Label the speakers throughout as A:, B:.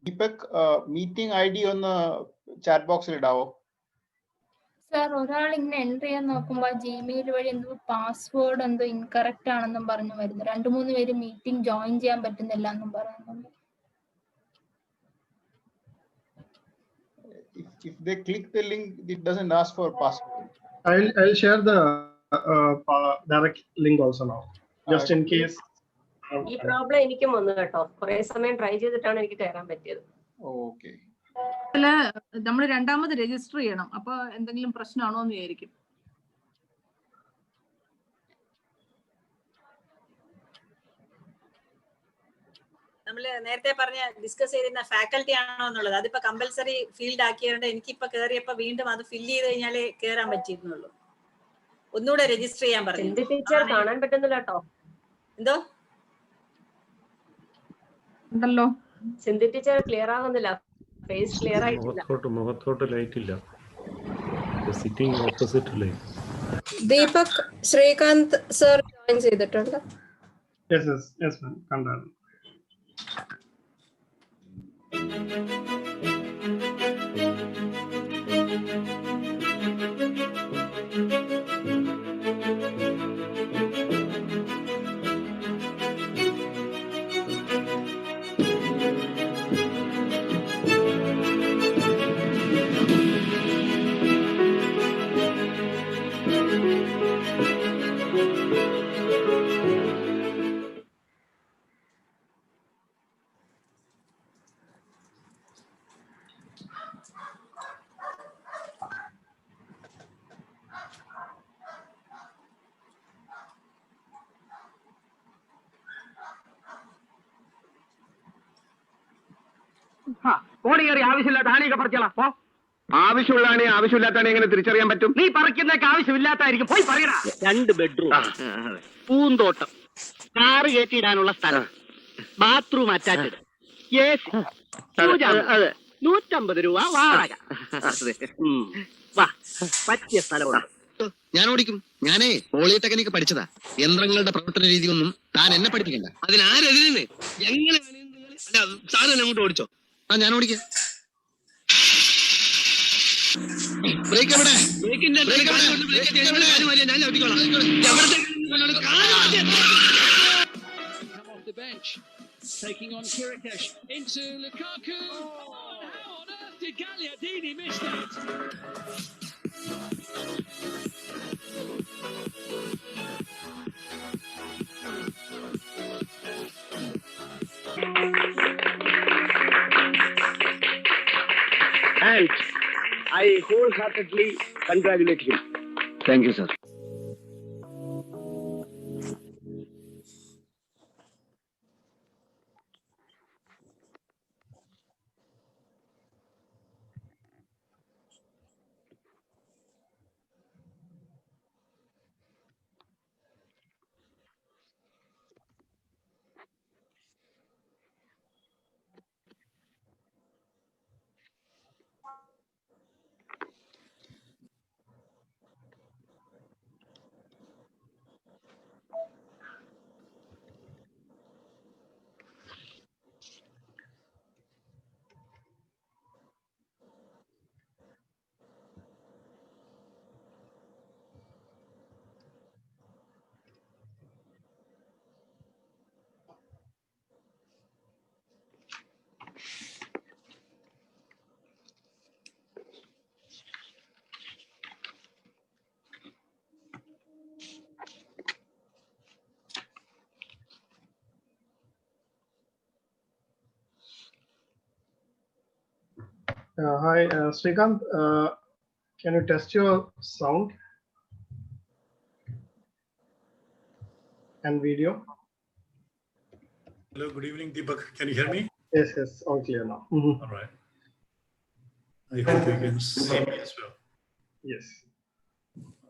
A: Deepak, meeting ID on the chat box.
B: Sir, ഒരാൾ ഇങ്ങനെ entry ചെയ്യാൻ നോക്കുമ്പോൾ ജിമെയിൽ വഴി എന്തോ പാസ്വേഡ് എന്തോ ഇൻകറക്റ്റ് ആണെന്നും പറഞ്ഞു വരുന്നു. 2-3 പേര് മീറ്റിംഗ് ജോയിൻ ചെയ്യാൻ പറ്റുന്നില്ല എന്നും പറയുന്നുണ്ട്.
A: If they click the link, it doesn't ask for password.
C: I'll share the direct link also now, just in case.
D: ഈ പ്രോബ്ലം എനിക്കും വന്നു കേട്ടോ. കുറേ സമയം ട്രൈ ചെയ്തിട്ടാണ് എനിക്ക് കയറാൻ പറ്റിയത്.
A: ഓക്കെ.
E: നമ്മൾ രണ്ടാമത് രജിസ്റ്റർ ചെയ്യണം. അപ്പൊ എന്തെങ്കിലും പ്രശ്നമാണോ എന്ന് വിചാരിക്കും.
F: നമ്മള് നേരത്തെ പറഞ്ഞ ഡിസ്കസ് ചെയ്തിരുന്ന ഫാക്കൽറ്റി ആണോ എന്നുള്ളത് അതിപ്പോ കമ്പൽസറി ഫീൽഡ് ആക്കിയതുകൊണ്ട് എനിക്കിപ്പോ കയറിയപ്പോ വീണ്ടും അത് ഫില്ല് ചെയ്ത് കഴിഞ്ഞാലേ കയറാൻ പറ്റിയിരുന്നുള്ളൂ. ഒന്നുകൂടെ രജിസ്റ്റർ ചെയ്യാൻ പറഞ്ഞു.
D: ടീച്ചർ കാണാൻ പറ്റുന്നില്ല കേട്ടോ.
F: എന്തോ
E: ഉണ്ടല്ലോ,
D: സിന്ധി ടീച്ചർ ക്ലിയർ ആകുന്നില്ല. ഫേസ് ക്ലിയർ ആയിട്ടില്ല.
G: മുഖത്തോട്ട് ലൈറ്റ് ഇല്ല. Sitting opposite light.
H: Deepak Srikanth sir join ചെയ്തിട്ടുണ്ട്.
C: Yes, ma'am. കണ്ടായിരുന്നു.
I: ആവശ്യമുള്ളതാണെ ആവശ്യമില്ലാത്തതാണെ എങ്ങനെ തിരിച്ചറിയാൻ പറ്റും?
J: നീ പറിക്കുന്നൊക്കെ ആവശ്യമില്ലാത്തായിരിക്കും. പോയി പറയടാ. 2 ബെഡ്റൂം, പൂന്തോട്ടം, കാറ് കയറ്റിയിടാനുള്ള സ്ഥലം, ബാത്റൂം അറ്റാച്ച്ഡ്, AC, 150 രൂപ വാടക. വാ, പറ്റിയ സ്ഥലമാണ്.
I: ഞാൻ ഓടിക്കും. ഞാനേ പോളിടെക്നിക് പഠിച്ചതാ. യന്ത്രങ്ങളുടെ പ്രവർത്തന രീതി ഒന്നും താൻ എന്നെ പഠിപ്പിക്കണ്ട. അതിനാരെതിരെ എങ്ങനെ സാധനം അങ്ങോട്ട് ഓടിച്ചോ. ഞാൻ ഓടിക്കാം. ബ്രേക്ക് എവിടെ? ഞാൻ ഓടിക്കോളാം.
J: Taking on Kirikesh into Lukaku. How on earth did Gagliardini miss that? And I wholeheartedly congratulate him.
I: Thank you, sir.
C: Hi, Srikanth. Can you test your sound and video?
G: Hello, good evening, Deepak. Can you hear me?
C: Yes, all clear now.
G: All right. I hope you can see me as well.
C: Yes.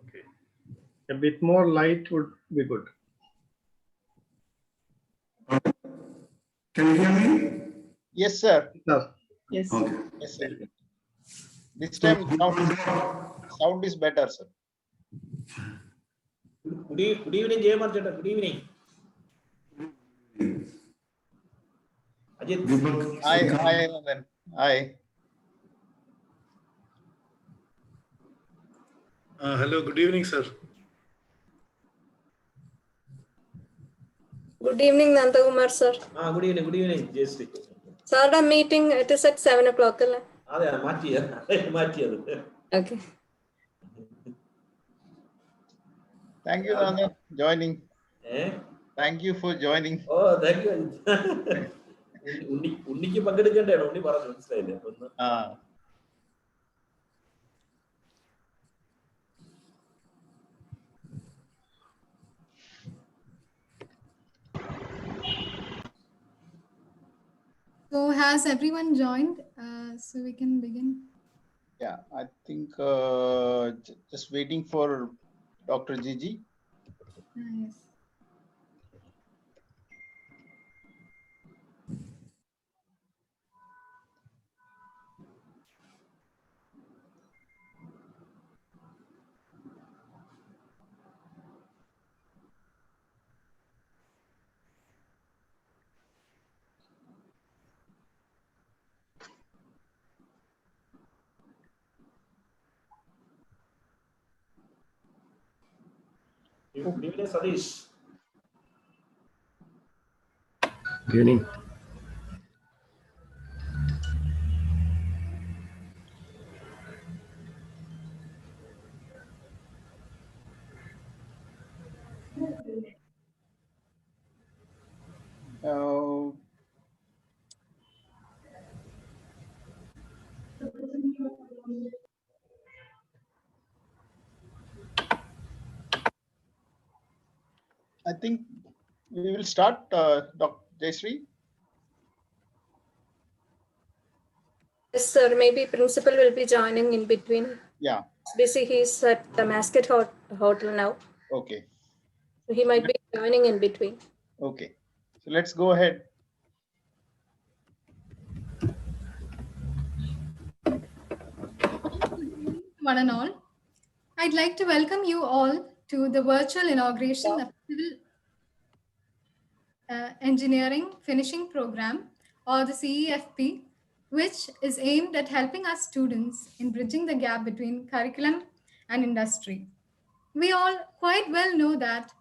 G: Okay.
C: A bit more light would be good.
G: Can you hear me?
A: Yes, sir.
C: No.
E: yes.
G: Okay.
A: Yes, sir. This time sound is better, sir.
J: Good evening, Jay Marchetta. Good evening.
G: Deepak,
A: Hi,
G: Srikanth.
A: hi, Nandan. Hi.
G: Hello, good evening, sir.
H: Good evening, Nandakumar sir.
K: Good evening, Jayashree.
H: Sir, the meeting it is at 7 o'clock. അല്ലേ?
K: മാറ്റിയത്.
H: Okay.
A: Thank you, Nandan, joining. Thank you for joining.
K: Thank you. ഉണ്ണിക്ക് പങ്കെടുക്കണ്ടേ? ഉണ്ണി പറഞ്ഞു മനസ്സിലായില്ലേ?
L: So has everyone joined? So we can begin.
A: Yeah, I think just waiting for Dr. Gigi.
L: Yes.
K: Good evening, Sadish.
M: Good evening.
A: I think we will start, Dr. Jayashree.
H: Yes, sir. Maybe principal will be joining in between.
A: Yeah.
H: He's busy. He's at the Mascot Hotel now.
A: Okay.
H: So he might be joining in between.
A: Okay. So let's go ahead.
L: One and all, I'd like to welcome you all to the virtual inauguration of Civil Engineering Finishing Program, or the CEFP, which is aimed at helping our students in bridging the gap between curriculum and industry. We all quite well know that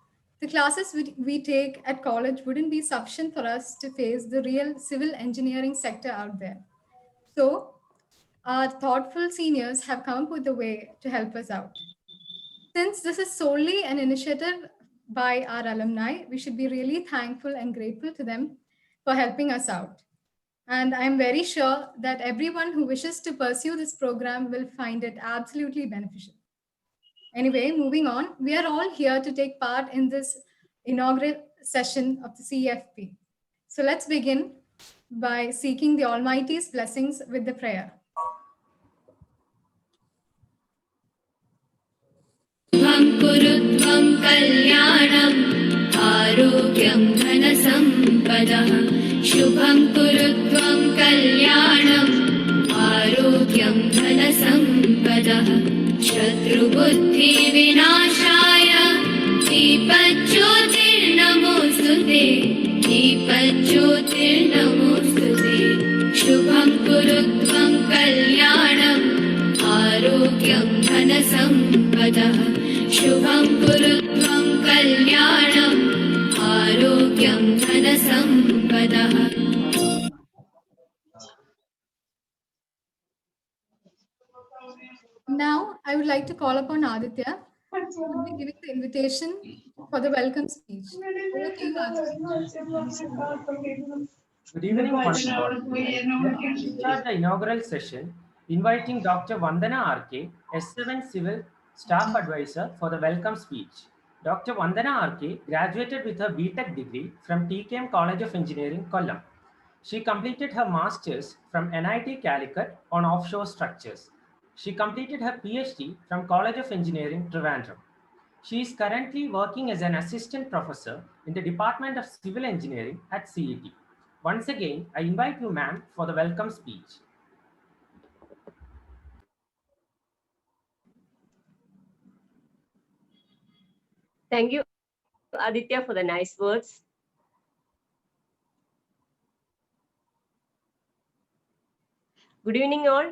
L: the classes we take at college wouldn't be sufficient for us to face the real civil engineering sector out there. So our thoughtful seniors have come up with a way to help us out. Since this is solely an initiative by our alumni, we should be really thankful and grateful to them for helping us out. And I'm very sure that everyone who wishes to pursue this program will find it absolutely beneficial. Anyway, moving on, we are all here to take part in this inaugural session of the CEFP. So let's begin by seeking the Almighty's blessings with the prayer.
N: शुभं कुरुत्वं कल्याणम् आरोग्यं धनसम्पदः शुभं कुरुत्वं कल्याणम् आरोग्यं धनसम्पदः शत्रुबुद्धिविनाशाय दीपज्योतिर्नमोऽस्तुते दीपज्योतिर्नमोऽस्तुते शुभं कुरुत्वं कल्याणम् आरोग्यं धनसम्पदः शुभं कुरुत्वं कल्याणम् आरोग्यं धनसम्पदः.
L: Now, I would like to call upon Aditya, who will be giving the invitation for the welcome speech. Over to you, Aditya.
O: Good evening, one and all. Let me start the inaugural session inviting Dr. Vandana RK, S7 Civil Staff Advisor, for the welcome speech. Dr. Vandana RK graduated with her BTech degree from TKM College of Engineering, Kollam. She completed her master's from NIT Calicut on offshore structures. She completed her PhD from College of Engineering, Trivandrum. She is currently working as an assistant professor in the Department of Civil Engineering at CET. Once again, I invite you, ma'am, for the welcome speech.
D: Thank you, Aditya, for the nice words. Good evening, all.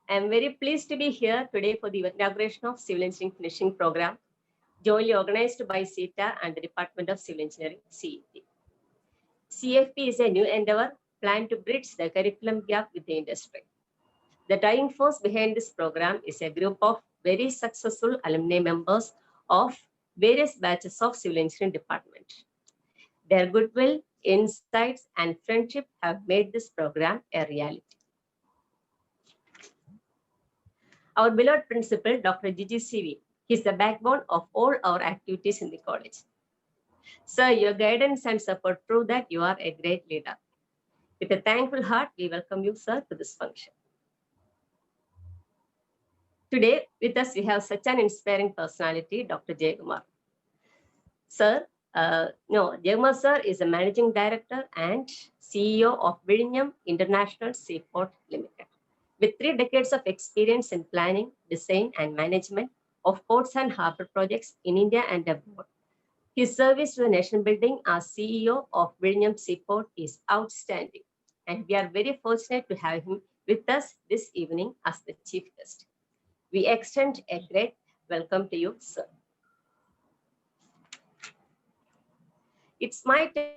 D: I am very pleased to be here today for the inauguration of Civil Engineering Finishing Program, jointly organized by CETA and the Department of Civil Engineering, CET. CFP is a new endeavor planned to bridge the curriculum gap with the industry. The driving force behind this program is a group of very successful alumni members of various batches of Civil Engineering Department. Their goodwill, insights, and friendship have made this program a reality. Our beloved principal, Dr. Gigi CV, is the backbone of all our activities in the college. Sir, your guidance and support prove that you are a great leader. With a thankful heart, we welcome you, sir, to this function. Today, with us, we have such an inspiring personality, Dr. Jaykumar. Sir, Jaykumar sir is a managing director and CEO of Vizhinjam International Seaport Limited. With 3 decades of experience in planning, design, and management of ports and harbor projects in India and abroad, his service to the nation building as CEO of Vizhinjam Seaport is outstanding, and we are very fortunate to have him with us this evening as the chief guest. We extend a great welcome to you, sir. It's my turn.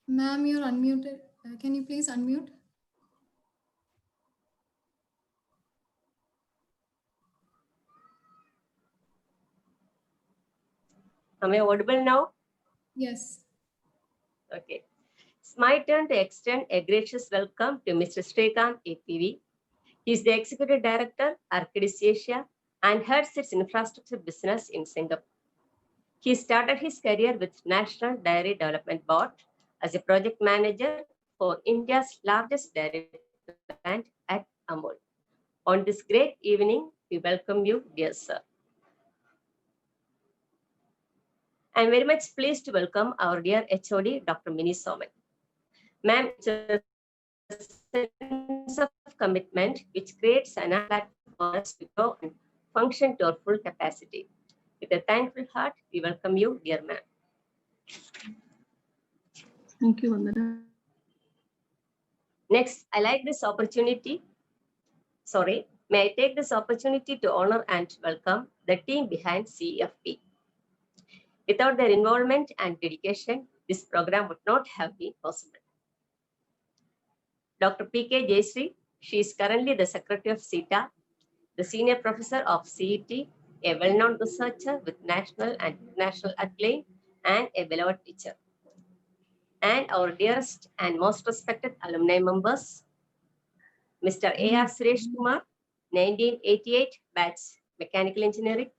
L: Ma'am, you're unmuted. Can you please unmute?
D: Am I audible now?
L: Yes.
D: Okay. It's my turn to extend a gracious welcome to Mr. Srikanth APV. He is the Executive Director, Arcadis Asia, and heads its infrastructure business in Singapore. He started his career with National Dairy Development Board as a project manager for India's largest dairy plant at Amul. On this great evening, we welcome you, dear sir. I am very much pleased to welcome our dear HOD, Dr. Mini Soman. Ma'am, it's a sense of commitment which creates an platform for us to grow and function to our full capacity. With a thankful heart, we welcome you, dear ma'am.
E: Thank you, Vandana.
D: Next, I like this opportunity. May I take this opportunity to honor and welcome the team behind CEFP. Without their involvement and dedication, this program would not have been possible. Dr. P.K. Jayashree, she is currently the Secretary of CETA, the Senior Professor of CET, a well-known researcher with national and international acclaim, and a beloved teacher. And our dearest and most respected alumni members, Mr. A.R. Suresh Kumar, 1988 batch Mechanical Engineering,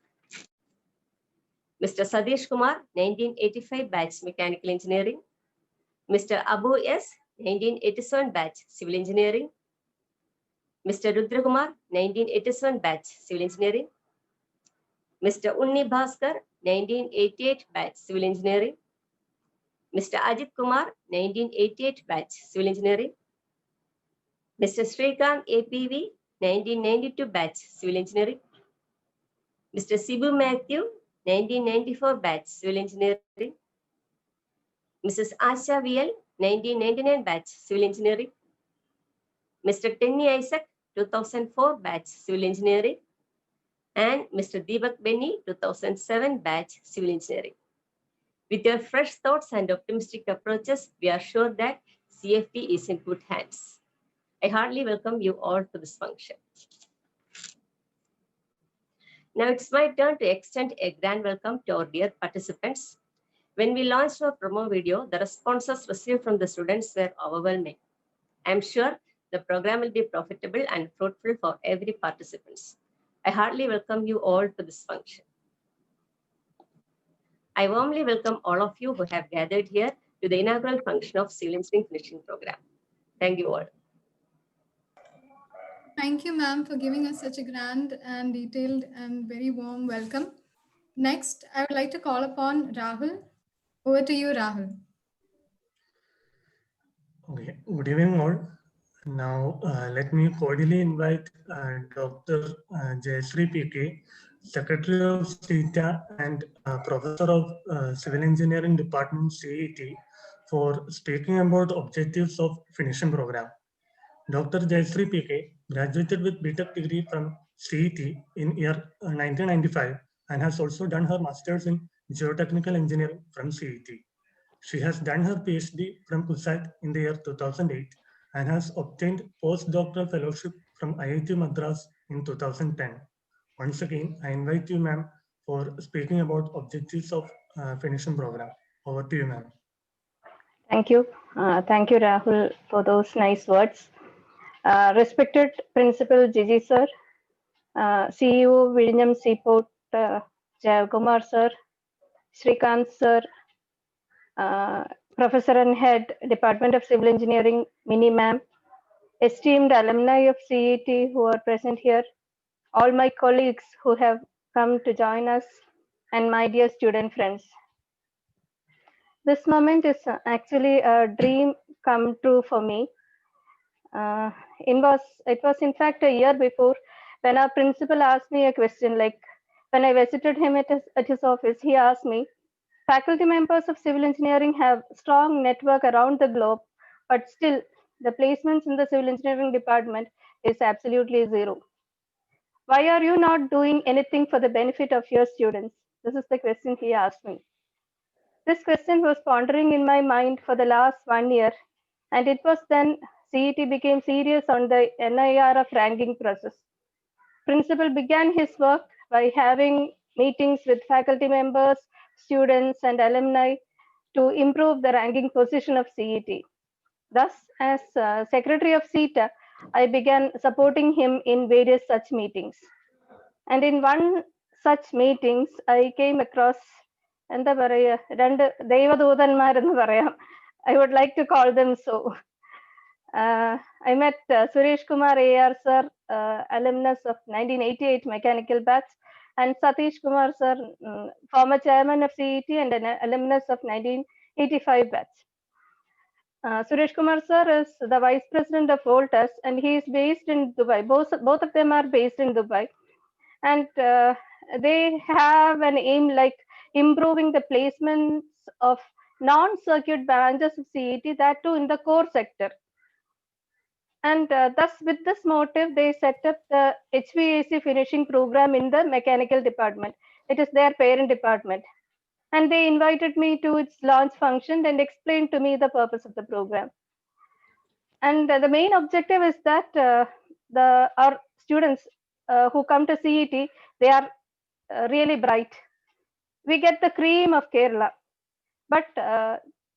D: Mr. Sadish Kumar, 1985 batch Mechanical Engineering, Mr. Abu S, 1987 batch Civil Engineering, Mr. Rudra Kumar, 1987 batch Civil Engineering, Mr. Unni Bhaskar, 1988 batch Civil Engineering, Mr. Ajit Kumar, 1988 batch Civil Engineering, Mr. Srikanth APV, 1992 batch Civil Engineering, Mr. Sibu Matthew, 1994 batch Civil Engineering, Mrs. Asha VL, 1999 batch Civil Engineering, Mr. Tenny Isaac, 2004 batch Civil Engineering, and Mr. Deepak Benny, 2007 batch Civil Engineering. With your fresh thoughts and optimistic approaches, we are sure that CFP is in good hands. I heartily welcome you all to this function. Now it's my turn to extend a grand welcome to our dear participants. When we launched our promo video, the responses received from the students were overwhelming. I'm sure the program will be profitable and fruitful for every participant. I heartily welcome you all to this function. I warmly welcome all of you who have gathered here to the inaugural function of Civil Engineering Finishing Program. Thank you all.
L: Thank you, ma'am, for giving us such a grand and detailed and very warm welcome. Next, I would like to call upon Rahul. Over to you, Rahul.
P: Okay, good evening all. Now, let me cordially invite Dr. Jayashree P.K., Secretary of CETA and Professor of Civil Engineering Department, CET, for speaking about objectives of finishing program. Dr. Jayashree PK graduated with BTech degree from CET in year 1995 and has also done her master's in geotechnical engineering from CET. She has done her PhD from CUSAT in the year 2008 and has obtained postdoctoral fellowship from IIT Madras in 2010. Once again, I invite you, ma'am, for speaking about objectives of finishing program. Over to you, ma'am.
Q: Thank you. Thank you, Rahul, for those nice words. Respected Principal Gigi sir, CEO William Seaport, Jayakumar sir, Srikanth sir, Professor and Head, Department of Civil Engineering, Mini ma'am, esteemed alumni of CET who are present here, all my colleagues who have come to join us, and my dear student friends. This moment is actually a dream come true for me. It was in fact a year before when our principal asked me a question, like when I visited him at his office, he asked me, faculty members of civil engineering have strong network around the globe, but still the placements in the civil engineering department is absolutely zero. Why are you not doing anything for the benefit of your students? This is the question he asked me. This question was pondering in my mind for the last 1 year, and it was then CET became serious on the NIRF ranking process. Principal began his work by having meetings with faculty members, students, and alumni to improve the ranking position of CET. Thus, as Secretary of CETA, I began supporting him in various such meetings. And in one such meetings, I came across I would like to call them so. I met Suresh Kumar AR sir, alumnus of 1988 mechanical batch, and Satish Kumar sir, former chairman of CET and an alumnus of 1985 batch. Suresh Kumar sir is the vice president of Voltas, and he is based in Dubai. Both of them are based in Dubai, and they have an aim like improving the placements of non-circuit branches of CET, that too in the core sector. And thus, with this motive, they set up the HVAC finishing program in the mechanical department. It is their parent department. And they invited me to its launch function and explained to me the purpose of the program. And the main objective is that our students who come to CET, they are really bright. We get the cream of Kerala, but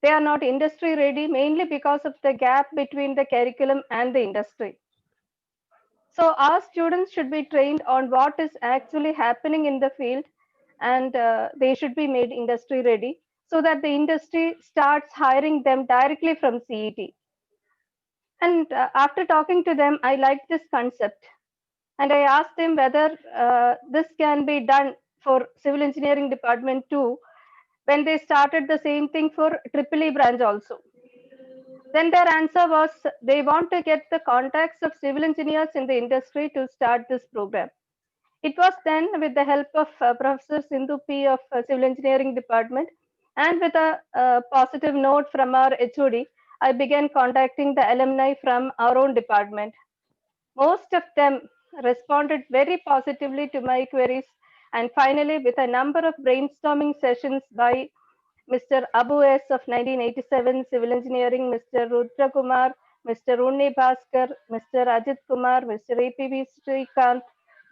Q: they are not industry ready, mainly because of the gap between the curriculum and the industry. So our students should be trained on what is actually happening in the field, and they should be made industry ready so that the industry starts hiring them directly from CET. And after talking to them, I liked this concept. And I asked them whether this can be done for civil engineering department too, when they started the same thing for EEE branch also. Then their answer was they want to get the contacts of civil engineers in the industry to start this program. It was then with the help of Professor Sindhu P of Civil Engineering Department and with a positive note from our HOD, I began contacting the alumni from our own department. Most of them responded very positively to my queries, and finally, with a number of brainstorming sessions by Mr. Abu S of 1987 Civil Engineering, Mr. Rudra Kumar, Mr. Unni Bhaskar, Mr. Ajit Kumar, Mr. APV Srikanth,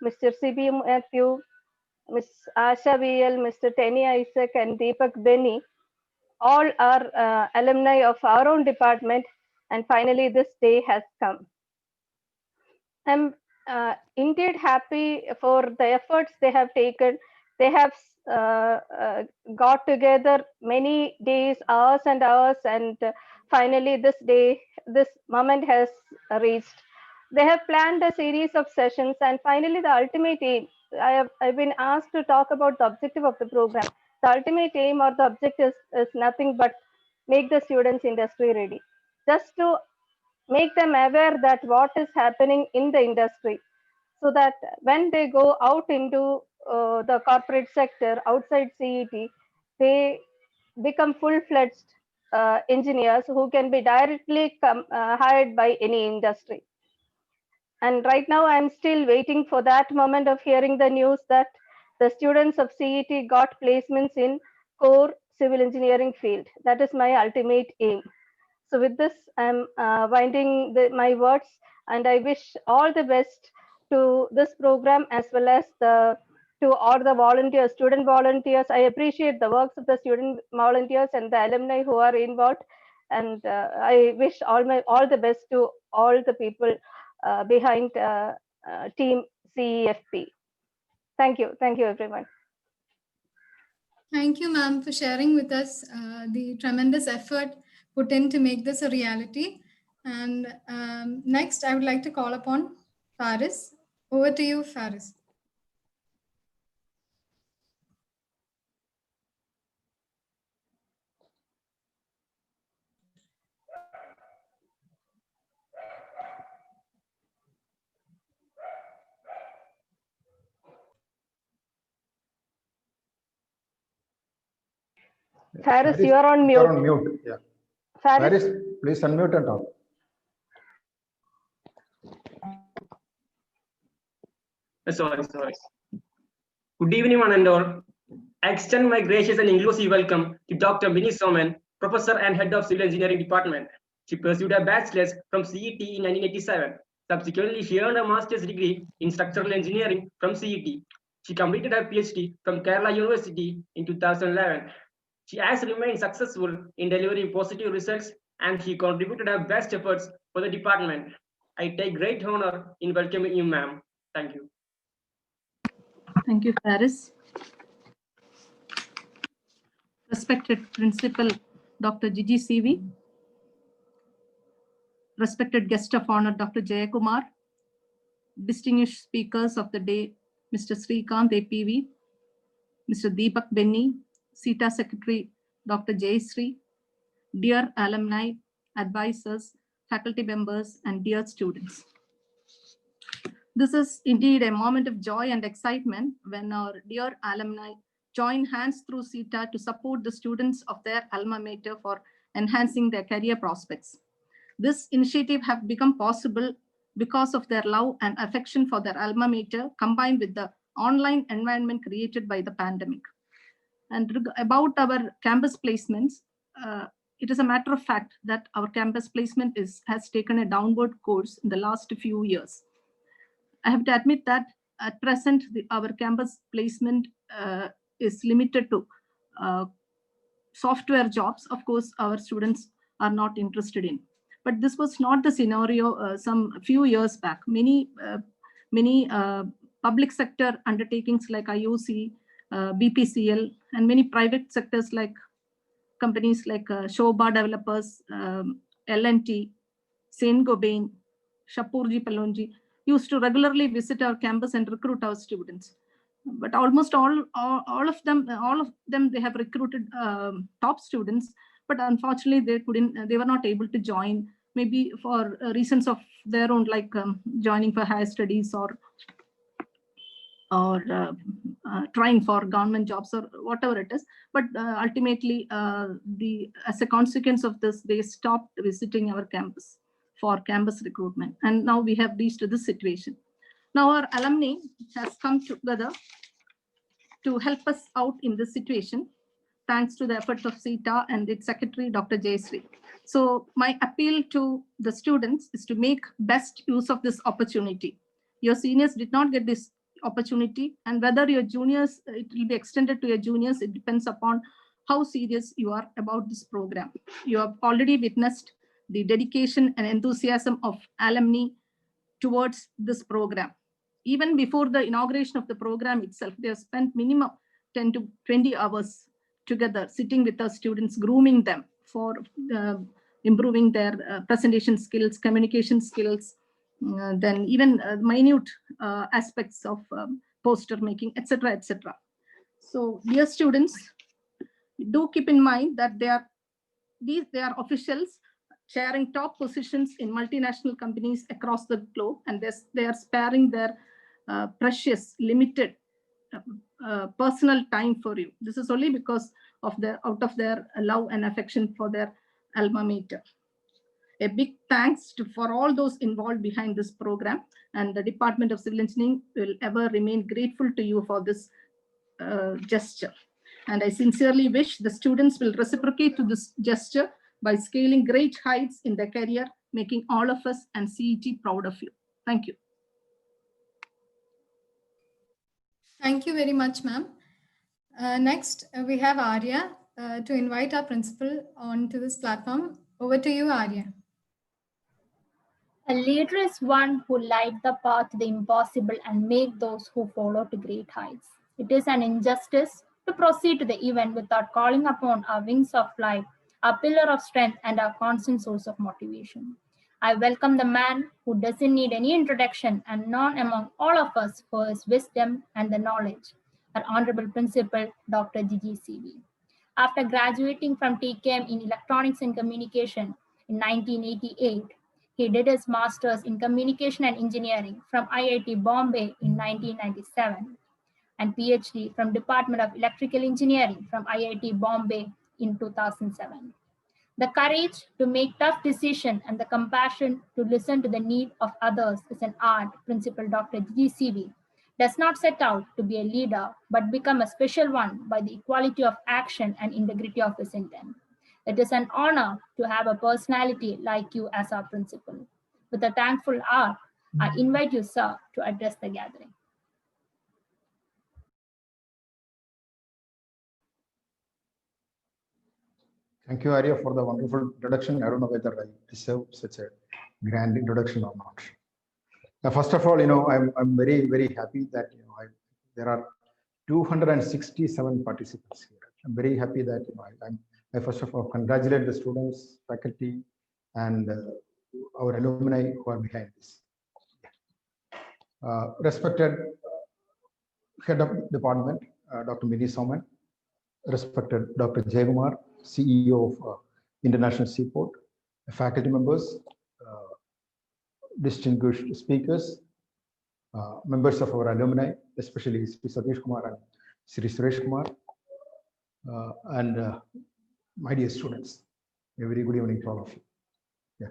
Q: Mr. CB Matthew, Ms. Asha VL, Mr. Tenny Isaac, and Deepak Benny, all are alumni of our own department, and finally this day has come. I'm indeed happy for the efforts they have taken. They have got together many days, hours and hours, and finally this day, this moment has reached. They have planned a series of sessions, and finally the ultimate aim, I've been asked to talk about the objective of the program. The ultimate aim or the objective is nothing but make the students industry ready. Just to make them aware that what is happening in the industry, so that when they go out into the corporate sector outside CET, they become full-fledged engineers who can be directly hired by any industry. And right now, I'm still waiting for that moment of hearing the news that the students of CET got placements in core civil engineering field. That is my ultimate aim. So with this, I'm winding my words, and I wish all the best to this program as well as to all the volunteers, student volunteers. I appreciate the works of the student volunteers and the alumni who are involved, and I wish all the best to all the people behind team CEFP. Thank you everyone.
L: Thank you, ma'am, for sharing with us the tremendous effort put in to make this a reality. And next, I would like to call upon Faris. Over to you, Faris.
Q: Faris, you are on mute.
R: You're on mute. Yeah.
Q: Faris,
R: please unmute and talk.
J: Sorry. Good evening, one and all. I extend my gracious and inclusive welcome to Dr. Vinny Soman, Professor and Head of Civil Engineering Department. She pursued a bachelor's from CET in 1987. Subsequently, she earned a master's degree in structural engineering from CET. She completed her PhD from Kerala University in 2011. She has remained successful in delivering positive results, and she contributed her best efforts for the department. I take great honor in welcoming you, ma'am. Thank you.
E: Thank you, Faris. Respected Principal Dr. Gigi CV, respected guest of honor Dr. Jayakumar, distinguished speakers of the day Mr. Srikanth APV, Mr. Deepak Benny, CETA Secretary Dr. Jayasri, dear alumni, advisors, faculty members, and dear students. This is indeed a moment of joy and excitement when our dear alumni join hands through CETA to support the students of their alma mater for enhancing their career prospects. This initiative has become possible because of their love and affection for their alma mater, combined with the online environment created by the pandemic. And about our campus placements, it is a matter of fact that our campus placement has taken a downward course in the last few years. I have to admit that at present, our campus placement is limited to software jobs. Of course, our students are not interested in. But this was not the scenario some few years back. Many public sector undertakings like IOC, BPCL, and many private sectors like companies like Shobha Developers, L&T, Saint-Gobain, Shapurji Palonji, used to regularly visit our campus and recruit our students. But almost all of them, they have recruited top students, but unfortunately they were not able to join, maybe for reasons of their own, like joining for higher studies or trying for government jobs or whatever it is. But ultimately, as a consequence of this, they stopped visiting our campus for campus recruitment. And now we have reached this situation. Now our alumni has come together to help us out in this situation, thanks to the efforts of CETA and its secretary, Dr. Jayasri. So my appeal to the students is to make best use of this opportunity. Your seniors did not get this opportunity, and whether your juniors, it will be extended to your juniors, it depends upon how serious you are about this program. You have already witnessed the dedication and enthusiasm of alumni towards this program. Even before the inauguration of the program itself, they have spent minimum 10 to 20 hours together, sitting with our students, grooming them for improving their presentation skills, communication skills, then even minute aspects of poster making, etc., etc. So, dear students, do keep in mind that they are officials sharing top positions in multinational companies across the globe, and they are sparing their precious, limited personal time for you. This is only because of out of their love and affection for their alma mater. A big thanks for all those involved behind this program, and the Department of Civil Engineering will ever remain grateful to you for this gesture. And I sincerely wish the students will reciprocate to this gesture by scaling great heights in their career, making all of us and CET proud of you. Thank you.
L: Thank you very much, ma'am. Next, we have Arya to invite our principal onto this platform. Over to you, Arya.
B: A leader is one who light the path to the impossible and make those who follow to great heights. It is an injustice to proceed to the event without calling upon our wings of light, our pillar of strength, and our constant source of motivation. I welcome the man who doesn't need any introduction and known among all of us for his wisdom and the knowledge, our Honorable Principal, Dr. Gigi CV. After graduating from TKM in Electronics and Communication in 1988, he did his master's in Communication and Engineering from IIT Bombay in 1997 and PhD from Department of Electrical Engineering from IIT Bombay in 2007. The courage to make tough decisions and the compassion to listen to the need of others is an art Principal Dr. GCV does not set out to be a leader, but become a special one by the equality of action and integrity of his intent. It is an honor to have a personality like you as our principal. With a thankful heart, I invite you, sir, to address the gathering.
R: Thank you, Arya, for the wonderful introduction. I don't know whether I deserve such a grand introduction or not. First of all, I'm very, very happy that there are 267 participants here. I'm very happy that I first of all congratulate the students, faculty, and our alumni who are behind this. Respected Head of Department, Dr. Mini Soman, respected Dr. Jaykumar, CEO of International Seaport, faculty members, distinguished speakers, members of our alumni, especially Sri Satish Kumar and Sri Suresh Kumar, and my dear students. A very good evening to all of you. Yeah.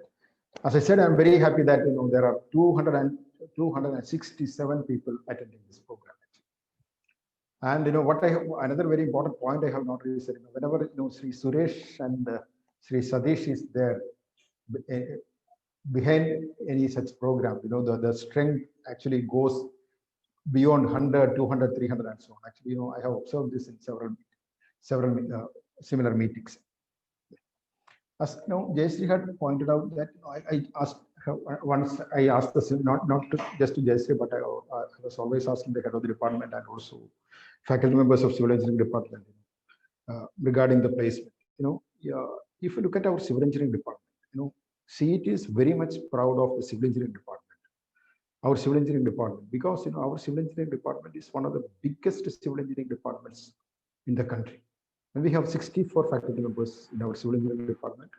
R: As I said, I'm very happy that there are 267 people attending this program. And another very important point I have noticed that whenever Sri Suresh and Sri Satish is there behind any such program, the strength actually goes beyond 100, 200, 300, and so on. Actually, I have observed this in several similar meetings. As Jayashree had pointed out that I asked her, once I asked this not just to Jayashree, but I was always asking the head of the department and also faculty members of civil engineering department regarding the placement. If you look at our civil engineering department, CET is very much proud of the civil engineering department. Our civil engineering department, because our civil engineering department is one of the biggest civil engineering departments in the country. And we have 64 faculty members in our civil engineering department.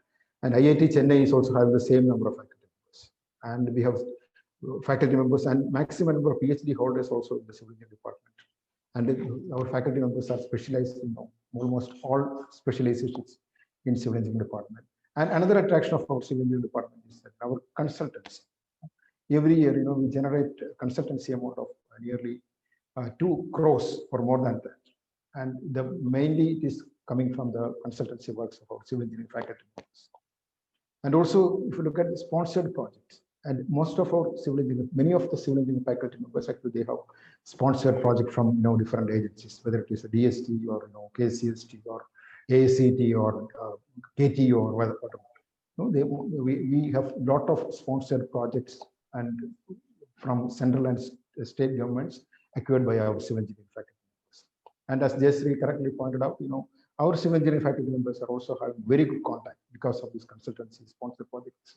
R: And IIT Chennai is also having the same number of faculty members. And we have faculty members and maximum number of PhD holders also in the civil engineering department. And our faculty members are specialized in almost all specializations in civil engineering department. And another attraction of our civil engineering department is that our consultants. Every year, we generate a consultancy amount of nearly 2 crores or more than that. And mainly it is coming from the consultancy works of our civil engineering faculty members. And also, if you look at the sponsored projects, and most of our civil engineering, many of the civil engineering faculty members actually they have sponsored project from different agencies, whether it is a DST or KCST or ACT or KT or whatever. We have a lot of sponsored projects and from central and state governments acquired by our civil engineering faculty members. And as Jayashree correctly pointed out, our civil engineering faculty members are also having very good contact because of these consultancy sponsored projects.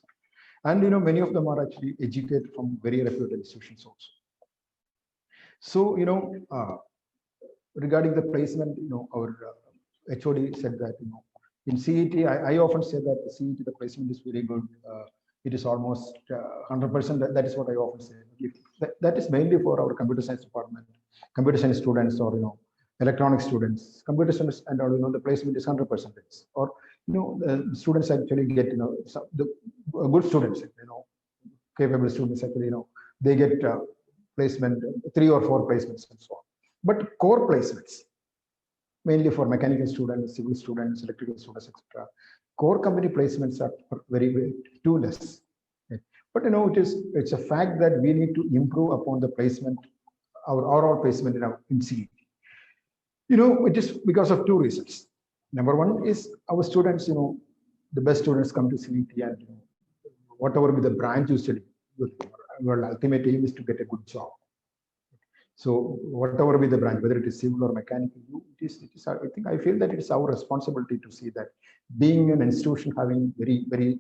R: And many of them are actually educated from very reputed institutions also. So regarding the placement, our HOD said that in CET, I often say that the CET the placement is very good. It is almost 100%. That is what I often say. That is mainly for our computer science department, computer science students or electronic students. Computer science and the placement is 100%. Or the students actually get, the good students, capable students actually, they get placement, 3 or 4 placements and so on. But core placements, mainly for mechanical students, civil students, electrical students, etc. Core company placements are very too less. But it's a fact that we need to improve upon the placement, our overall placement in CET. It is because of 2 reasons. Number one is our students, the best students come to CET, and whatever be the branch you study, your ultimate aim is to get a good job. So whatever be the branch, whether it is civil or mechanical, I feel that it is our responsibility to see that being an institution having very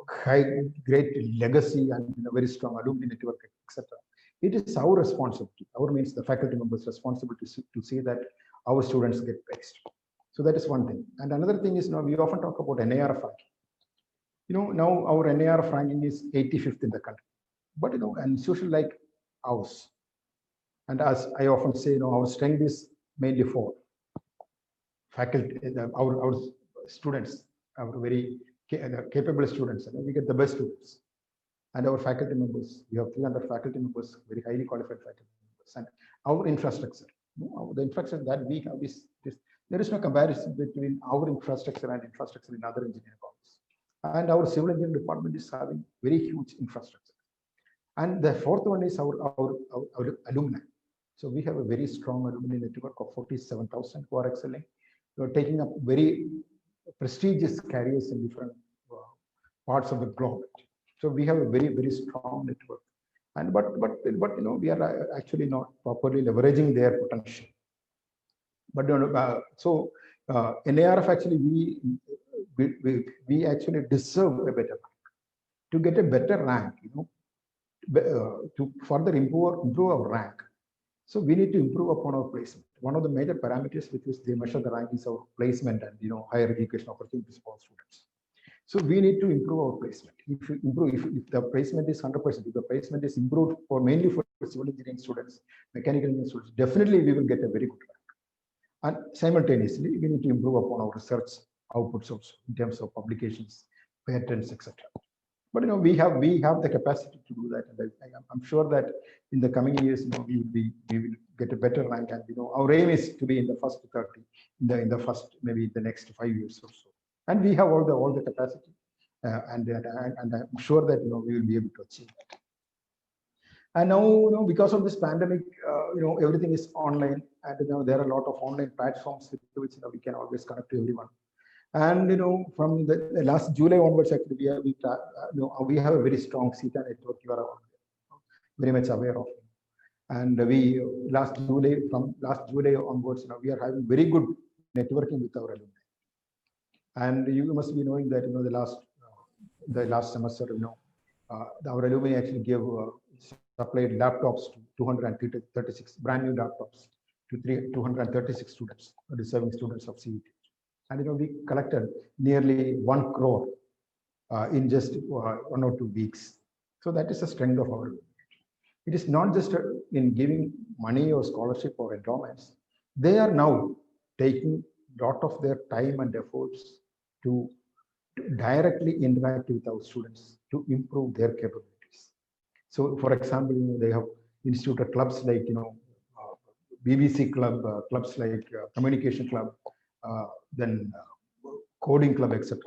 R: high, great legacy and very strong alumni network, etc. It is our responsibility. Our means the faculty members' responsibility to see that our students get placed. So that is one thing. And another thing is, we often talk about NARF ranking. Now our NARF ranking is 85th in the country. But an institution like ours, and as I often say, our strength is mainly for faculty, our students, our very capable students. We get the best students. And our faculty members, we have 300 faculty members, very highly qualified faculty members. And our infrastructure, the infrastructure that we have is this. There is no comparison between our infrastructure and infrastructure in other engineering colleges. And our civil engineering department is having very huge infrastructure. And the fourth one is our alumni. So we have a very strong alumni network of 47,000 who are excelling. We are taking up very prestigious careers in different parts of the globe. So we have a very strong network. And but we are actually not properly leveraging their potential. But NARF actually we actually deserve a better rank. To get a better rank, to further improve our rank. So we need to improve upon our placement. One of the major parameters with which they measure the rank is our placement and higher education opportunities for students. So we need to improve our placement. If the placement is 100%, if the placement is improved mainly for civil engineering students, mechanical engineering students, definitely we will get a very good rank. And simultaneously, we need to improve upon our research outputs also in terms of publications, patents, etc. But we have the capacity to do that, and I'm sure that in the coming years, we will get a better rank, and our aim is to be in the first 30, in the first maybe the next 5 years or so. And we have all the capacity, and I'm sure that we will be able to achieve that. And now, because of this pandemic, everything is online, and there are a lot of online platforms with which we can always connect to everyone. And from the last July onwards, actually, we have a very strong CETA network. You are very much aware of. And from last July onwards, we are having very good networking with our alumni. And you must be knowing that the last semester, our alumni actually supplied laptops to 236 brand new laptops to 236 students, deserving students of CET. And we collected nearly 1 crore in just 1 or 2 weeks. So that is the strength of our. It is not just in giving money or scholarship or endowments. They are now taking a lot of their time and efforts to directly interact with our students to improve their capabilities. So, for example, they have instituted clubs like BBC club, clubs like communication club, then coding club, etc.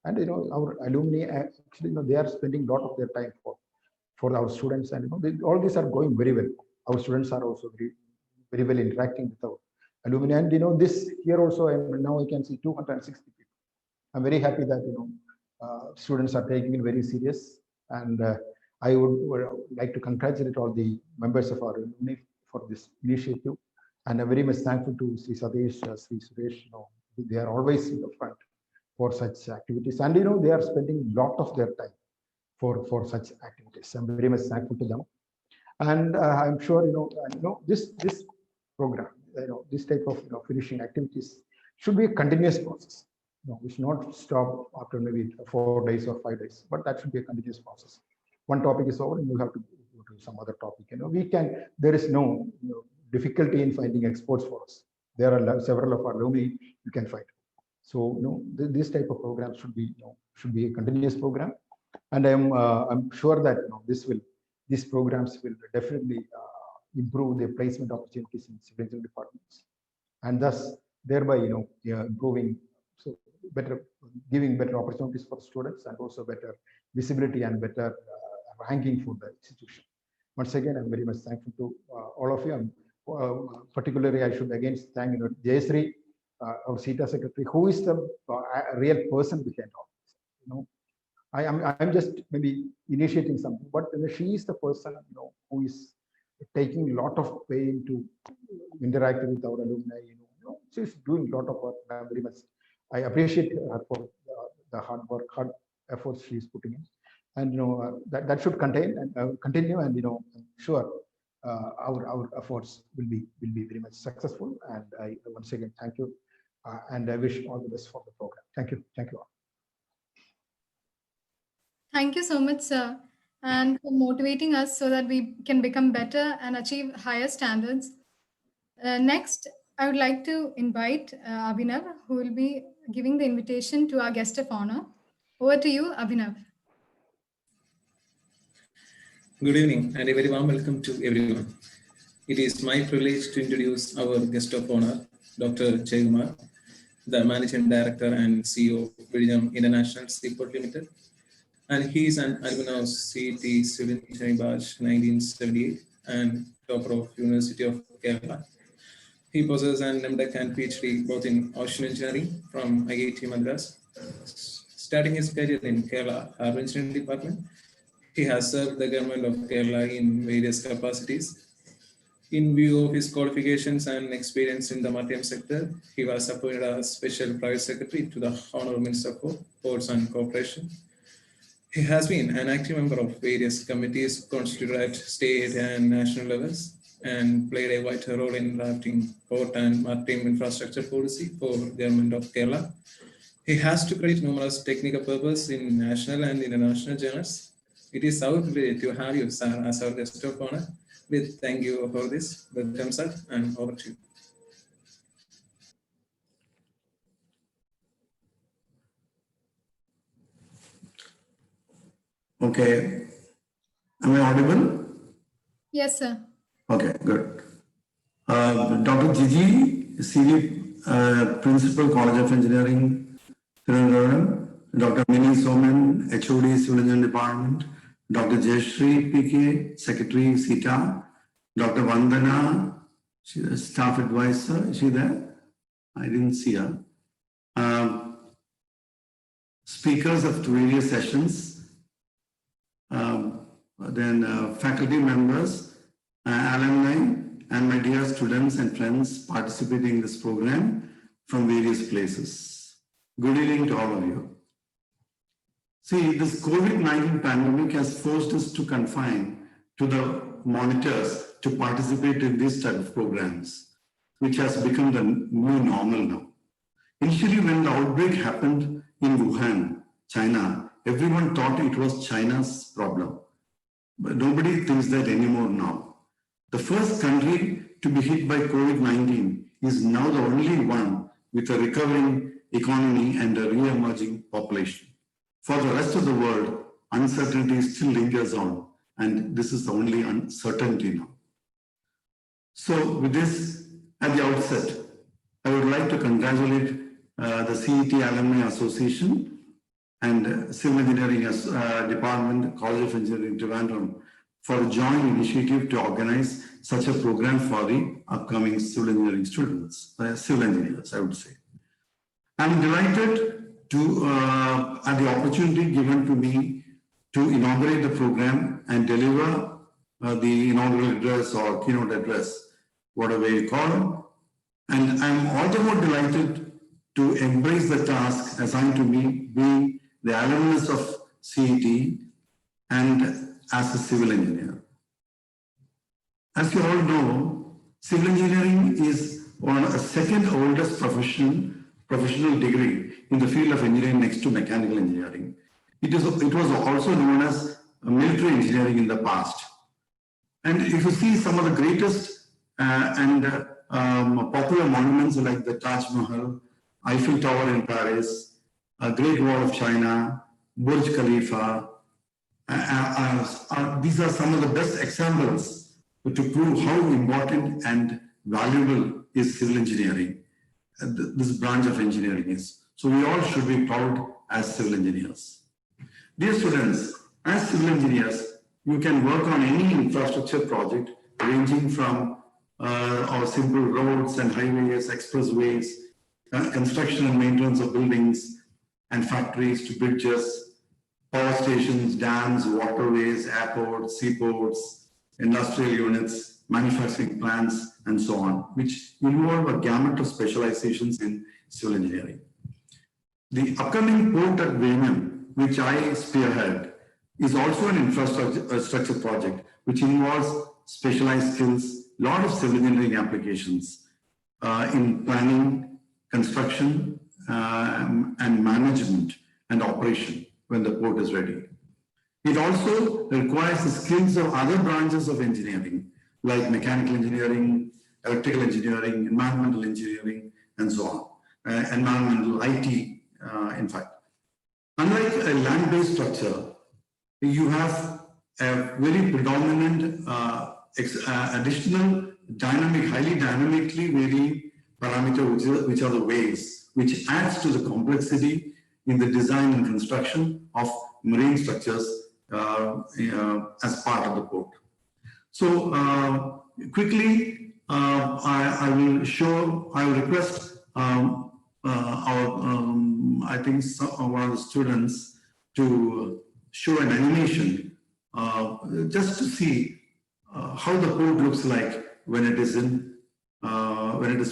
R: And our alumni actually they are spending a lot of their time for our students, and all these are going very well. Our students are also very well interacting with our alumni, and this here also now I can see 260 people. I'm very happy that students are taking it very serious, and I would like to congratulate all the members of our alumni for this initiative, and I'm very much thankful to Sri Sadesh, Sri Suresh. They are always in the front for such activities, and they are spending a lot of their time for such activities. I'm very much thankful to them, and I'm sure this program, this type of finishing activities should be a continuous process. We should not stop after maybe 4 days or 5 days, but that should be a continuous process. One topic is over, and you have to go to some other topic. There is no difficulty in finding experts for us. There are several of our alumni you can find. So, this type of program should be a continuous program, and I'm sure that these programs will definitely improve the placement opportunities in civil engineering departments, and thus thereby improving, so better, giving better opportunities for students, and also better visibility and better ranking for the institution. Once again, I'm very much thankful to all of you. Particularly, I should again thank Jayasri, our CETA secretary, who is the real person behind all this. I'm just maybe initiating something, but she is the person who is taking a lot of pain to interact with our alumni. She's doing a lot of work. I'm very much, I appreciate her for the hard work, hard efforts she's putting in, and that should continue, and I'm sure our efforts will be very much successful. And I once again thank you, and I wish all the best for the program. Thank you all.
L: Thank you so much, sir, and for motivating us so that we can become better and achieve higher standards. Next, I would like to invite Abhinav, who will be giving the invitation to our guest of honor. Over to you, Abhinav.
S: Good evening and a very warm welcome to everyone. It is my privilege to introduce our guest of honor, Dr. Jaykumar, the Managing Director and CEO of Vizhinjam International Seaport Limited. And he is an alumni of CET Civil Engineering Batch 1978 and topper of University of Kerala. He possesses an MTech and PhD both in ocean engineering from IIT Madras. Starting his career in Kerala Harbour Engineering Department, he has served the government of Kerala in various capacities. In view of his qualifications and experience in the maritime sector, he was appointed as Special Private Secretary to the Honorable Minister for Ports and Corporation. He has been an active member of various committees constituted at state and national levels and played a vital role in drafting port and maritime infrastructure policy for the government of Kerala. He has to credit numerous technical papers in national and international journals. It is our privilege to have you, sir, as our guest of honor. We thank you for this. Welcome, sir, and over to you.
T: Okay. Am I audible?
L: Yes, sir.
T: Okay, good. Dr. Gigi, CV, Principal, College of Engineering, Tirunelveli. Dr. Mini Soman, HOD, Civil Engineering Department. Dr. Jayasri PK, Secretary, CETA. Dr. Vandana, she's a staff advisor. Is she there? I didn't see her. Speakers of various sessions. Then faculty members, alumni, and my dear students and friends participating in this program from various places. Good evening to all of you. See, this COVID-19 pandemic has forced us to confine to the monitors to participate in this type of programs, which has become the new normal now. Initially, when the outbreak happened in Wuhan, China, everyone thought it was China's problem. But nobody thinks that anymore now. The first country to be hit by COVID-19 is now the only one with a recovering economy and a re-emerging population. For the rest of the world, uncertainty still lingers on, and this is the only uncertainty now. So with this, at the outset, I would like to congratulate the CET Alumni Association and Civil Engineering Department, College of Engineering, Trivandrum, for a joint initiative to organize such a program for the upcoming civil engineering students, civil engineers, I would say. I'm delighted to have the opportunity given to me to inaugurate the program and deliver the inaugural address or keynote address, whatever you call it. And I'm all the more delighted to embrace the task assigned to me, being the alumnus of CET and as a civil engineer. As you all know, civil engineering is one of the second oldest professional degree in the field of engineering next to mechanical engineering. It was also known as military engineering in the past. And if you see some of the greatest and popular monuments like the Taj Mahal, Eiffel Tower in Paris, Great Wall of China, Burj Khalifa. These are some of the best examples to prove how important and valuable is civil engineering, this branch of engineering is. So we all should be proud as civil engineers. Dear students, as civil engineers, you can work on any infrastructure project ranging from our simple roads and highways, expressways, construction and maintenance of buildings and factories to bridges, power stations, dams, waterways, airports, seaports, industrial units, manufacturing plants, and so on, which involve a gamut of specializations in civil engineering. The upcoming port at Venice, which I spearhead, is also an infrastructure project which involves specialized skills, a lot of civil engineering applications in planning, construction, and management and operation when the port is ready. It also requires the skills of other branches of engineering, like mechanical engineering, electrical engineering, environmental engineering, and so on, environmental IT, in fact. Unlike a land-based structure, you have a very predominant additional dynamic, highly dynamically varying parameter, which are the waves, which adds to the complexity in the design and construction of marine structures as part of the port. So quickly, I will request I think one of the students to show an animation just to see how the port looks like when it is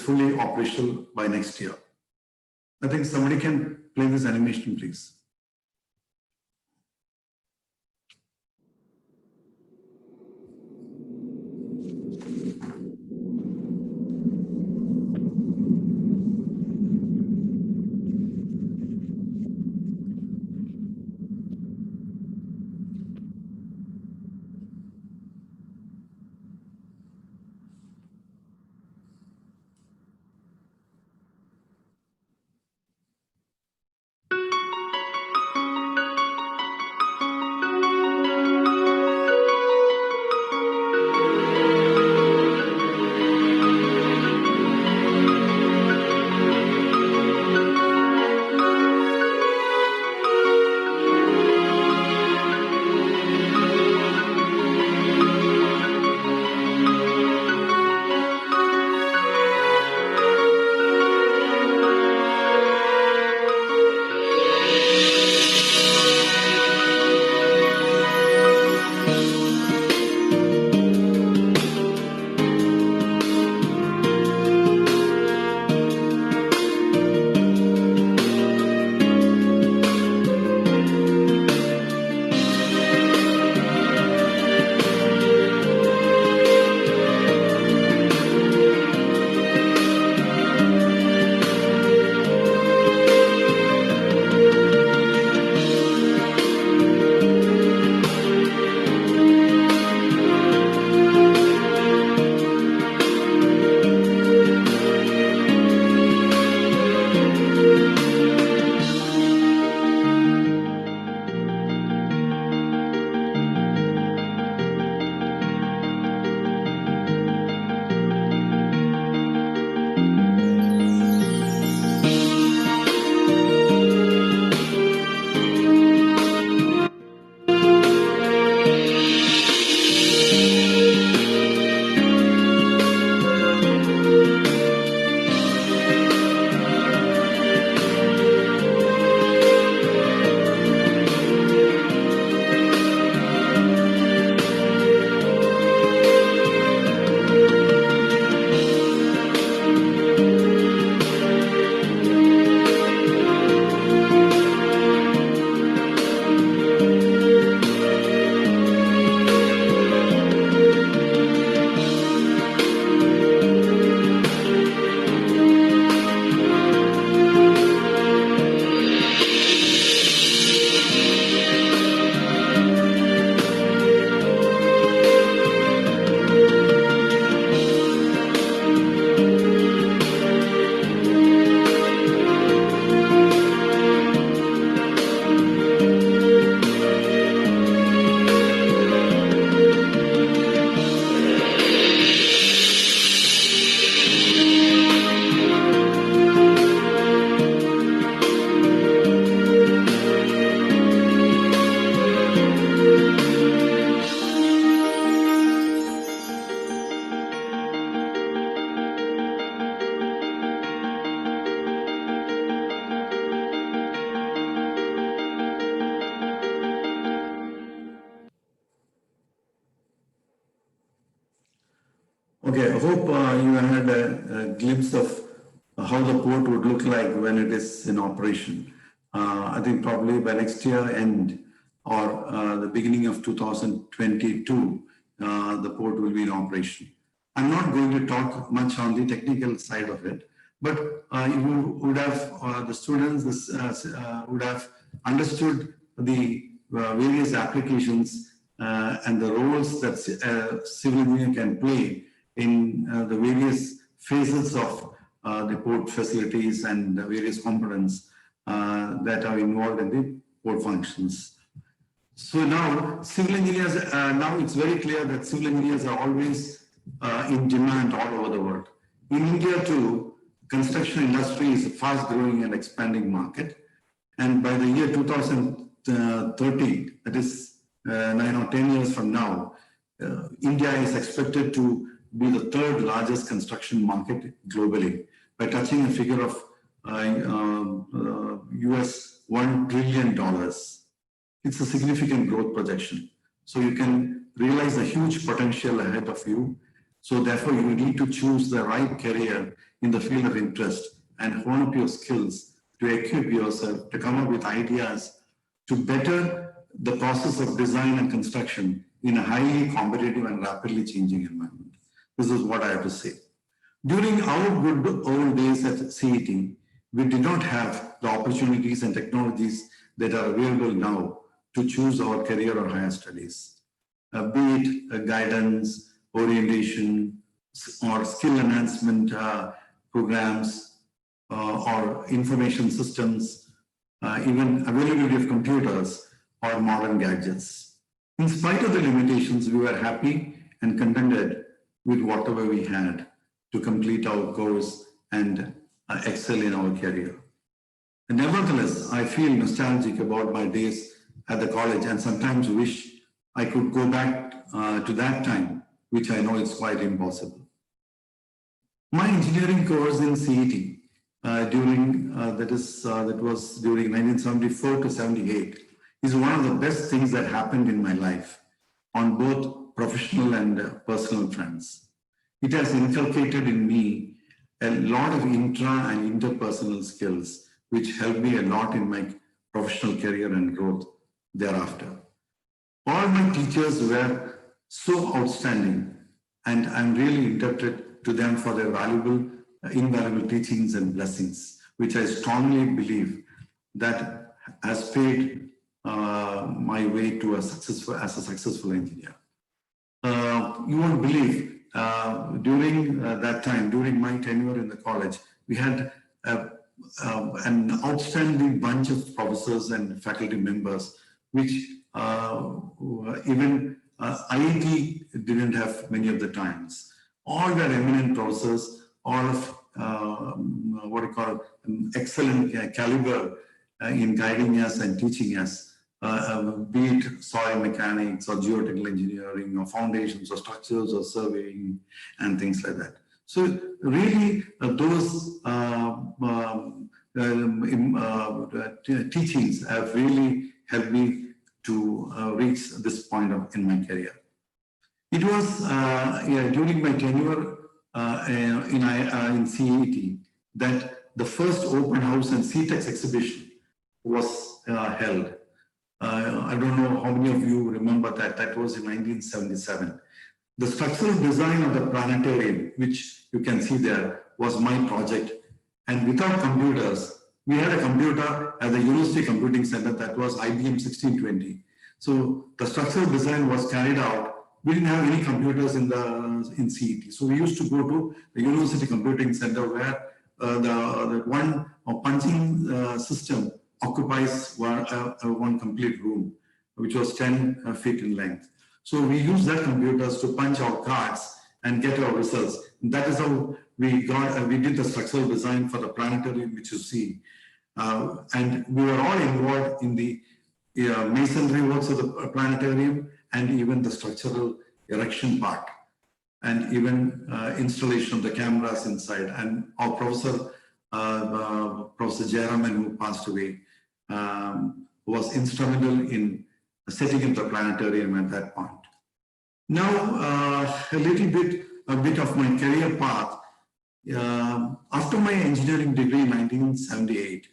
T: fully operational by next year. I think somebody can play this animation, please. Okay, I hope you had a glimpse of how the port would look like when it is in operation. I think probably by next year end or the beginning of 2022, the port will be in operation. I'm not going to talk much on the technical side of it, but you would have, the students would have understood the various applications and the roles that civil engineer can play in the various phases of the port facilities and the various components that are involved in the port functions. So now civil engineers, now it's very clear that civil engineers are always in demand all over the world. In India too, construction industry is a fast growing and expanding market. And by the year 2030, that is 9 or 10 years from now, India is expected to be the third largest construction market globally by touching a figure of US $1 trillion. It's a significant growth projection. So you can realize the huge potential ahead of you. So therefore you need to choose the right career in the field of interest and hone up your skills to equip yourself to come up with ideas to better the process of design and construction in a highly competitive and rapidly changing environment. This is what I have to say. During our good old days at CET, we did not have the opportunities and technologies that are available now to choose our career or higher studies. Be it guidance, orientation, or skill enhancement programs, or information systems, even availability of computers or modern gadgets. In spite of the limitations, we were happy and contented with whatever we had to complete our course and excel in our career. And nevertheless, I feel nostalgic about my days at the college and sometimes wish I could go back to that time, which I know is quite impossible. My engineering course in CET that was during 1974 to 78 is one of the best things that happened in my life on both professional and personal fronts. It has inculcated in me a lot of intra and interpersonal skills, which helped me a lot in my professional career and growth thereafter. All my teachers were so outstanding, and I'm really indebted to them for their invaluable teachings and blessings, which I strongly believe that has paved my way to as a successful engineer. You won't believe, during that time, during my tenure in the college, we had an outstanding bunch of professors and faculty members, which even IIT didn't have many of the times. All were eminent professors, all of what I call excellent caliber in guiding us and teaching us, be it soil mechanics or geotechnical engineering or foundations or structures or surveying and things like that. So really those teachings have really helped me to reach this point in my career. It was during my tenure in CET that the first open house and CTEX exhibition was held. I don't know how many of you remember that. That was in 1977. The structural design of the planetarium, which you can see there, was my project. And without computers, we had a computer at the University Computing Center that was IBM 1620. So the structural design was carried out. We didn't have any computers in CET. So we used to go to the University Computing Center where the one punching system occupies one complete room, which was 10 feet in length. So we used that computers to punch our cards and get our results. That is how we did the structural design for the planetarium, which you see. And we were all involved in the masonry works of the planetarium and even the structural erection part and even installation of the cameras inside. And our professor, Professor Jayaraman, who passed away, was instrumental in setting up the planetarium at that point. Now, a little bit a bit of my career path. After my engineering degree in 1978,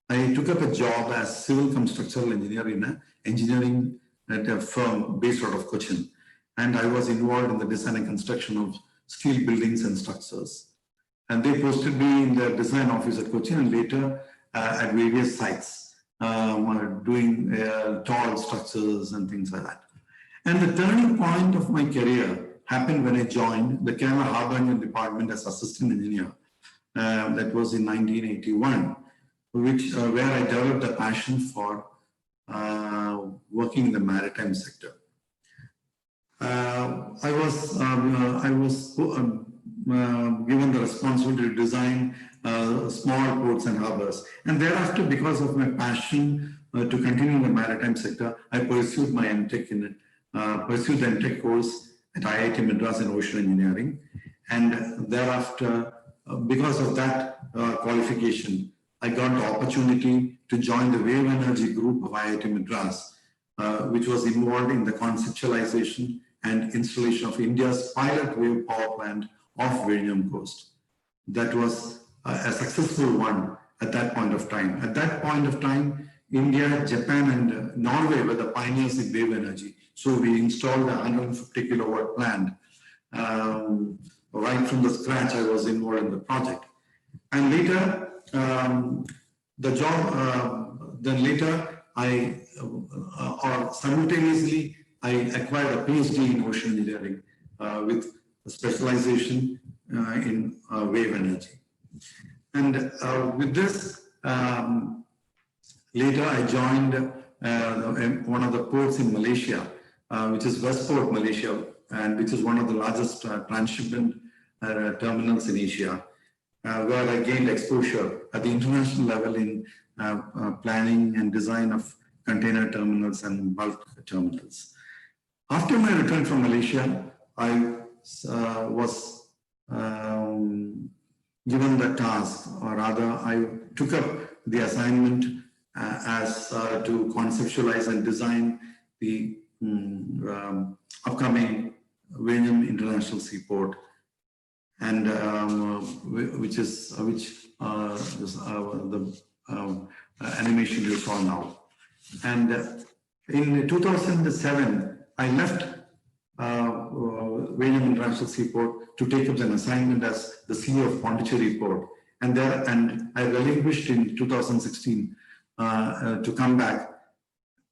T: I took up a job as civil cum structural engineer in an engineering at a firm based out of Cochin. And I was involved in the design and construction of steel buildings and structures. And they posted me in the design office at Cochin and later at various sites, doing tall structures and things like that. And the turning point of my career happened when I joined the Kerala Harbour Engine Department as assistant engineer. That was in 1981, where I developed a passion for working in the maritime sector. I was given the responsibility to design small ports and harbors. And thereafter, because of my passion to continue in the maritime sector, I pursued my MTech in it, pursued the MTech course at IIT Madras in Ocean Engineering. And thereafter, because of that qualification, I got the opportunity to join the Wave Energy group of IIT Madras, which was involved in the conceptualization and installation of India's pilot wave power plant off Vizhinjam coast. That was a successful one at that point of time. At that point of time, India, Japan, and Norway were the pioneers in wave energy. So we installed a 150 kilowatt plant. Right from the scratch, I was involved in the project. And later, simultaneously, I acquired a PhD in ocean engineering with a specialization in wave energy. And with this, later I joined one of the ports in Malaysia, which is Westport, Malaysia, and which is one of the largest transshipment terminals in Asia, where I gained exposure at the international level in planning and design of container terminals and bulk terminals. After my return from Malaysia, I was given the task, or rather I took up the assignment as to conceptualize and design the upcoming Vizhinjam International Seaport, and which the animation you saw now. And in 2007, I left Vizhinjam International Seaport to take up an assignment as the CEO of Pondicherry Port, and I relinquished in 2016 to come back.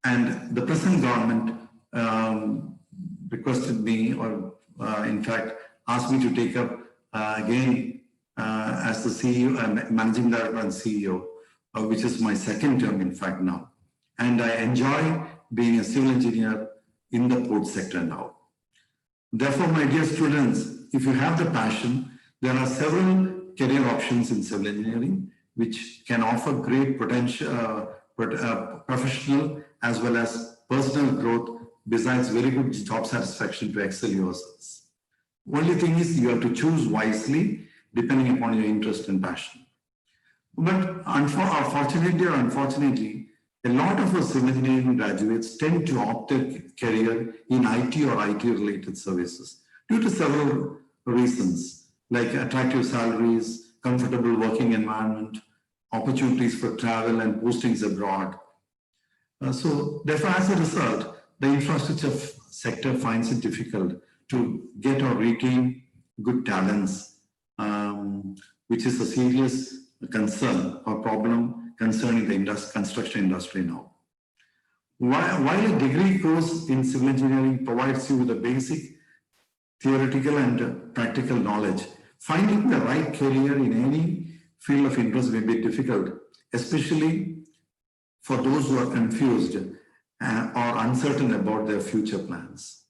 T: And the present government requested me, or in fact asked me to take up again as the CEO and Managing Director and CEO, which is my second term in fact now. And I enjoy being a civil engineer in the port sector now. Therefore, my dear students, if you have the passion, there are several career options in civil engineering which can offer great potential, professional as well as personal growth, besides very good job satisfaction to excel yourselves. Only thing is you have to choose wisely depending upon your interest and passion. But unfortunately or unfortunately, a lot of our civil engineering graduates tend to opt their career in IT or IT related services due to several reasons, like attractive salaries, comfortable working environment, opportunities for travel and postings abroad. So therefore, as a result, the infrastructure sector finds it difficult to get or retain good talents, which is a serious concern or problem concerning the construction industry now. While a degree course in civil engineering provides you with a basic theoretical and practical knowledge, finding the right career in any field of interest may be difficult, especially for those who are confused or uncertain about their future plans.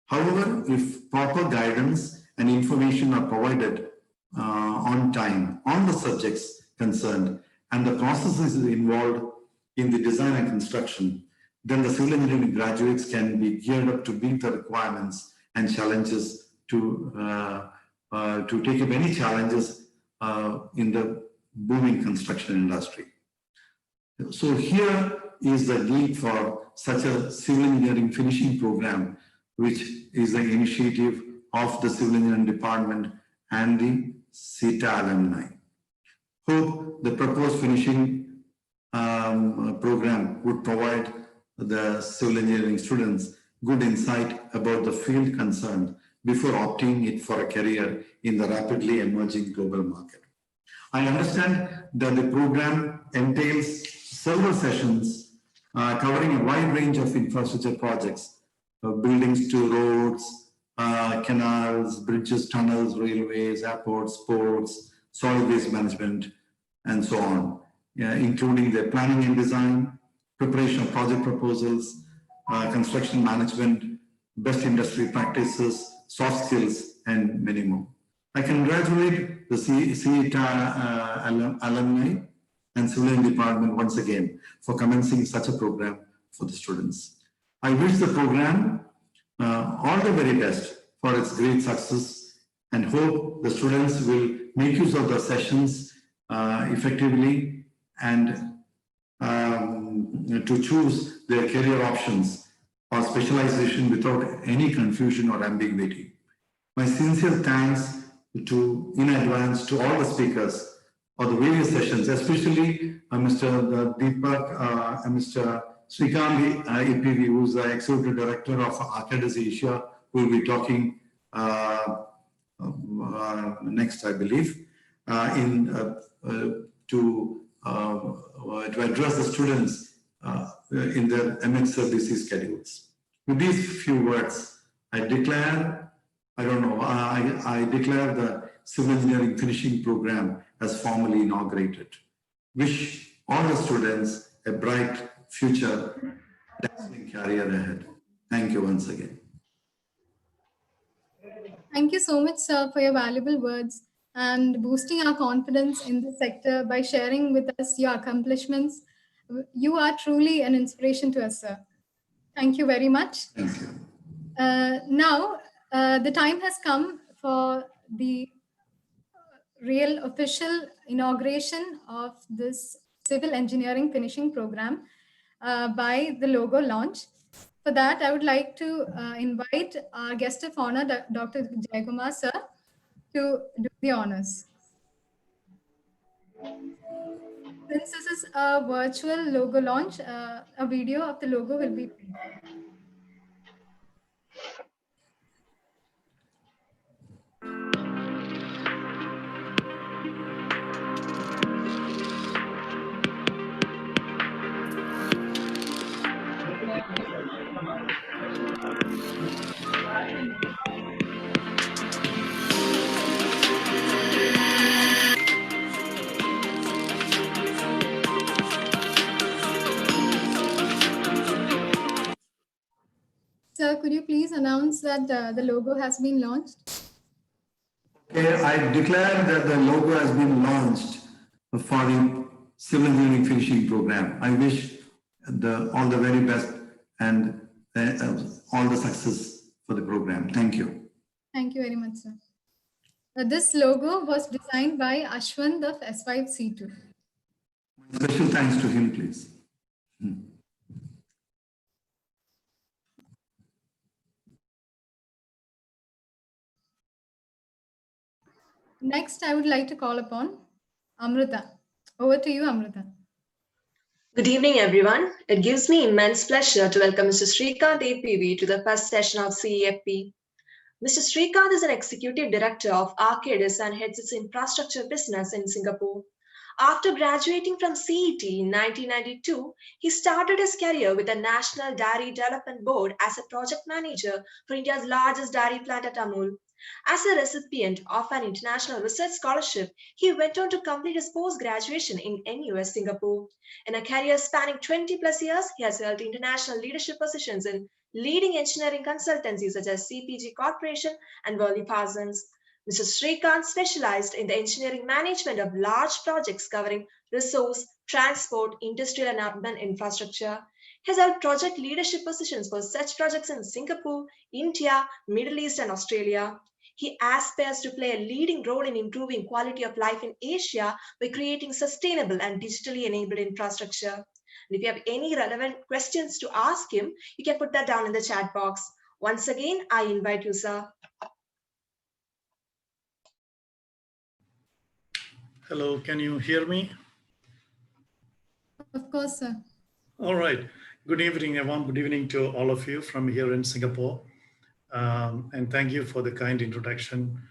T: However, if proper guidance and information are provided on time on the subjects concerned and the processes involved in the design and construction, then the civil engineering graduates can be geared up to meet the requirements and challenges to take up any challenges in the booming construction industry. So here is the need for such a civil engineering finishing program, which is the initiative of the Civil Engineering Department and the CETA alumni. Hope the proposed finishing program would provide the civil engineering students good insight about the field concerned before opting it for a career in the rapidly emerging global market. I understand that the program entails several sessions covering a wide range of infrastructure projects, buildings to roads, canals, bridges, tunnels, railways, airports, ports, solid waste management, and so on, including the planning and design, preparation of project proposals, construction management, best industry practices, soft skills, and many more. I congratulate the CETA alumni and Civil Engineering Department once again for commencing such a program for the students. I wish the program all the very best for its great success and hope the students will make use of the sessions effectively and to choose their career options or specialization without any confusion or ambiguity. My sincere thanks in advance to all the speakers for the various sessions, especially Mr. Deepak and Mr. Srikant EPV, who is the Executive Director of Arcadis Asia, who will be talking next, I believe, to address the students in their MHRDC schedules. With these few words, I declare the Civil Engineering Finishing Program as formally inaugurated. Wish all the students a bright future, dazzling career ahead. Thank you once again.
L: Thank you so much, sir, for your valuable words and boosting our confidence in this sector by sharing with us your accomplishments. You are truly an inspiration to us, sir. Thank you very much.
T: Thank you.
L: Now, the time has come for the real official inauguration of this civil engineering finishing program by the logo launch. For that, I would like to invite our guest of honor, Dr. Jayakumar, sir, to do the honors. Since this is a virtual logo launch, a video of the logo will be played. Sir, could you please announce that the logo has been launched?
T: Okay, I declare that the logo has been launched for the Civil Engineering Finishing Program. I wish all the very best and all the success for the program. Thank you.
L: Thank you very much, sir. This logo was designed by Ashwant of S5C2.
T: Special thanks to him, please.
L: Next, I would like to call upon Amrita. Over to you, Amrita.
U: Good evening, everyone. It gives me immense pleasure to welcome Mr. Srikant APV to the first session of CEFP. Mr. Srikant is an executive director of Arcadis and heads its infrastructure business in Singapore. After graduating from CET in 1992, he started his career with the National Dairy Development Board as a project manager for India's largest dairy plant at Amul. As a recipient of an international research scholarship, he went on to complete his post-graduation in NUS Singapore. In a career spanning 20 plus years, he has held international leadership positions in leading engineering consultancies such as CPG Corporation and Worley Parsons. Mr. Srikant specialized in the engineering management of large projects covering resource, transport, industrial and urban infrastructure. He has held project leadership positions for such projects in Singapore, India, Middle East and Australia. He aspires to play a leading role in improving quality of life in Asia by creating sustainable and digitally enabled infrastructure. And if you have any relevant questions to ask him, you can put that down in the chat box. Once again, I invite you, sir.
G: Hello, can you hear me?
L: Of course, sir.
G: All right. Good evening, everyone. Good evening to all of you from here in Singapore. And thank you for the kind introduction.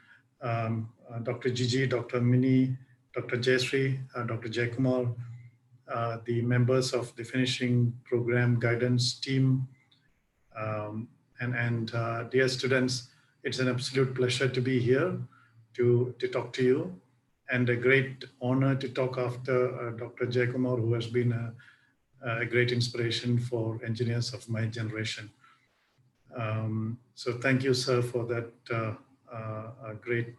G: Dr. Gigi, Dr. Mini, Dr. Jayashree, Dr. Jaykumar, the members of the finishing program guidance team, and dear students, it's an absolute pleasure to be here to talk to you, and a great honor to talk after Dr. Jaykumar, who has been a great inspiration for engineers of my generation. So thank you, sir, for that great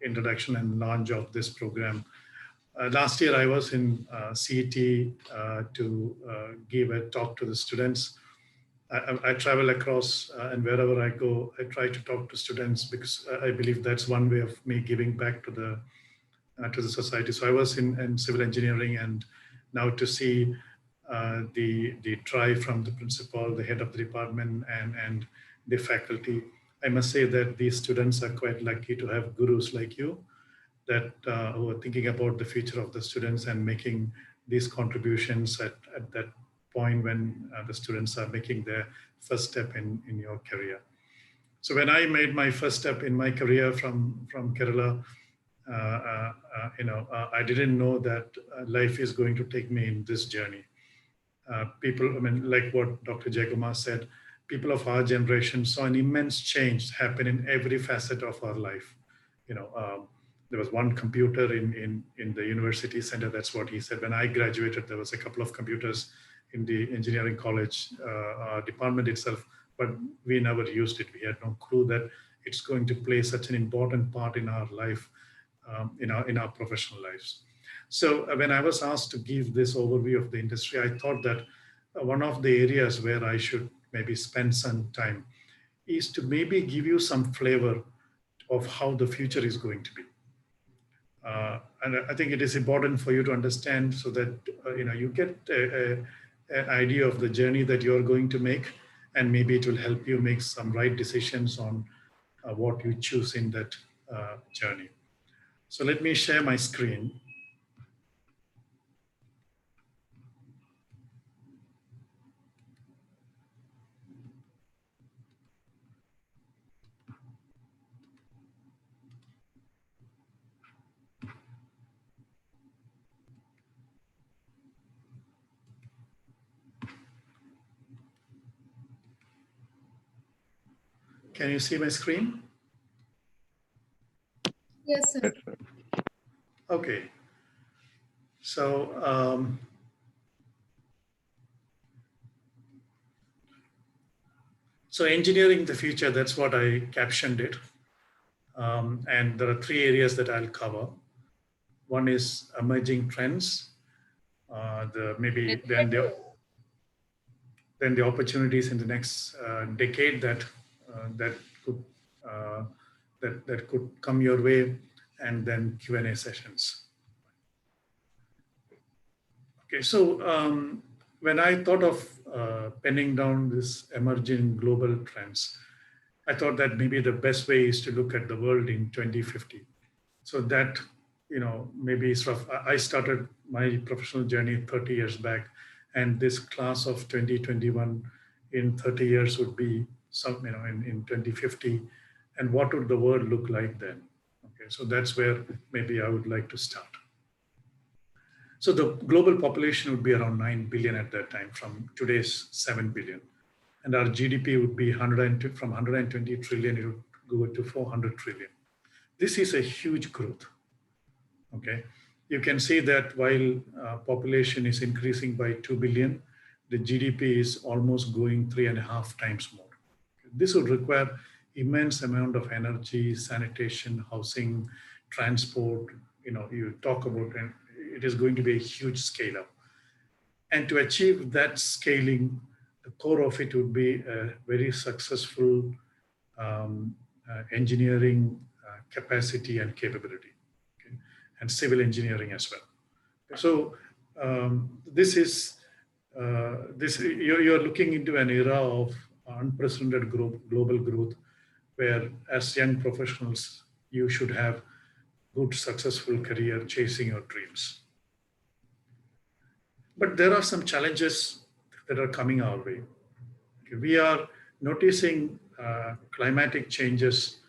G: introduction and launch of this program. Last year, I was in CET to give a talk to the students. I travel across and wherever I go, I try to talk to students because I believe that's one way of me giving back to the society. So I was in civil engineering, and now to see the drive from the principal, the head of the department, and the faculty, I must say that these students are quite lucky to have gurus like you that who are thinking about the future of the students and making these contributions at that point when the students are making their first step in your career. So when I made my first step in my career from Kerala, I didn't know that life is going to take me in this journey. People, I mean, like what Dr. Jaykumar said, people of our generation saw an immense change happen in every facet of our life. There was one computer in the university center. That's what he said. When I graduated, there was a couple of computers in the engineering college department itself, but we never used it. We had no clue that it's going to play such an important part in our life, in our professional lives. So when I was asked to give this overview of the industry, I thought that one of the areas where I should maybe spend some time is to maybe give you some flavor of how the future is going to be. And I think it is important for you to understand so that you get an idea of the journey that you're going to make, and maybe it will help you make some right decisions on what you choose in that journey. So let me share my screen. Can you see my screen?
L: Yes, sir.
G: Okay. So so engineering the future, that's what I captioned it. And there are three areas that I'll cover. One is emerging trends, then the opportunities in the next decade that could come your way, and then Q&A sessions. Okay, so when I thought of penning down this emerging global trends, I thought that maybe the best way is to look at the world in 2050. So that, maybe sort of, I started my professional journey 30 years back, and this class of 2021 in 30 years would be some, in 2050, and what would the world look like then? Okay, so that's where maybe I would like to start. So the global population would be around 9 billion at that time from today's 7 billion. And our GDP would be from 120 trillion, it would go to 400 trillion. This is a huge growth. Okay, you can see that while population is increasing by 2 billion, the GDP is almost going 3.5 times more. This would require immense amount of energy, sanitation, housing, transport. You talk about, and it is going to be a huge scale up. And to achieve that scaling, the core of it would be a very successful engineering capacity and capability. And civil engineering as well. So you're looking into an era of unprecedented global growth, where as young professionals, you should have good, successful career chasing your dreams. But there are some challenges that are coming our way. Okay, we are noticing climatic changes,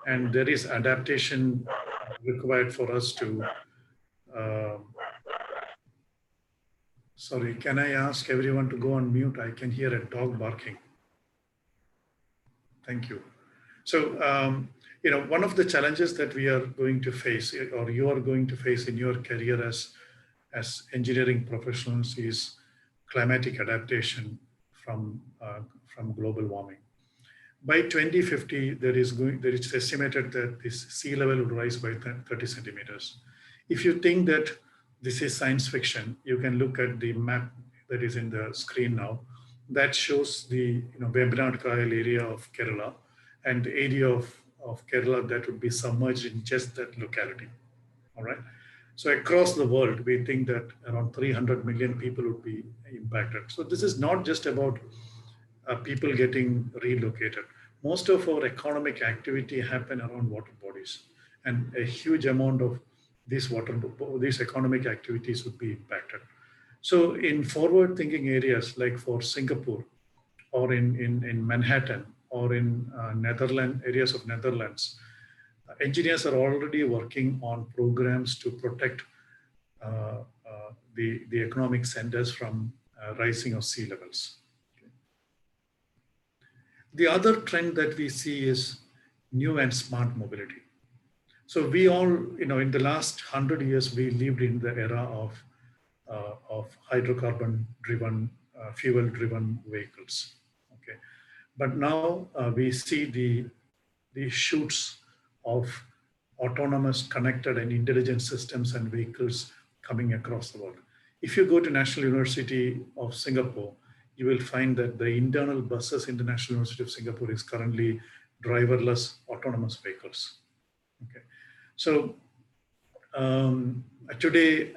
G: and there is adaptation required for us to. Sorry, can I ask everyone to go on mute? I can hear a dog barking. Thank you. So, one of the challenges that we are going to face, or you are going to face in your career as engineering professionals, is climatic adaptation from global warming. By 2050, there is estimated that this sea level will rise by 30 centimeters. If you think that this is science fiction, you can look at the map that is in the screen now. That shows the Webrand Kyle area of Kerala, and the area of Kerala that would be submerged in just that locality. All right. So across the world, we think that around 300 million people would be impacted. So this is not just about people getting relocated. Most of our economic activity happen around water bodies, and a huge amount of these economic activities would be impacted. So in forward-thinking areas like for Singapore, or in Manhattan, or in areas of Netherlands, engineers are already working on programs to protect the economic centers from rising of sea levels. The other trend that we see is new and smart mobility. So we all, in the last 100 years, we lived in the era of hydrocarbon-driven, fuel-driven vehicles. Okay, but now we see the shoots of autonomous, connected, and intelligent systems and vehicles coming across the world. If you go to National University of Singapore, you will find that the internal buses in the National University of Singapore is currently driverless autonomous vehicles. Okay, so today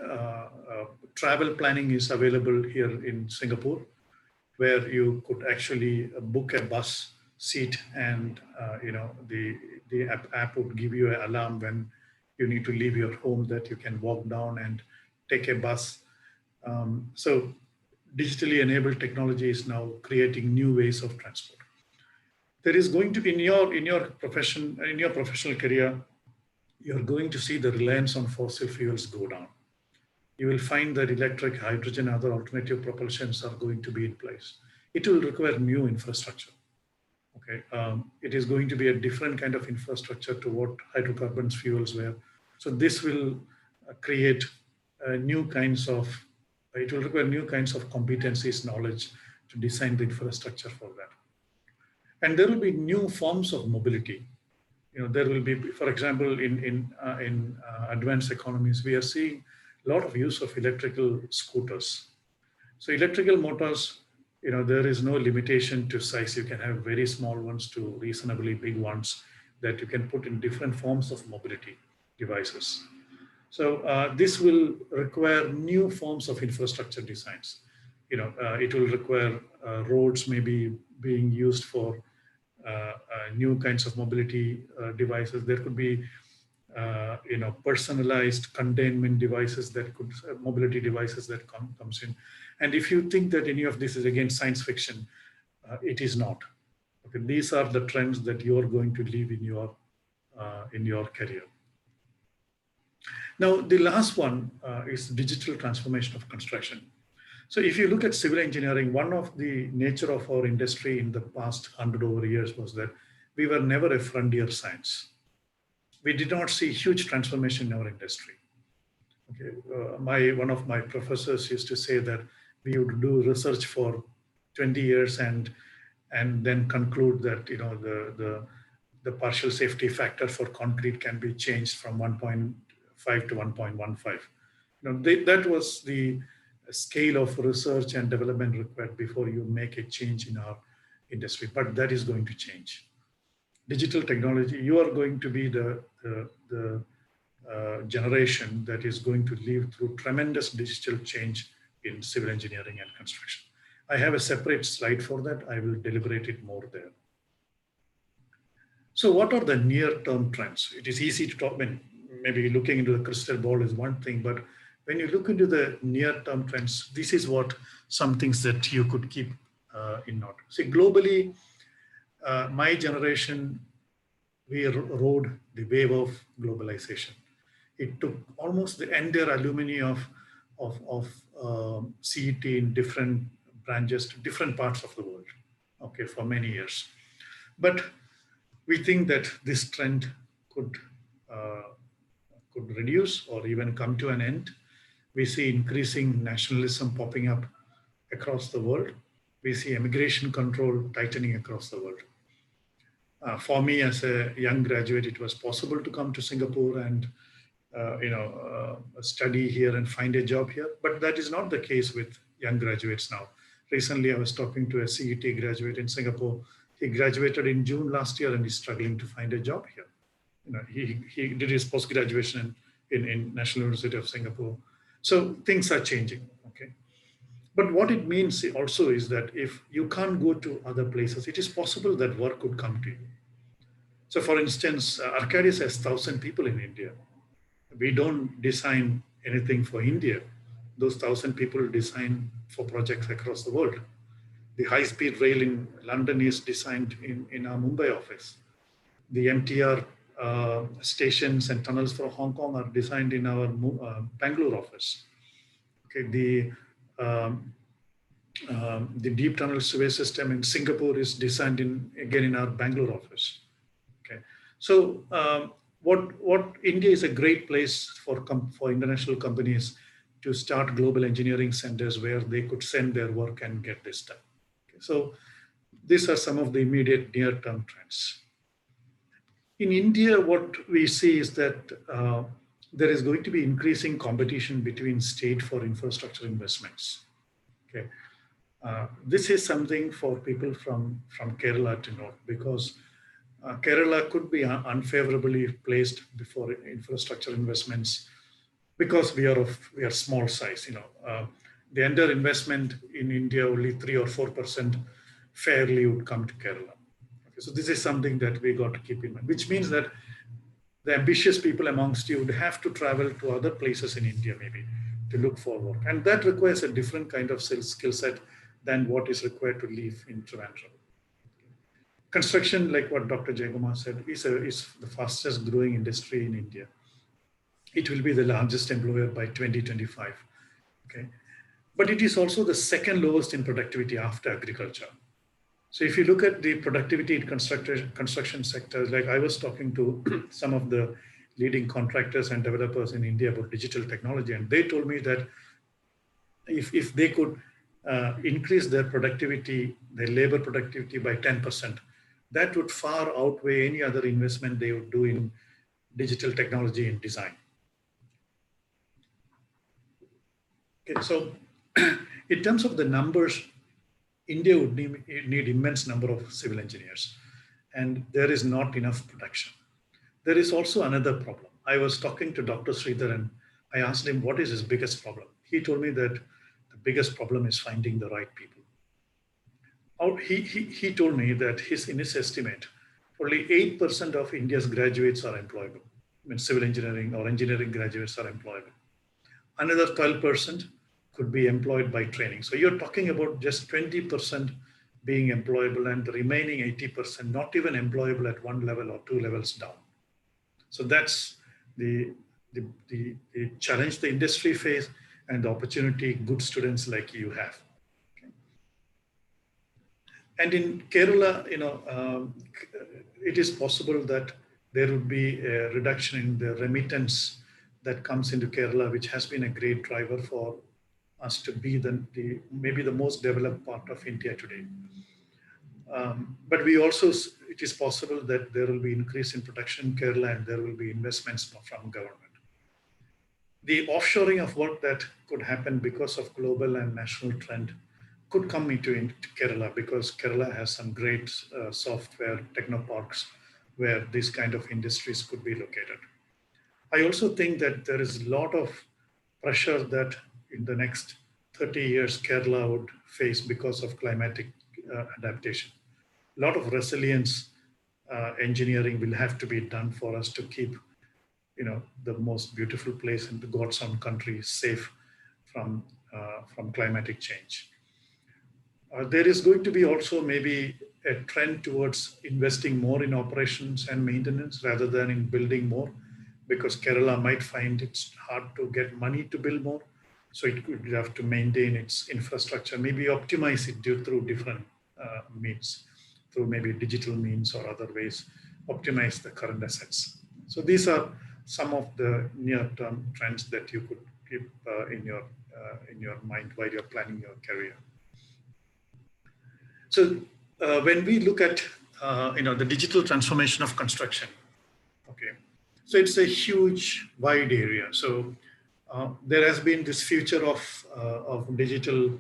G: travel planning is available here in Singapore, where you could actually book a bus seat, and the app would give you an alarm when you need to leave your home, that you can walk down and take a bus. So digitally enabled technology is now creating new ways of transport. There is going to be in your professional career, you're going to see the reliance on fossil fuels go down. You will find that electric, hydrogen, other alternative propulsions are going to be in place. It will require new infrastructure. Okay, it is going to be a different kind of infrastructure to what hydrocarbons fuels were. So this will create new kinds of. It will require new kinds of competencies, knowledge to design the infrastructure for that. And there will be new forms of mobility. There will be, for example, in advanced economies, we are seeing a lot of use of electrical scooters. So electrical motors, there is no limitation to size. You can have very small ones to reasonably big ones that you can put in different forms of mobility devices. So this will require new forms of infrastructure designs. It will require roads maybe being used for new kinds of mobility devices. There could be, personalized containment devices that could, mobility devices that comes in. And if you think that any of this is again science fiction, it is not. Okay, these are the trends that you are going to live in your career. Now, the last one is digital transformation of construction. So if you look at civil engineering, one of the nature of our industry in the past 100 over years was that we were never a frontier science. We did not see huge transformation in our industry. Okay, one of my professors used to say that we would do research for 20 years and then conclude that the partial safety factor for concrete can be changed from 1.5 to 1.15. That was the scale of research and development required before you make a change in our industry, but that is going to change. Digital technology, you are going to be the generation that is going to live through tremendous digital change in civil engineering and construction. I have a separate slide for that. I will deliberate it more there. So what are the near-term trends? It is easy to talk. maybe looking into the crystal ball is one thing, but when you look into the near-term trends, this is what some things that you could keep in note. See, globally, my generation, we rode the wave of globalization. It took almost the entire alumni of CET in different branches to different parts of the world, okay, for many years. But we think that this trend could reduce or even come to an end. We see increasing nationalism popping up across the world. We see immigration control tightening across the world. For me, as a young graduate, it was possible to come to Singapore and study here and find a job here. But that is not the case with young graduates now. Recently, I was talking to a CET graduate in Singapore. He graduated in June last year and is struggling to find a job here. He did his post-graduation in National University of Singapore. So things are changing, okay? But what it means also is that if you can't go to other places, it is possible that work could come to you. So for instance, Arcadis has 1,000 people in India. We don't design anything for India. Those 1,000 people design for projects across the world. The high-speed rail in London is designed in our Mumbai office. The MTR stations and tunnels for Hong Kong are designed in our Bangalore office. Okay, the deep tunnel sewage system in Singapore is designed again in our Bangalore office. Okay, so what India is a great place for international companies to start global engineering centers where they could send their work and get this done. Okay, so these are some of the immediate near-term trends. In India, what we see is that there is going to be increasing competition between state for infrastructure investments. Okay, this is something for people from Kerala to note, because Kerala could be unfavorably placed before infrastructure investments because we are small size. The entire investment in India, only 3 or 4% fairly would come to Kerala. Okay, so this is something that we got to keep in mind, which means that the ambitious people amongst you would have to travel to other places in India maybe to look for work. And that requires a different kind of skill set than what is required to live in Trivandrum. Construction, like what Dr. Jaykumar said, is the fastest growing industry in India. It will be the largest employer by 2025. Okay, but it is also the second lowest in productivity after agriculture. So if you look at the productivity in construction sectors, like I was talking to some of the leading contractors and developers in India about digital technology, and they told me that if they could increase their productivity, their labor productivity by 10%, that would far outweigh any other investment they would do in digital technology and design. Okay, so in terms of the numbers, India would need immense number of civil engineers, and there is not enough production. There is also another problem. I was talking to Dr. Sridhar and I asked him what is his biggest problem. He told me that the biggest problem is finding the right people. He told me that in his estimate, only 8% of India's graduates are employable. I mean, civil engineering or engineering graduates are employable. Another 12% could be employed by training. So you're talking about just 20% being employable and the remaining 80% not even employable at one level or two levels down. So that's the challenge the industry face and the opportunity good students like you have. Okay. And in Kerala, it is possible that there would be a reduction in the remittance that comes into Kerala, which has been a great driver for us to be maybe the most developed part of India today. But it is possible that there will be increase in production in Kerala and there will be investments from government. The offshoring of work that could happen because of global and national trend could come into Kerala because Kerala has some great software technoparks where these kind of industries could be located. I also think that there is a lot of pressure that in the next 30 years Kerala would face because of climatic adaptation. A lot of resilience engineering will have to be done for us to keep the most beautiful place in the God's own country is safe from climatic change. There is going to be also maybe a trend towards investing more in operations and maintenance rather than in building more, because Kerala might find it's hard to get money to build more. So it could have to maintain its infrastructure, maybe optimize it through different means, through maybe digital means or other ways, optimize the current assets. So these are some of the near-term trends that you could keep in your mind while you're planning your career. So when we look at the digital transformation of construction, okay, so it's a huge, wide area. So there has been this future of digital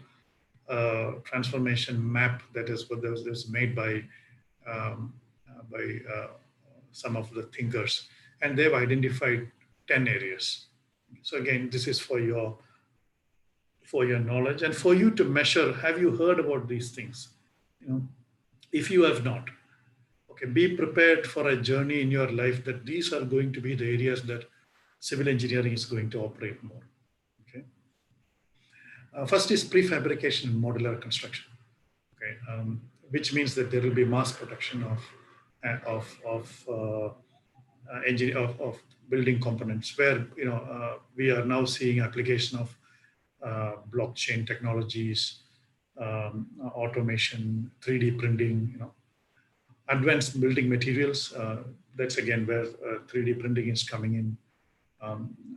G: transformation map that was made by some of the thinkers, and they've identified 10 areas. So again, this is for your knowledge and for you to measure. Have you heard about these things? If you have not, okay, be prepared for a journey in your life that these are going to be the areas that civil engineering is going to operate more. Okay. First is prefabrication and modular construction. Okay, which means that there will be mass production of building components, where we are now seeing application of blockchain technologies, automation, 3D printing, advanced building materials. That's again where 3D printing is coming in.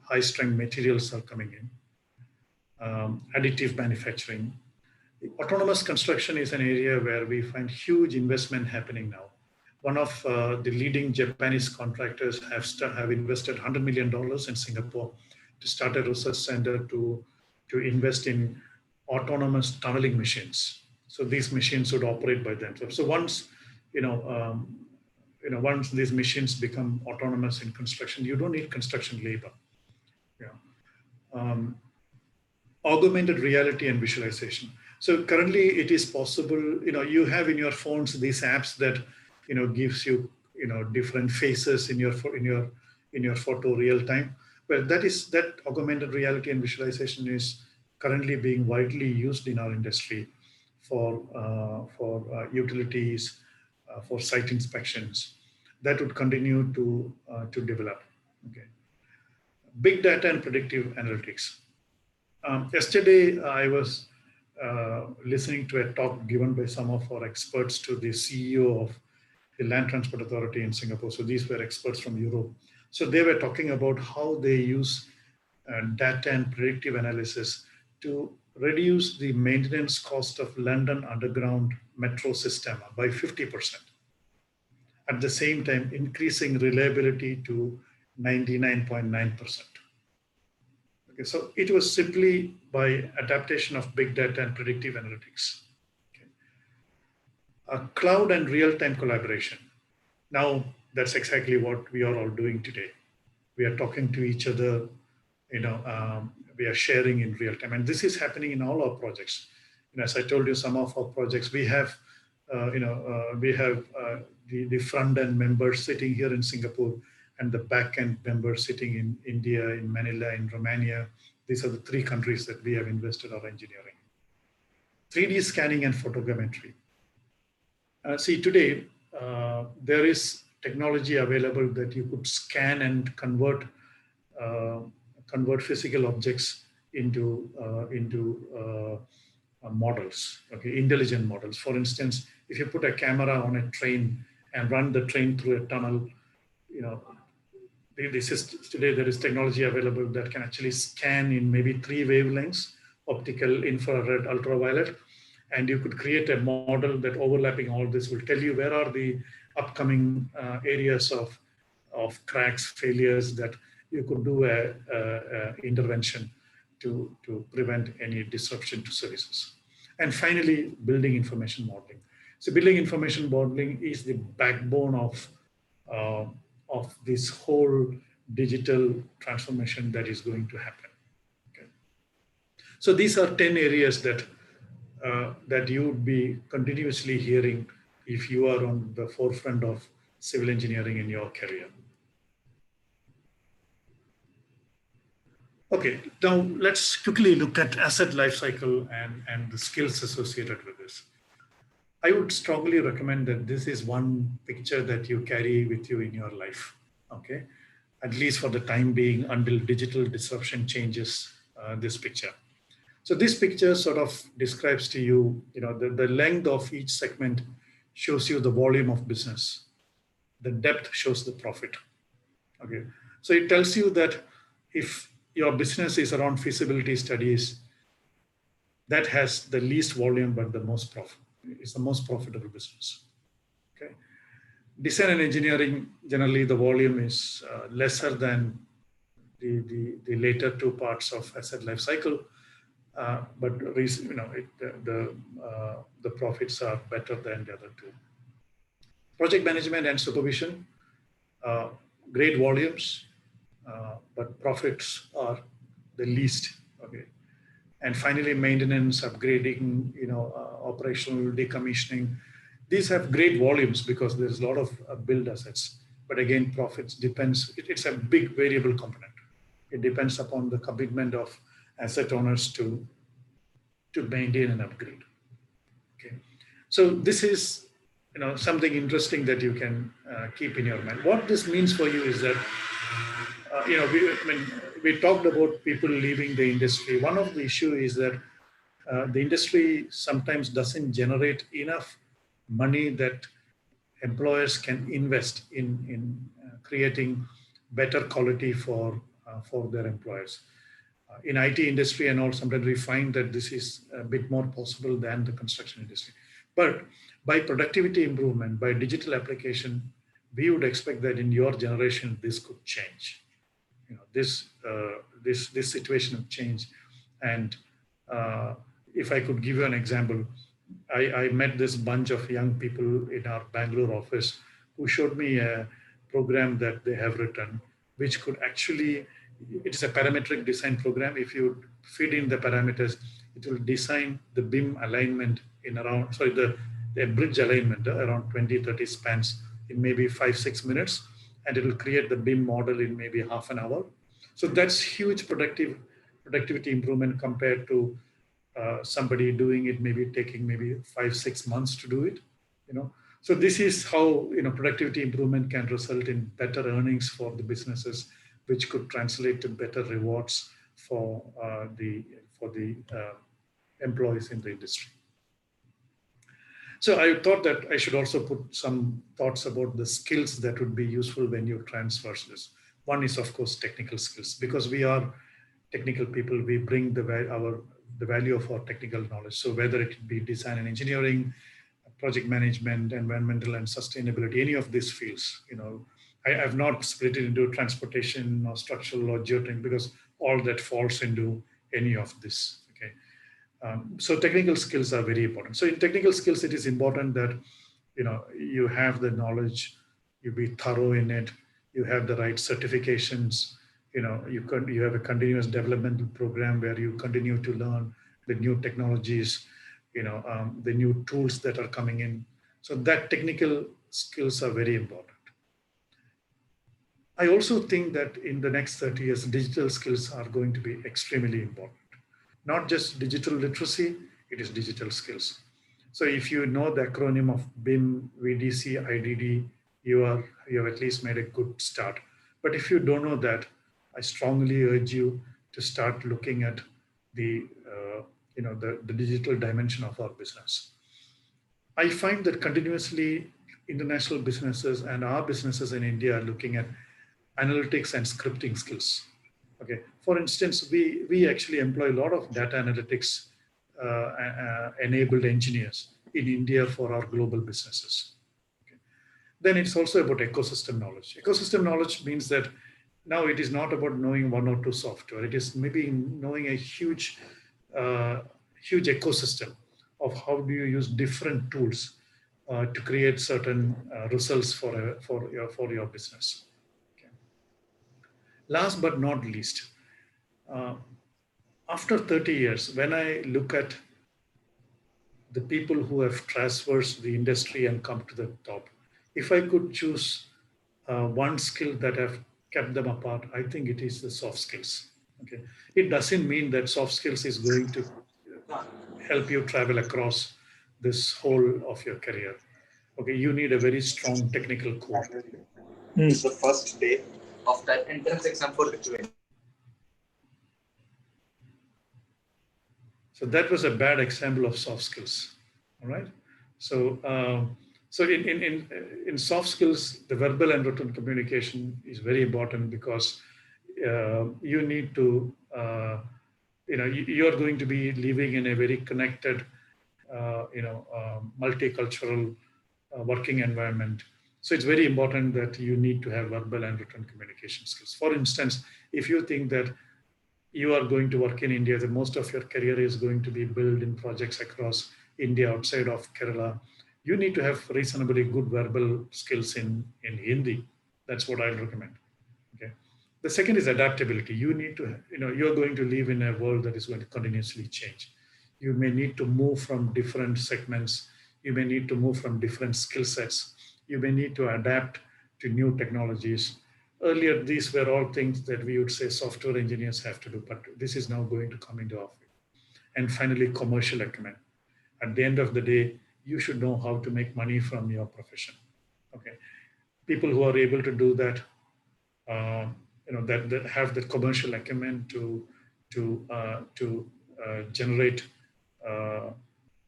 G: High strength materials are coming in. Additive manufacturing. Autonomous construction is an area where we find huge investment happening now. One of the leading Japanese contractors have invested $100 million in Singapore to start a research center to invest in autonomous tunneling machines. So these machines would operate by themselves. So once once these machines become autonomous in construction, you don't need construction labor. Augmented reality and visualization. So currently it is possible, you have in your phones these apps that, gives you, different faces in your photo real time. Well, that augmented reality and visualization is currently being widely used in our industry for utilities, for site inspections. That would continue to develop. Okay. Big data and predictive analytics. Yesterday, I was listening to a talk given by some of our experts to the CEO of the Land Transport Authority in Singapore. So these were experts from Europe. So they were talking about how they use data and predictive analysis to reduce the maintenance cost of London Underground metro system by 50%. At the same time, increasing reliability to 99.9%. Okay, so it was simply by adaptation of big data and predictive analytics. Okay. Cloud and real-time collaboration. Now, that's exactly what we are all doing today. We are talking to each other, we are sharing in real time. And this is happening in all our projects. As I told you, some of our projects, we have the front-end members sitting here in Singapore and the back-end members sitting in India, in Manila, in Romania. These are the 3 countries that we have invested our engineering. 3D scanning and photogrammetry. See, today, there is technology available that you could scan and convert physical objects into models, okay, intelligent models. For instance, if you put a camera on a train and run the train through a tunnel, today there is technology available that can actually scan in maybe 3 wavelengths, optical, infrared, ultraviolet, and you could create a model that overlapping all this will tell you where are the upcoming areas of cracks, failures that you could do a intervention to prevent any disruption to services. And finally, building information modeling. So building information modeling is the backbone of this whole digital transformation that is going to happen. Okay. So these are 10 areas that you would be continuously hearing if you are on the forefront of civil engineering in your career. Okay, now let's quickly look at asset lifecycle and the skills associated with this. I would strongly recommend that this is one picture that you carry with you in your life, okay? At least for the time being until digital disruption changes this picture. So this picture sort of describes to you, the length of each segment shows you the volume of business. The depth shows the profit, okay? So it tells you that if your business is around feasibility studies, that has the least volume but the most profit. It's the most profitable business. Okay. Design and engineering, generally the volume is lesser than the later two parts of asset life cycle, but the profits are better than the other two. Project management and supervision, great volumes, but profits are the least. Okay. And finally, maintenance, upgrading, operational decommissioning. These have great volumes because there's a lot of build assets. But again, profits depends. It's a big variable component. It depends upon the commitment of asset owners to maintain and upgrade. Okay, so this is something interesting that you can keep in your mind. What this means for you is that we talked about people leaving the industry. One of the issue is that the industry sometimes doesn't generate enough money that employers can invest in creating better quality for their employers. In IT industry and all, sometimes we find that this is a bit more possible than the construction industry. But by productivity improvement, by digital application, we would expect that in your generation, this could change. This situation will change. And if I could give you an example, I met this bunch of young people in our Bangalore office who showed me a program that they have written, which could actually, it's a parametric design program. If you feed in the parameters, it will design the beam alignment in around, sorry, the bridge alignment around 20-30 spans in maybe 5-6 minutes, and it will create the beam model in maybe half an hour. So that's huge productivity improvement compared to somebody doing it, maybe taking maybe 5-6 months to do it. So this is how productivity improvement can result in better earnings for the businesses, which could translate to better rewards for the employees in the industry. So I thought that I should also put some thoughts about the skills that would be useful when you transfer this. One is, of course, technical skills, because we are technical people. We bring the value of our technical knowledge. So whether it be design and engineering, project management, environmental and sustainability, any of these fields, I have not split it into transportation or structural or geotechnical, because all that falls into any of this. Okay. So technical skills are very important. So in technical skills, it is important that you have the knowledge, you be thorough in it, you have the right certifications, you have a continuous developmental program where you continue to learn the new technologies, the new tools that are coming in. So that technical skills are very important. I also think that in the next 30 years, digital skills are going to be extremely important. Not just digital literacy, it is digital skills. So if you know the acronym of BIM, VDC, IDD, you have at least made a good start. But if you don't know that, I strongly urge you to start looking at the digital dimension of our business. I find that continuously international businesses and our businesses in India are looking at analytics and scripting skills. Okay. For instance, we actually employ a lot of data analytics enabled engineers in India for our global businesses. Okay. Then it's also about ecosystem knowledge. Ecosystem knowledge means that now it is not about knowing one or two software. It is maybe knowing a huge ecosystem of how do you use different tools to create certain results for your business. Last but not least, after 30 years, when I look at the people who have traversed the industry and come to the top, if I could choose one skill that have kept them apart, I think it is the soft skills. Okay, it doesn't mean that soft skills is going to help you travel across this whole of your career. Okay, you need a very strong technical core.
F: It's the first day of that entrance exam for Lithuania.
G: So that was a bad example of soft skills. All right. So in soft skills, the verbal and written communication is very important because you need to you are going to be living in a very connected multicultural working environment. So it's very important that you need to have verbal and written communication skills. For instance, if you think that you are going to work in India, that most of your career is going to be built in projects across India outside of Kerala, you need to have reasonably good verbal skills in Hindi. That's what I'll recommend. Okay. The second is adaptability. You need to, you're going to live in a world that is going to continuously change. You may need to move from different segments. You may need to move from different skill sets. You may need to adapt to new technologies. Earlier, these were all things that we would say software engineers have to do, but this is now going to come into our field. And finally, commercial acumen. At the end of the day, you should know how to make money from your profession. Okay, people who are able to do that, that have the commercial acumen to generate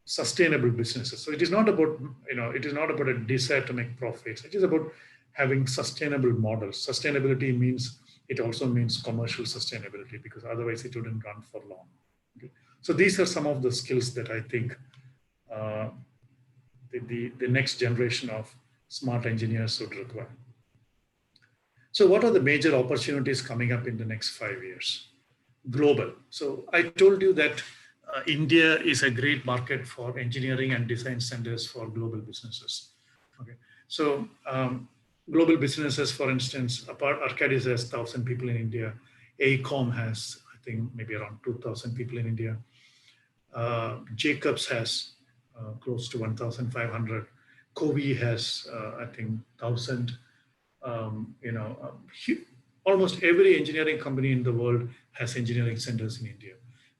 G: sustainable businesses. So it is not about a desire to make profits. It is about having sustainable models. Sustainability means, it also means commercial sustainability, because otherwise it wouldn't run for long. Okay. So these are some of the skills that I think the next generation of smart engineers would require. So what are the major opportunities coming up in the next 5 years? Global. So I told you that India is a great market for engineering and design centers for global businesses. Okay. So global businesses, for instance, Arcadis has 1,000 people in India. AECOM has, I think, maybe around 2,000 people in India. Jacobs has close to 1,500. Covey has, I think, 1,000. Almost every engineering company in the world has engineering centers in India,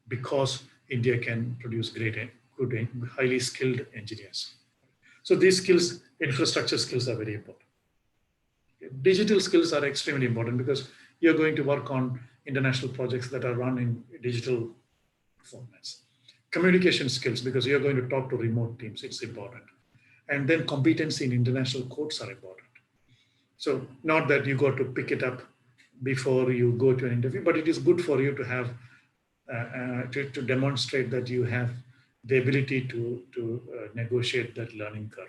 G: because India can produce good, highly skilled engineers. So these skills, infrastructure skills, are very important. Digital skills are extremely important, because you're going to work on international projects that are run in digital formats. Communication skills, because you're going to talk to remote teams, it's important. And then competency in international codes are important. So not that you got to pick it up before you go to an interview, but it is good for you to have, to demonstrate that you have the ability to negotiate that learning curve.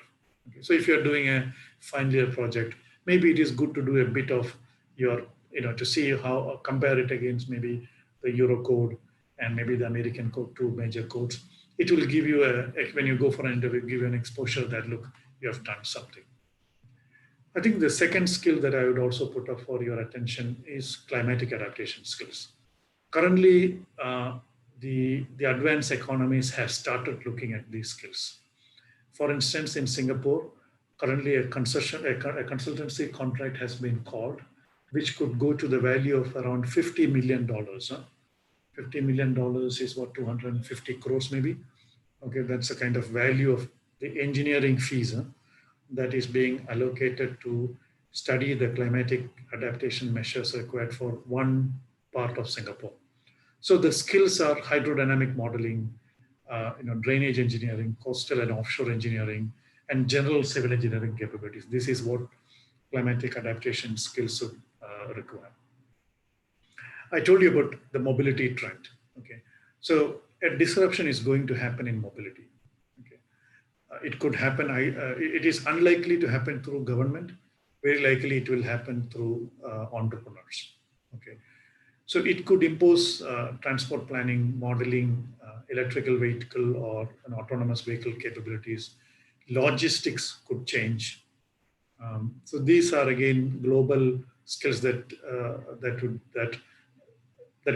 G: Okay. So if you're doing a final year project, maybe it is good to do a bit of your, to see how, compare it against maybe the Euro code and maybe the American code, two major codes. It will give you when you go for an interview, give you an exposure that, look, you have done something. I think the second skill that I would also put up for your attention is climatic adaptation skills. Currently, the advanced economies have started looking at these skills. For instance, in Singapore, currently a consultancy contract has been called, which could go to the value of around $50 million. $50 million is what, 250 crores maybe? Okay, that's the kind of value of the engineering fees that is being allocated to study the climatic adaptation measures required for one part of Singapore. So the skills are hydrodynamic modeling, drainage engineering, coastal and offshore engineering, and general civil engineering capabilities. This is what climatic adaptation skills should require. I told you about the mobility trend. Okay, so a disruption is going to happen in mobility. Okay, it could happen. It is unlikely to happen through government. Very likely, it will happen through entrepreneurs. Okay, so it could impose transport planning, modeling, electrical vehicle or an autonomous vehicle capabilities. Logistics could change. So these are again global skills that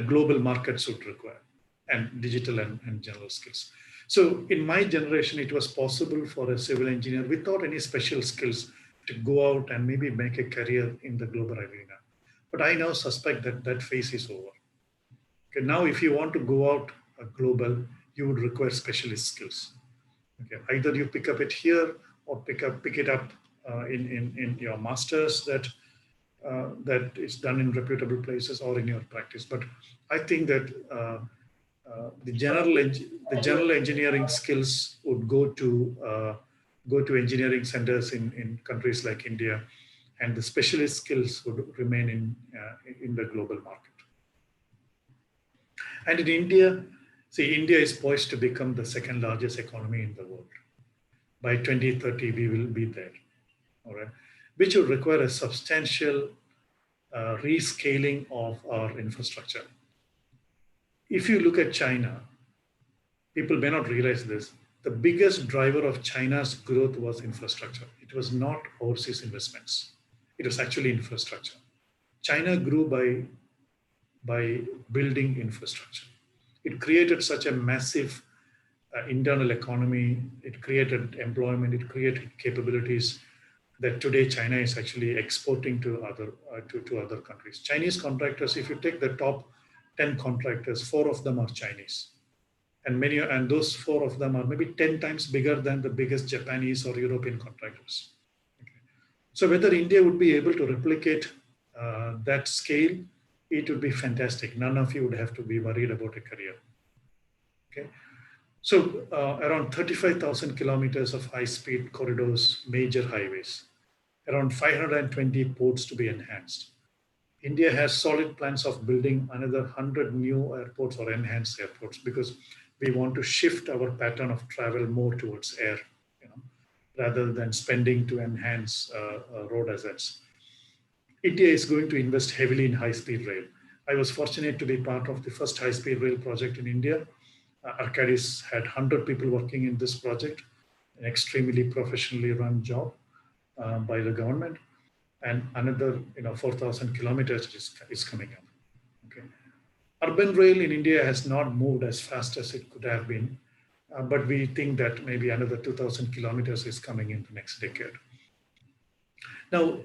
G: global markets would require, and digital and general skills. So in my generation, it was possible for a civil engineer without any special skills to go out and maybe make a career in the global arena. But I now suspect that that phase is over. Okay, now if you want to go out global, you would require specialist skills. Okay, either you pick up it here or pick it up in your masters that is done in reputable places or in your practice. But I think that the general engineering skills would go to engineering centers in countries like India, and the specialist skills would remain in the global market. And in India, see, India is poised to become the second largest economy in the world. By 2030, we will be there, all right, which will require a substantial rescaling of our infrastructure. If you look at China, people may not realize this, the biggest driver of China's growth was infrastructure. It was not overseas investments. It was actually infrastructure. China grew by building infrastructure. It created such a massive internal economy. It created employment. It created capabilities that today China is actually exporting to other countries. Chinese contractors, if you take the top 10 contractors, 4 of them are Chinese. And those 4 of them are maybe 10 times bigger than the biggest Japanese or European contractors. Okay. So whether India would be able to replicate that scale, it would be fantastic. None of you would have to be worried about a career. Okay. So around 35,000 kilometers of high-speed corridors, major highways, around 520 ports to be enhanced. India has solid plans of building another 100 new airports or enhanced airports because we want to shift our pattern of travel more towards air, rather than spending to enhance road assets. India is going to invest heavily in high-speed rail. I was fortunate to be part of the first high-speed rail project in India. Arcadis had 100 people working in this project, an extremely professionally run job by the government, and another 4,000 kilometers is coming up. Okay. Urban rail in India has not moved as fast as it could have been, but we think that maybe another 2,000 kilometers is coming in the next decade. Now,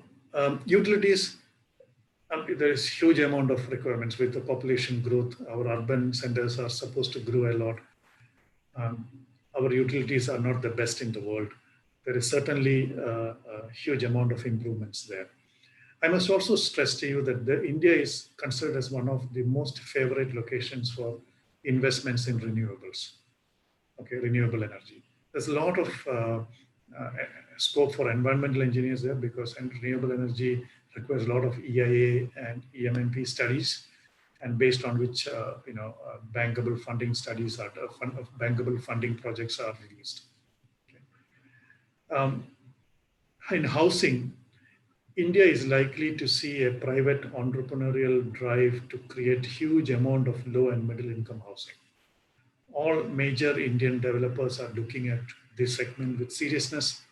G: utilities, there is huge amount of requirements with the population growth. Our urban centers are supposed to grow a lot. Our utilities are not the best in the world. There is certainly a huge amount of improvements there. I must also stress to you that India is considered as one of the most favorite locations for investments in renewables, okay, renewable energy. There's a lot of scope for environmental engineers there because renewable energy requires a lot of EIA and EMMP studies, and based on which bankable funding studies are bankable funding projects are released. Okay. In housing, India is likely to see a private entrepreneurial drive to create huge amount of low and middle income housing. All major Indian developers are looking at this segment with seriousness.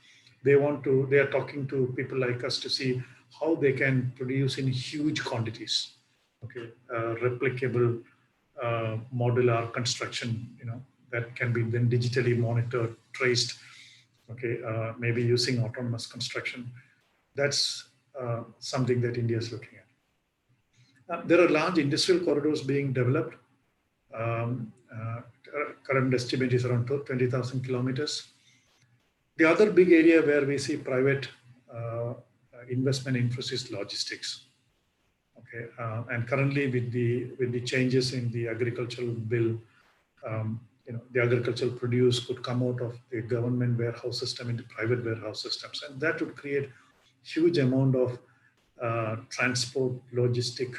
G: They are talking to people like us to see how they can produce in huge quantities. Okay, replicable modular construction, that can be then digitally monitored, traced. Okay, maybe using autonomous construction. That's something that India is looking at. There are large industrial corridors being developed. Current estimate is around 20,000 kilometers. The other big area where we see private investment interest is logistics. Okay, and currently with the changes in the agricultural bill, the agricultural produce could come out of the government warehouse system into private warehouse systems, and that would create huge amount of transport logistic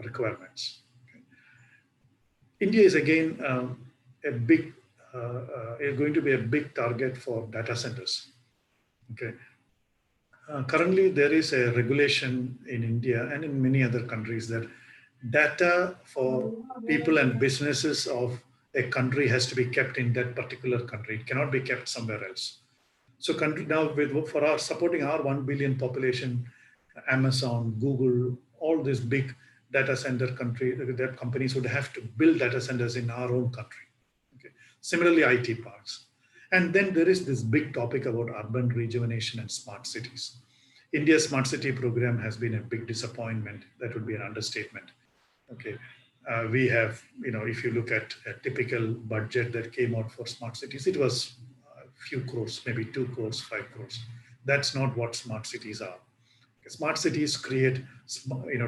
G: requirements. Okay. India is again going to be a big target for data centers. Okay. Currently, there is a regulation in India and in many other countries that data for people and businesses of a country has to be kept in that particular country. It cannot be kept somewhere else. So now supporting our 1 billion population, Amazon, Google, all these big data center companies would have to build data centers in our own country. Okay. Similarly, IT parks. And then there is this big topic about urban rejuvenation and smart cities. India's smart city program has been a big disappointment. That would be an understatement. Okay. we have, if you look at a typical budget that came out for smart cities, it was a few crores, maybe 2 crores, 5 crores. That's not what smart cities are. Smart cities create,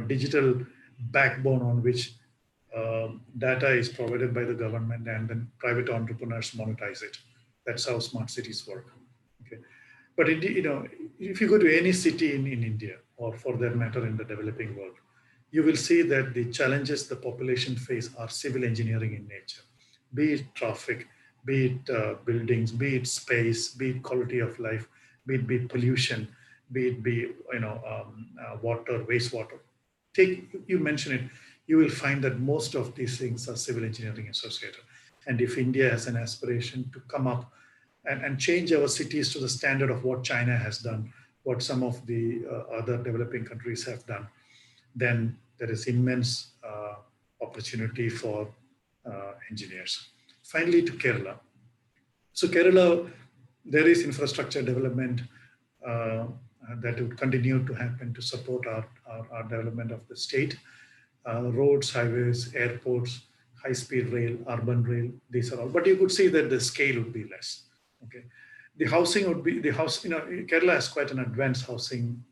G: digital backbone on which data is provided by the government, and then private entrepreneurs monetize it. That's how smart cities work. Okay, but if you go to any city in India, or for that matter in the developing world, you will see that the challenges the population face are civil engineering in nature, be it traffic, be it buildings, be it space, be it quality of life, be it pollution, be it water, wastewater. You mention it, you will find that most of these things are civil engineering associated. And if India has an aspiration to come up and change our cities to the standard of what China has done, what some of the other developing countries have done, then there is immense opportunity for engineers. Finally, to Kerala. So Kerala, there is infrastructure development that would continue to happen to support our development of the state. Roads, highways, airports, high-speed rail, urban rail, these are all. But you could see that the scale would be less. Okay, the housing would be Kerala has quite an advanced housing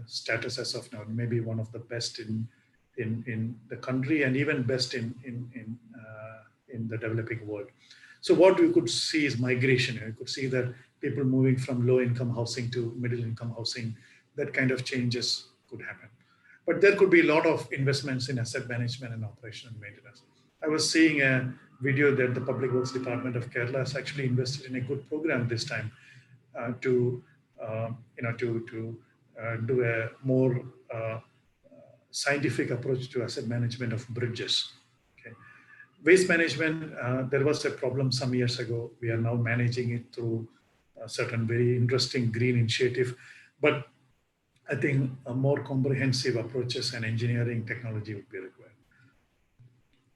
G: status as of now, maybe one of the best in the country, and even best in the developing world. So what we could see is migration. You could see that people moving from low-income housing to middle-income housing, that kind of changes could happen. But there could be a lot of investments in asset management and operation and maintenance. I was seeing a video that the Public Works Department of Kerala has actually invested in a good program this time to do a more scientific approach to asset management of bridges. Okay. Waste management, there was a problem some years ago. We are now managing it through a certain very interesting green initiative. But I think a more comprehensive approaches and engineering technology would be required.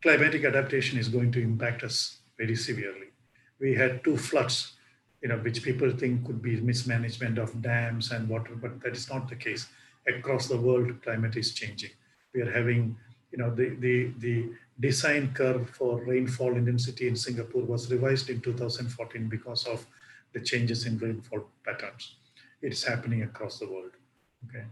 G: Climatic adaptation is going to impact us very severely. We had 2 floods, which people think could be mismanagement of dams and water, but that is not the case. Across the world, climate is changing. We are having, the design curve for rainfall intensity in Singapore was revised in 2014 because of the changes in rainfall patterns. It's happening across the world. Okay.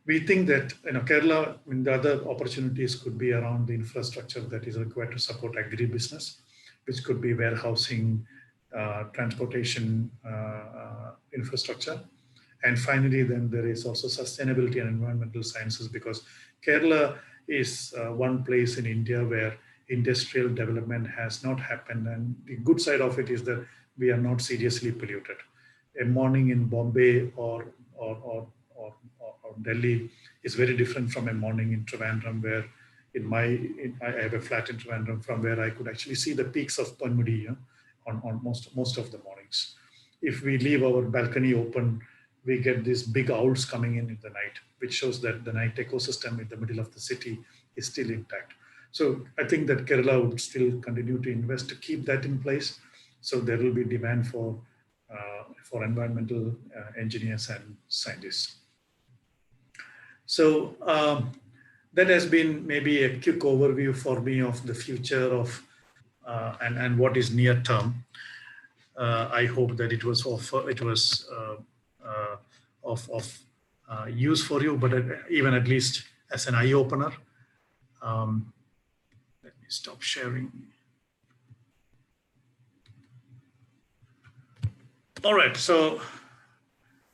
G: We think that Kerala, the other opportunities could be around the infrastructure that is required to support agribusiness, which could be warehousing, transportation infrastructure. And finally, then there is also sustainability and environmental sciences, because Kerala is one place in India where industrial development has not happened. And the good side of it is that we are not seriously polluted. A morning in Bombay or Delhi is very different from a morning in Trivandrum, where I have a flat in Trivandrum from where I could actually see the peaks of Ponmudi on most of the mornings. If we leave our balcony open, we get these big owls coming in the night, which shows that the night ecosystem in the middle of the city is still intact. So I think that Kerala would still continue to invest to keep that in place. So there will be demand for environmental engineers and scientists. So that has been maybe a quick overview for me of the future of and what is near term. I hope that it was of use for you, but even at least as an eye opener. Let me stop sharing. All right, so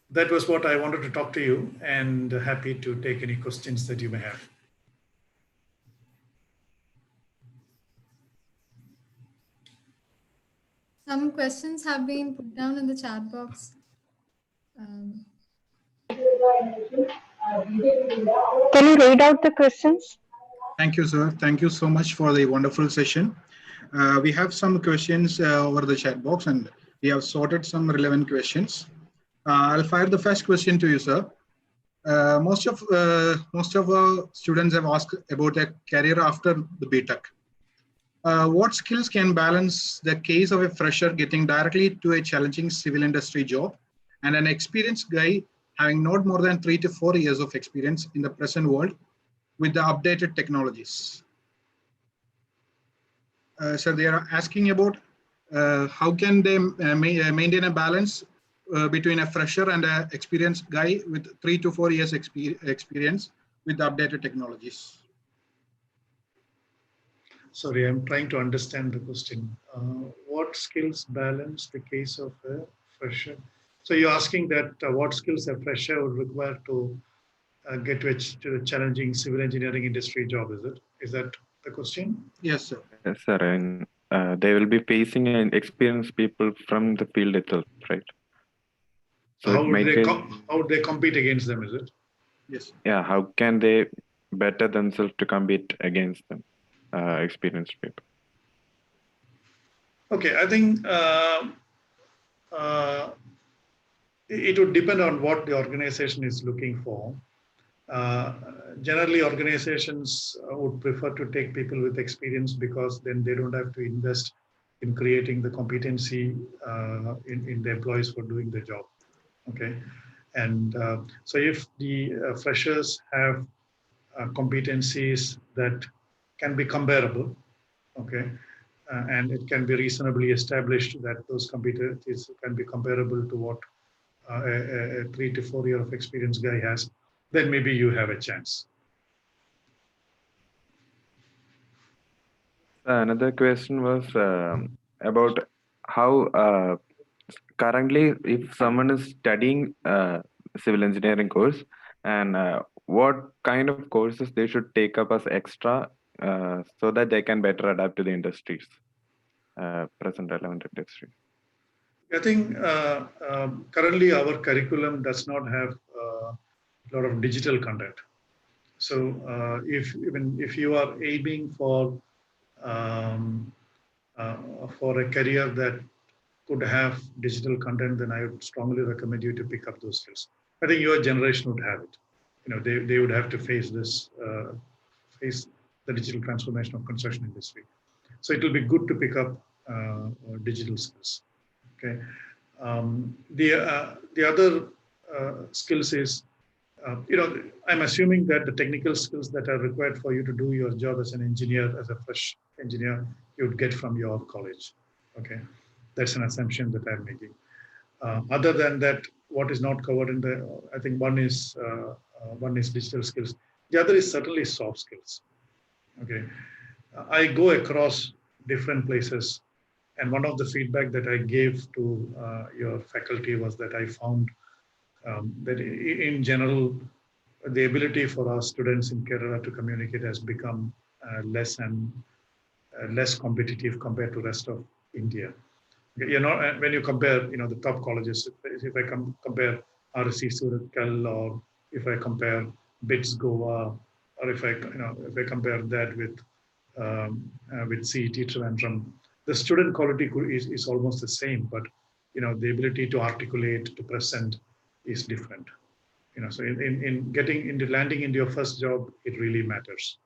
G: that was what I wanted to talk to you, and happy to take any questions that you may have.
L: Some questions have been put down in the chat box.
Q: Can you read out the questions?
I: Thank you, sir. Thank you so much for the wonderful session. We have some questions over the chat box, and we have sorted some relevant questions. I'll fire the first question to you, sir. Most of our students have asked about a career after the BTech. What skills can balance the case of a fresher getting directly to a challenging civil industry job and an experienced guy having not more than 3 to 4 years of experience in the present world with the updated technologies. So they are asking about how can they maintain a balance between a fresher and an experienced guy with 3 to 4 years experience with the updated technologies.
G: Sorry, I'm trying to understand the question. What skills balance the case of a fresher? So you're asking that what skills a fresher would require to get to a challenging civil engineering industry job, is it? Is that the question?
I: Yes, sir.
C: Yes, sir. And they will be facing and experienced people from the field itself, right? So
G: How would they compete against them, is it?
I: Yes.
C: Yeah, how can they better themselves to compete against them, experienced people?
G: Okay, I think it would depend on what the organization is looking for. Generally, organizations would prefer to take people with experience because then they don't have to invest in creating the competency in the employees for doing the job. Okay, and so if the freshers have competencies that can be comparable, okay, and it can be reasonably established that those competencies can be comparable to what a 3 to 4 year of experience guy has, then maybe you have a chance.
C: Another question was about how currently if someone is studying civil engineering course and what kind of courses they should take up as extra so that they can better adapt to the industries, present relevant industries.
G: I think currently our curriculum does not have a lot of digital content. So if you are aiming for a career that could have digital content, then I would strongly recommend you to pick up those skills. I think your generation would have it. You know, they would have to face the digital transformation of construction industry. So it will be good to pick up digital skills. Okay. The other skills is, I'm assuming that the technical skills that are required for you to do your job as an engineer, as a fresh engineer, you would get from your college. Okay, that's an assumption that I'm making. Other than that, what is not covered in the, I think one is digital skills. The other is certainly soft skills. Okay, I go across different places, and one of the feedback that I gave to your faculty was that I found that in general, the ability for our students in Kerala to communicate has become less and less competitive compared to rest of India. You know, when you compare, the top colleges, if I compare RSC Suratkal, or if I compare BITS Goa, or if I compare that with CET Trivandrum, the student quality is almost the same, but the ability to articulate, to present is different. So in landing into your first job, it really matters.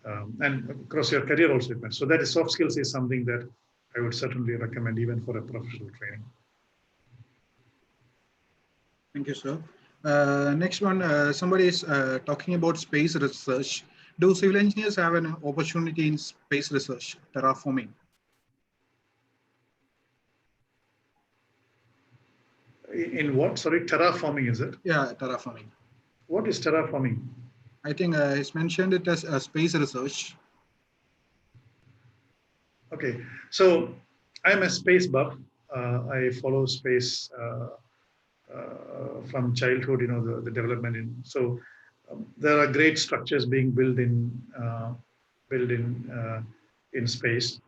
G: And across your career also it matters. So that is soft skills is something that I would certainly recommend even for a professional training.
I: Thank you, sir. Next one, somebody is talking about space research. Do civil engineers have an opportunity in space research, terraforming?
G: In what? Sorry, terraforming, is it?
I: Yeah, terraforming.
G: What is terraforming?
I: I think it's mentioned it as space research.
G: Okay, so I'm a space buff. I follow space from childhood, the development so there are great structures being built in space.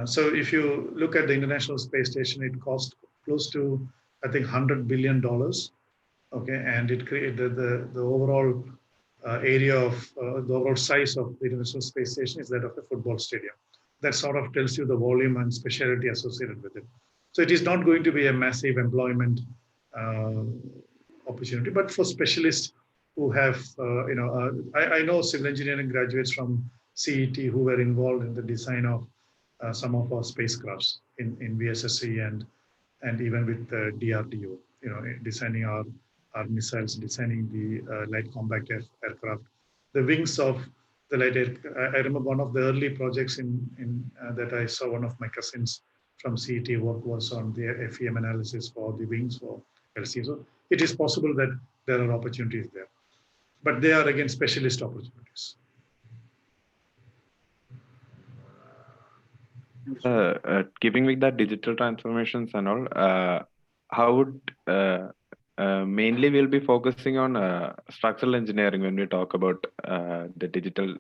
G: So if you look at the International Space Station, it cost close to, I think, $100 billion. Okay, and it created the overall area of the overall size of the International Space Station is that of a football stadium. That sort of tells you the volume and specialty associated with it. So it is not going to be a massive employment opportunity, but for specialists who have, I know civil engineering graduates from CET who were involved in the design of some of our spacecrafts in VSSC and even with DRDO, designing our missiles, designing the light compact aircraft. the wings of the light. I remember one of the early projects that I saw one of my cousins from CET work was on the FEM analysis for the wings for LC. So it is possible that there are opportunities there, but they are again specialist opportunities.
C: Keeping with that digital transformations and all, how would mainly we'll be focusing on structural engineering when we talk about the digital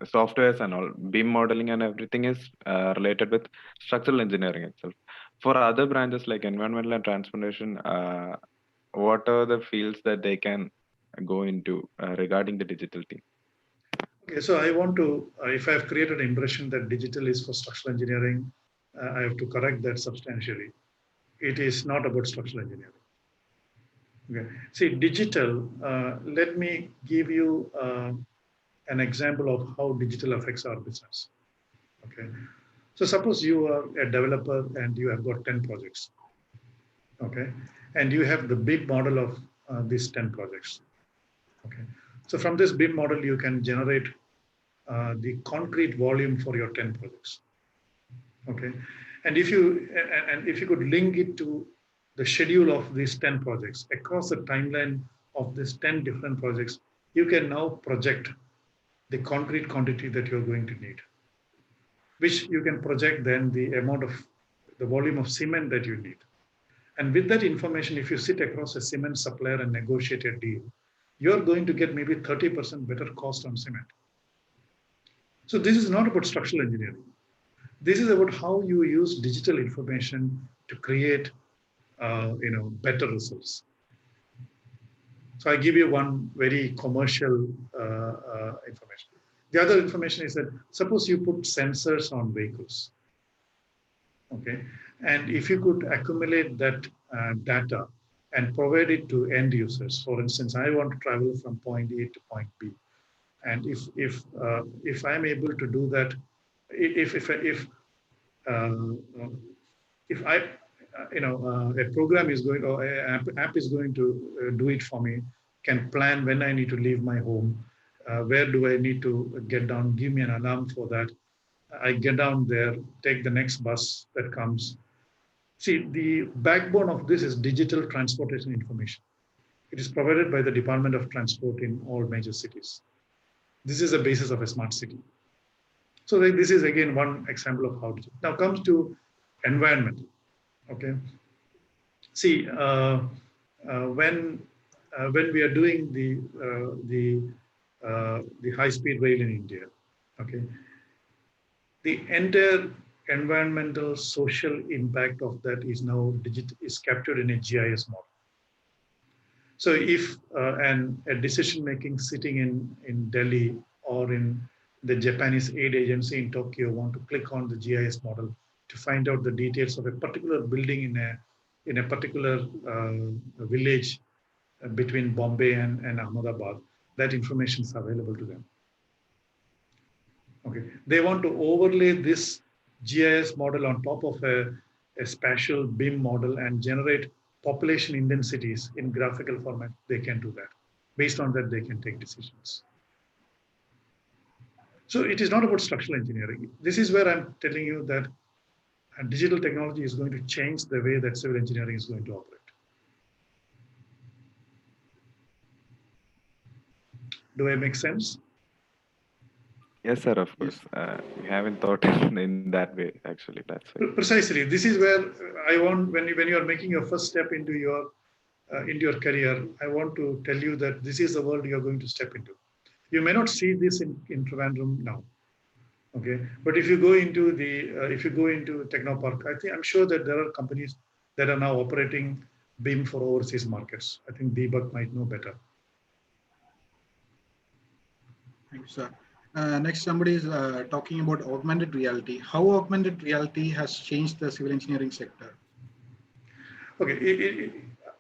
C: softwares and all. BIM modeling and everything is related with structural engineering itself. For other branches like environmental and transportation, what are the fields that they can go into regarding the digital team?
G: Okay, so I want to, if I have created an impression that digital is for structural engineering, I have to correct that substantially. It is not about structural engineering. Okay. See, digital, let me give you an example of how digital affects our business. Okay. So suppose you are a developer and you have got 10 projects. Okay. And you have the big model of these 10 projects. Okay. So from this BIM model, you can generate the concrete volume for your 10 projects. Okay. And if you could link it to the schedule of these 10 projects across the timeline of these 10 different projects, you can now project the concrete quantity that you're going to need, which you can project then the amount of the volume of cement that you need. And with that information, if you sit across a cement supplier and negotiate a deal, you're going to get maybe 30% better cost on cement. So this is not about structural engineering. This is about how you use digital information to create better results. So I give you one very commercial information. The other information is that suppose you put sensors on vehicles, okay? And if you could accumulate that data and provide it to end users. For instance, I want to travel from point A to point B. And if I'm able to do that, if a program is going, or an app is going to do it for me, can plan when I need to leave my home, where do I need to get down, give me an alarm for that. I get down there, take the next bus that comes. See, the backbone of this is digital transportation information. It is provided by the Department of Transport in all major cities. This is the basis of a smart city. So this is again one example of how digital. Now comes to environment. Okay. See, when we are doing the high-speed rail in India, okay, the entire environmental social impact of that is now captured in a GIS model. So if a decision-making sitting in Delhi or in the Japanese aid agency in Tokyo want to click on the GIS model to find out the details of a particular building in a particular village between Bombay and Ahmedabad, that information is available to them. Okay, they want to overlay this GIS model on top of a spatial BIM model and generate population intensities in graphical format. They can do that. Based on that, they can take decisions. So it is not about structural engineering. This is where I'm telling you that digital technology is going to change the way that civil engineering is going to operate. Do I make sense?
C: Yes, sir, of course. We haven't thought in that way, actually. That's right.
G: Precisely. This is where I want, when you are making your first step into your career, I want to tell you that this is the world you are going to step into. You may not see this in Trivandrum now, okay? But if you go into Technopark, I'm sure that there are companies that are now operating BIM for overseas markets. I think Deepak might know better.
I: Thank you, sir. Next, somebody is talking about augmented reality. How augmented reality has changed the civil engineering sector?
G: Okay,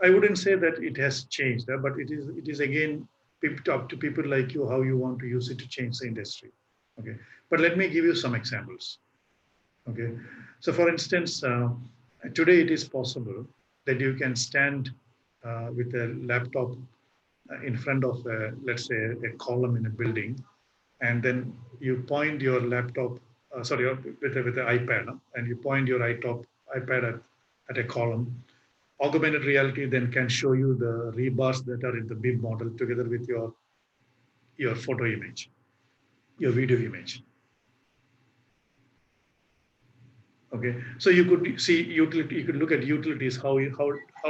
G: I wouldn't say that it has changed, but it is again up to people like you how you want to use it to change the industry. Okay, but let me give you some examples. Okay, so for instance, today it is possible that you can stand with a laptop in front of, let's say, a column in a building, and then you point your laptop, with the iPad, and you point your iPad at a column. Augmented reality then can show you the rebars that are in the BIM model together with your photo image, your video image. Okay, so you could see utility. You could look at utilities. How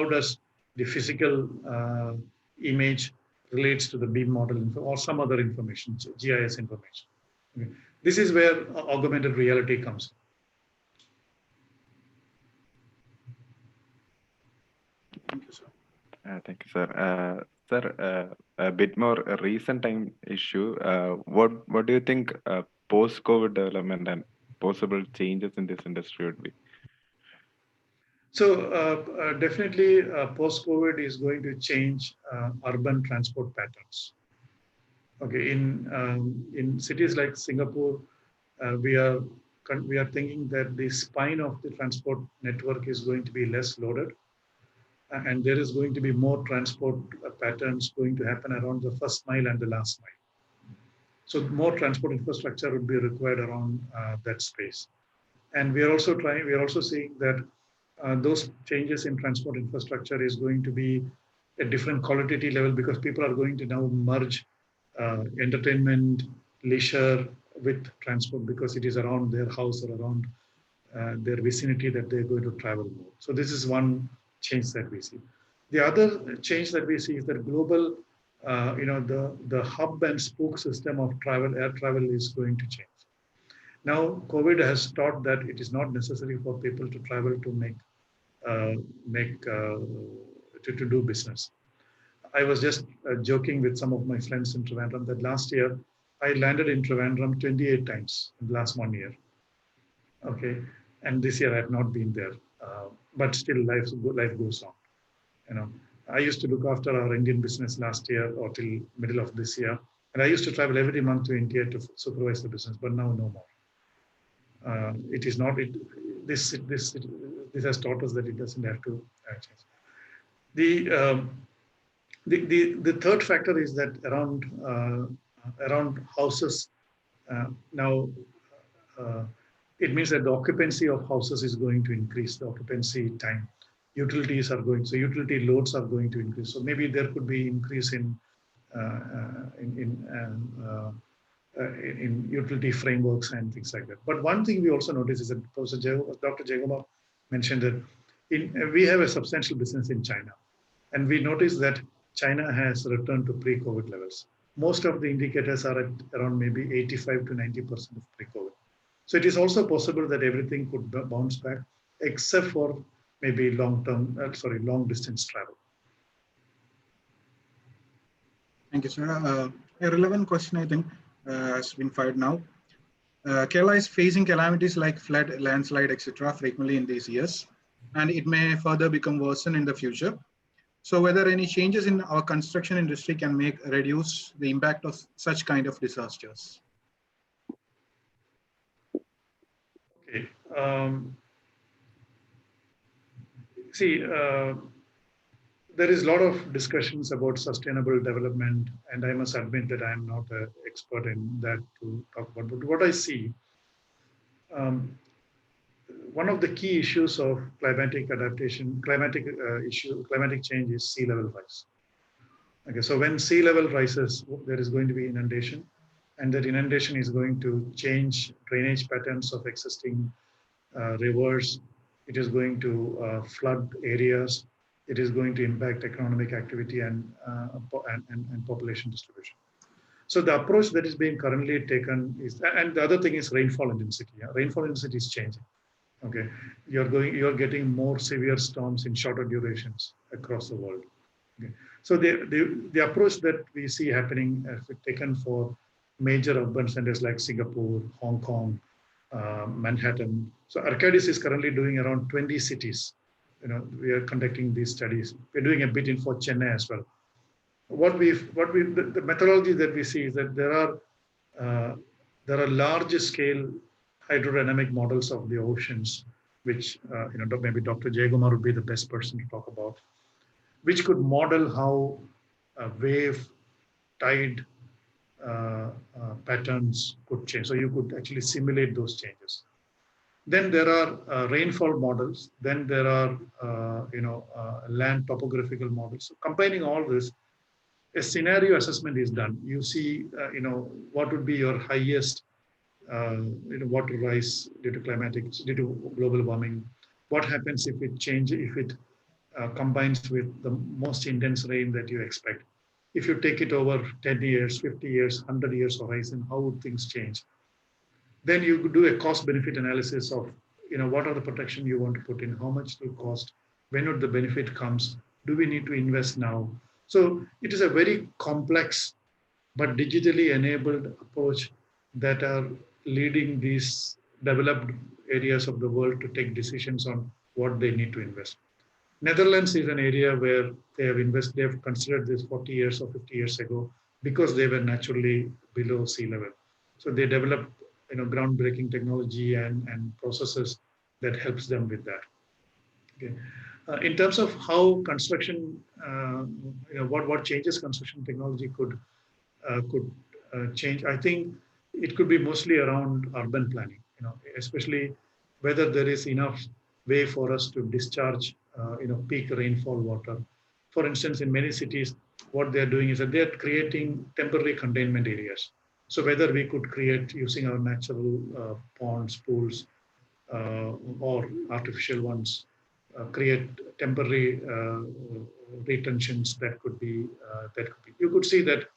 G: does the physical image relates to the BIM model or some other information, GIS information. Okay. This is where augmented reality comes. Thank you, sir.
C: Thank you, sir. Sir, a bit more recent time issue. What do you think post-COVID development and possible changes in this industry would be?
G: So definitely post-COVID is going to change urban transport patterns. Okay, in cities like Singapore, we are thinking that the spine of the transport network is going to be less loaded, and there is going to be more transport patterns going to happen around the first mile and the last mile. So more transport infrastructure would be required around that space. And we are also seeing that those changes in transport infrastructure is going to be a different qualitative level because people are going to now merge entertainment, leisure with transport because it is around their house or around their vicinity that they're going to travel more. So this is one change that we see. The other change that we see is that global, the hub and spoke system of air travel is going to change. Now, COVID has taught that it is not necessary for people to travel to to do business. I was just joking with some of my friends in Trivandrum that last year I landed in Trivandrum 28 times in the last 1 year. Okay, and this year I have not been there, but still life goes on. You know, I used to look after our Indian business last year or till middle of this year, and I used to travel every month to India to supervise the business, but now no more. It is not it. This has taught us that it doesn't have to change. The third factor is that around houses now. It means that the occupancy of houses is going to increase, the occupancy time. Utilities are going, so utility loads are going to increase. So maybe there could be increase in utility frameworks and things like that. But one thing we also notice is that Dr. Jayagomar mentioned that we have a substantial business in China. And we notice that China has returned to pre-COVID levels. Most of the indicators are at around maybe 85 to 90% of pre-COVID. So it is also possible that everything could bounce back, except for maybe long distance travel.
I: Thank you, sir. A relevant question, I think, has been fired now. Kerala is facing calamities like flood, landslide, etc. frequently in these years, and it may further become worsen in the future. So whether any changes in our construction industry can reduce the impact of such kind of disasters?
G: Okay. There is a lot of discussions about sustainable development, and I must admit that I am not an expert in that to talk about. But what I see, one of the key issues of climatic adaptation, climatic change is sea level rise. Okay, so when sea level rises, there is going to be inundation, and that inundation is going to change drainage patterns of existing rivers. It is going to flood areas. It is going to impact economic activity and population distribution. So the approach that is being currently taken is, and the other thing is rainfall intensity. Yeah? Rainfall intensity is changing. Okay, you're getting more severe storms in shorter durations across the world. Okay. So the approach that we see happening taken for major urban centers like Singapore, Hong Kong, Manhattan. So Arcadis is currently doing around 20 cities. You know, we are conducting these studies. We're doing a bit in for Chennai as well. The methodology that we see is that there are large scale hydrodynamic models of the oceans, which maybe Dr. Jayagomar would be the best person to talk about, which could model how wave, tide patterns could change. So you could actually simulate those changes. Then there are rainfall models. Then there are land topographical models. So combining all this, a scenario assessment is done. You see, what would be your highest water rise due to due to global warming. What happens if it combines with the most intense rain that you expect? If you take it over 10 years, 50 years, 100 years horizon, how would things change? Then you could do a cost benefit analysis of, what are the protection you want to put in, how much it will cost, when would the benefit comes, do we need to invest now? So it is a very complex but digitally enabled approach that are leading these developed areas of the world to take decisions on what they need to invest. Netherlands is an area where they have considered this 40 years or 50 years ago because they were naturally below sea level. So they developed groundbreaking technology and processes that helps them with that. Okay. In terms of how construction, what changes construction technology could change, I think it could be mostly around urban planning, especially whether there is enough way for us to discharge, peak rainfall water. For instance, in many cities, what they're doing is that they're creating temporary containment areas. So whether we could create using our natural ponds, pools, or artificial ones, create temporary retentions that could be. You could see that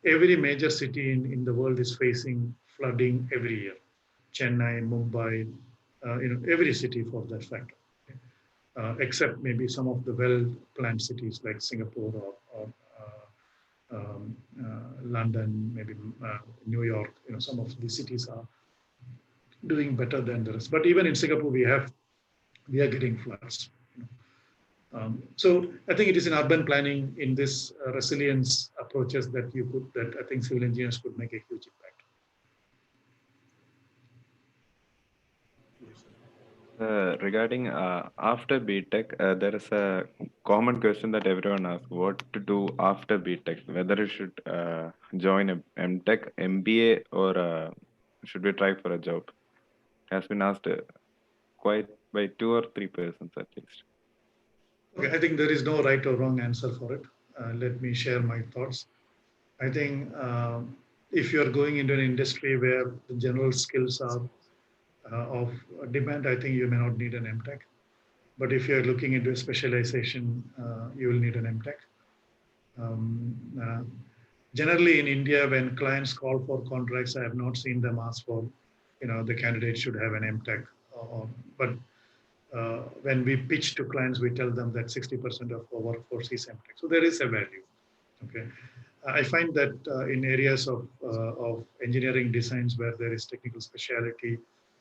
G: every major city in the world is facing flooding every year. Chennai, Mumbai, every city for that factor, except maybe some of the well-planned cities like Singapore or London, maybe New York. Some of these cities are doing better than the rest. But even in Singapore, we are getting floods. So I think it is in urban planning, in this resilience approaches that I think civil engineers could make a huge impact.
C: Regarding after BTech, there is a common question that everyone asks: what to do after BTech? Whether you should join a MTech, MBA, or should we try for a job? Has been asked quite by 2 or 3 persons at least.
G: Okay, I think there is no right or wrong answer for it. Let me share my thoughts. I think if you are going into an industry where the general skills are of demand, I think you may not need an MTech. But if you're looking into a specialization, you will need an MTech. Generally in India, when clients call for contracts, I have not seen them ask for, the candidate should have an MTech. But when we pitch to clients, we tell them that 60% of our workforce is MTech. So there is a value. Okay. I find that in areas of engineering designs where there is technical speciality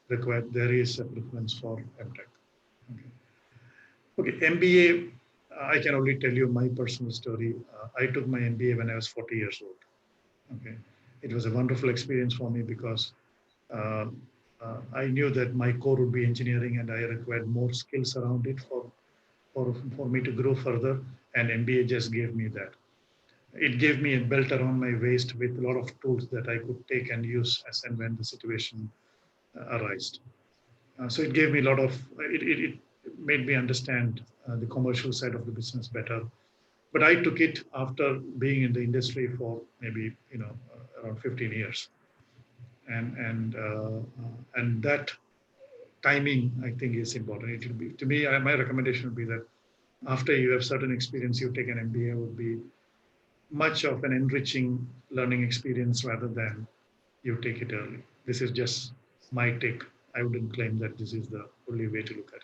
G: required, there is a preference for MTech. Okay, MBA, I can only tell you my personal story. I took my MBA when I was 40 years old. Okay, it was a wonderful experience for me because I knew that my core would be engineering and I required more skills around it for me to grow further, and MBA just gave me that. It gave me a belt around my waist with a lot of tools that I could take and use as and when the situation arose. So it gave me a lot of, it made me understand the commercial side of the business better. But I took it after being in the industry for maybe, around 15 years. And that timing, I think, is important. It will be, to me, my recommendation would be that after you have certain experience, you take an MBA would be much of an enriching learning experience rather than you take it early. This is just my take. I wouldn't claim that this is the only way to look at it.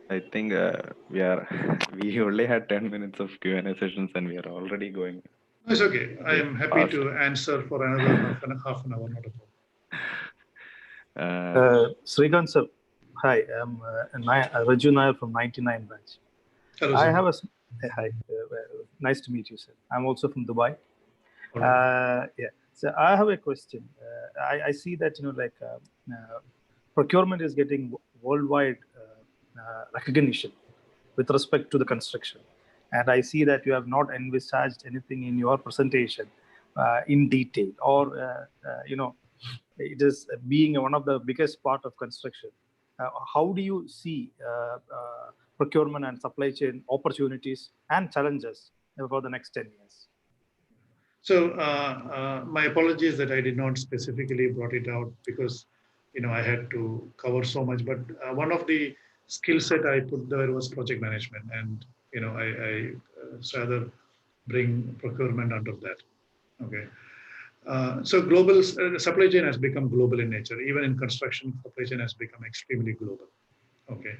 C: I think we only had 10 minutes of Q&A sessions and we are already going.
G: It's okay. I am happy to answer for another half an hour, not a problem.
K: Srikanth sir, hi, I'm Raju Nair from 99 batch.
G: Hello,
K: I
G: sir.
K: have hi, nice to meet you, sir. I'm also from Dubai. Yeah, so I have a question. I see that procurement is getting worldwide recognition with respect to the construction. And I see that you have not envisaged anything in your presentation in detail, or it is being one of the biggest part of construction. How do you see procurement and supply chain opportunities and challenges for the next 10 years?
G: So my apologies that I did not specifically brought it out because I had to cover so much. But one of the skill set I put there was project management, and I rather bring procurement under that. Okay. So global supply chain has become global in nature. Even in construction, supply chain has become extremely global. Okay,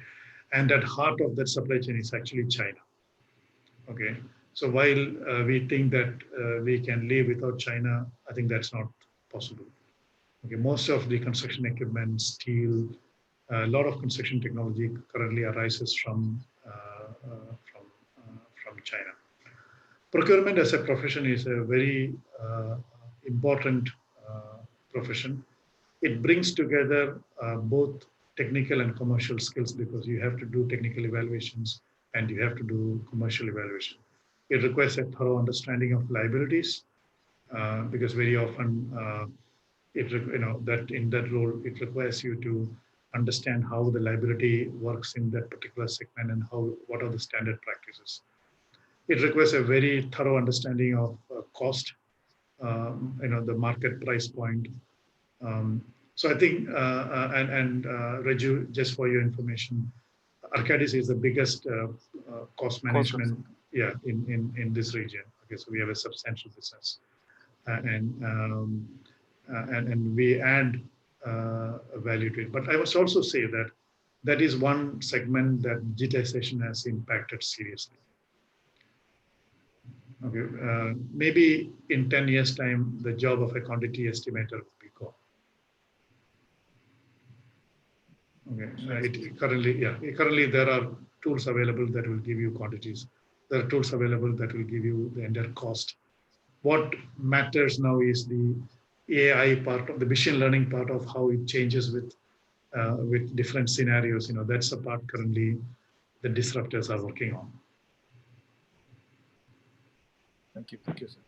G: and at heart of that supply chain is actually China. Okay, so while we think that we can live without China, I think that's not possible. Okay, most of the construction equipment, steel, a lot of construction technology currently arises from China. Procurement as a profession is a very important profession. It brings together both technical and commercial skills because you have to do technical evaluations and you have to do commercial evaluation. It requires a thorough understanding of liabilities because very often that in that role it requires you to understand how the liability works in that particular segment and what are the standard practices. It requires a very thorough understanding of cost, the market price point. So I think, Raju, just for your information, Arcadis is the biggest cost management in this region. Okay, so we have a substantial business, and we add value to it. But I must also say that that is one segment that digitization has impacted seriously. Okay, maybe in 10 years' time, the job of a quantity estimator will be gone. Okay, currently there are tools available that will give you quantities. There are tools available that will give you the entire cost. What matters now is the AI part of the machine learning part of how it changes with different scenarios. That's the part currently the disruptors are working on.
K: Thank you, sir.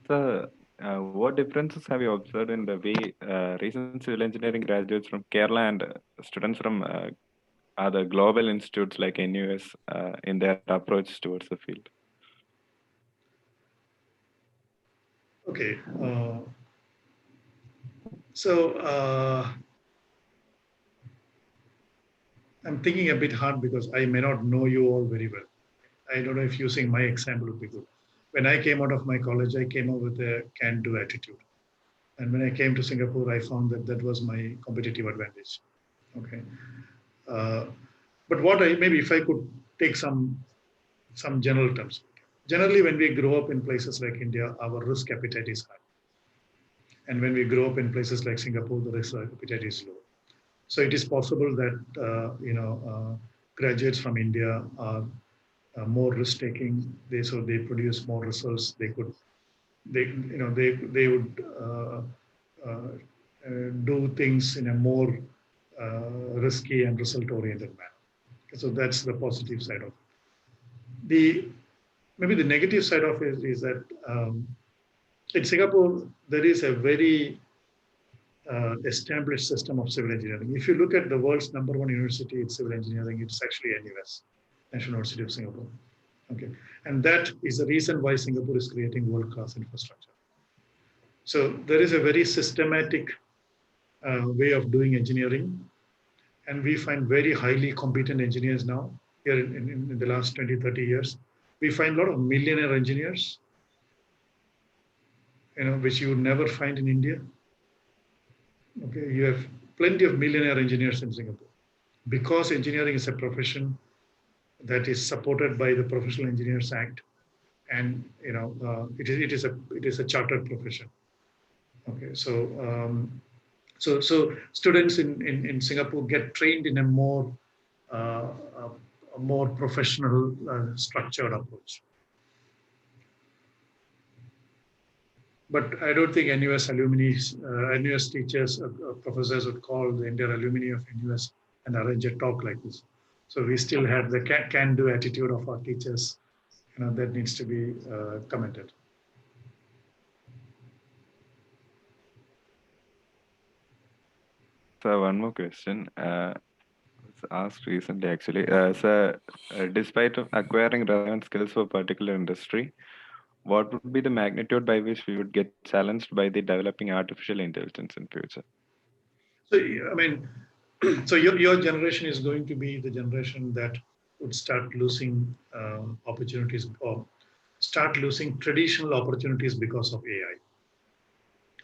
C: So, what differences have you observed in the way recent civil engineering graduates from Kerala and students from other global institutes like NUS in their approach towards the field?
G: Okay, I'm thinking a bit hard because I may not know you all very well. I don't know if using my example would be good. When I came out of my college, I came out with a can-do attitude. And when I came to Singapore, I found that that was my competitive advantage. Okay. But maybe if I could take some general terms. Generally, when we grow up in places like India, our risk appetite is high. And when we grow up in places like Singapore, the risk appetite is low. So it is possible that graduates from India are more risk-taking. So they produce more results. They would do things in a more risky and result-oriented manner. So that's the positive side of it. Maybe the negative side of it is that in Singapore there is a very established system of civil engineering. If you look at the world's #1 university in civil engineering, it's actually NUS, National University of Singapore. Okay, and that is the reason why Singapore is creating world-class infrastructure. So there is a very systematic way of doing engineering, and we find very highly competent engineers now here in the last 20, 30 years. We find a lot of millionaire engineers, which you would never find in India. Okay, you have plenty of millionaire engineers in Singapore because engineering is a profession that is supported by the Professional Engineers Act, and it is a chartered profession. Okay, so students in Singapore get trained in a more professional, structured approach. But I don't think NUS alumni, NUS teachers, professors would call the entire alumni of NUS and arrange a talk like this. So we still have the can-do attitude of our teachers, that needs to be commented.
C: So one more question. Was asked recently, actually. Despite of acquiring relevant skills for a particular industry, what would be the magnitude by which we would get challenged by the developing artificial intelligence in future?
G: So, I mean, so your generation is going to be the generation that would start losing opportunities or start losing traditional opportunities because of AI.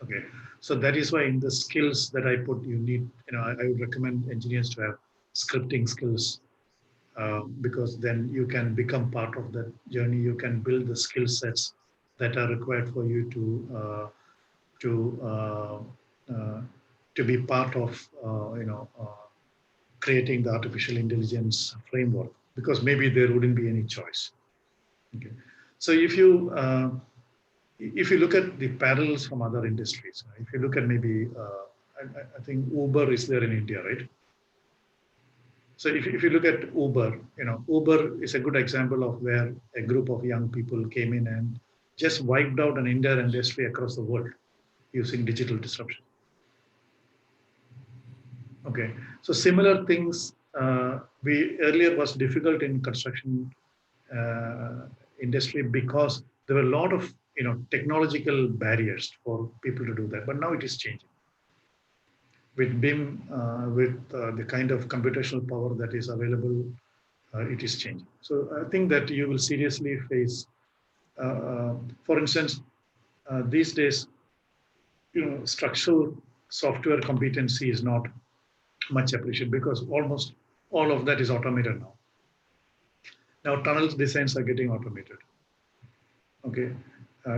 G: Okay, so that is why in the skills that I put, you need, I would recommend engineers to have scripting skills, because then you can become part of that journey. You can build the skill sets that are required for you to be part of creating the artificial intelligence framework, because maybe there wouldn't be any choice. Okay, so if you look at the parallels from other industries, if you look at maybe I think Uber is there in India, right? So if you look at Uber, Uber is a good example of where a group of young people came in and just wiped out an entire industry across the world using digital disruption. Okay, so similar things we earlier was difficult in construction industry because there were a lot of technological barriers for people to do that, but now it is changing. With BIM, with the kind of computational power that is available, it is changing. So I think that you will seriously face, for instance, these days, structural software competency is not much appreciated because almost all of that is automated now. Now tunnel designs are getting automated. Okay,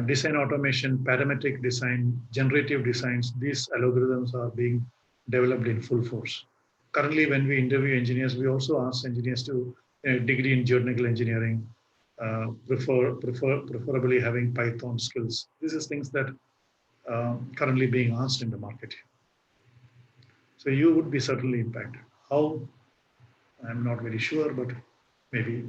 G: design automation, parametric design, generative designs, these algorithms are being developed in full force. Currently, when we interview engineers, we also ask engineers to degree in geotechnical engineering, preferably having Python skills. This is things that currently being asked in the market. So you would be certainly impacted. How? I'm not very sure, but maybe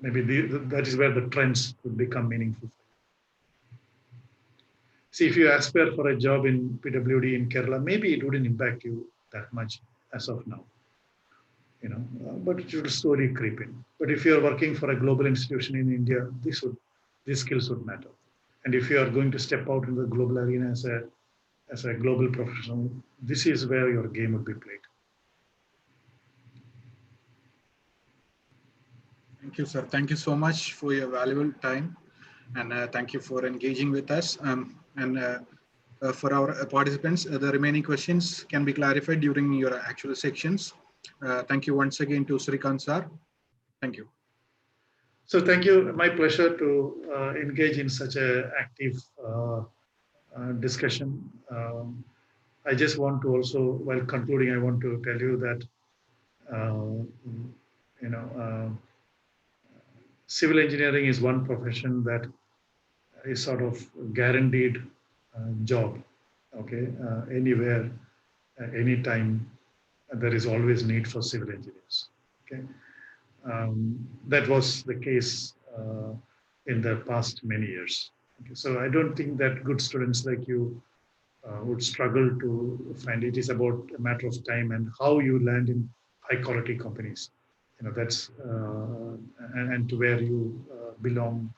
G: that is where the trends would become meaningful. See, if you aspire for a job in PWD in Kerala, maybe it wouldn't impact you that much as of now. But it will slowly creep in. But if you are working for a global institution in India, these skills would matter. And if you are going to step out in the global arena as a global professional, this is where your game would be played.
I: Thank you, sir. Thank you so much for your valuable time, and thank you for engaging with us. For our participants, the remaining questions can be clarified during your actual sections. Thank you once again to Srikant sir. Thank you.
G: So thank you. My pleasure to engage in such an active discussion. I just want to also, while concluding, I want to tell you that civil engineering is one profession that is sort of guaranteed job. Okay, anywhere, anytime, there is always need for civil engineers. Okay, that was the case in the past many years. Okay, so I don't think that good students like you would struggle to find it. It is about a matter of time and how you land in high quality companies. That's and to where you belong,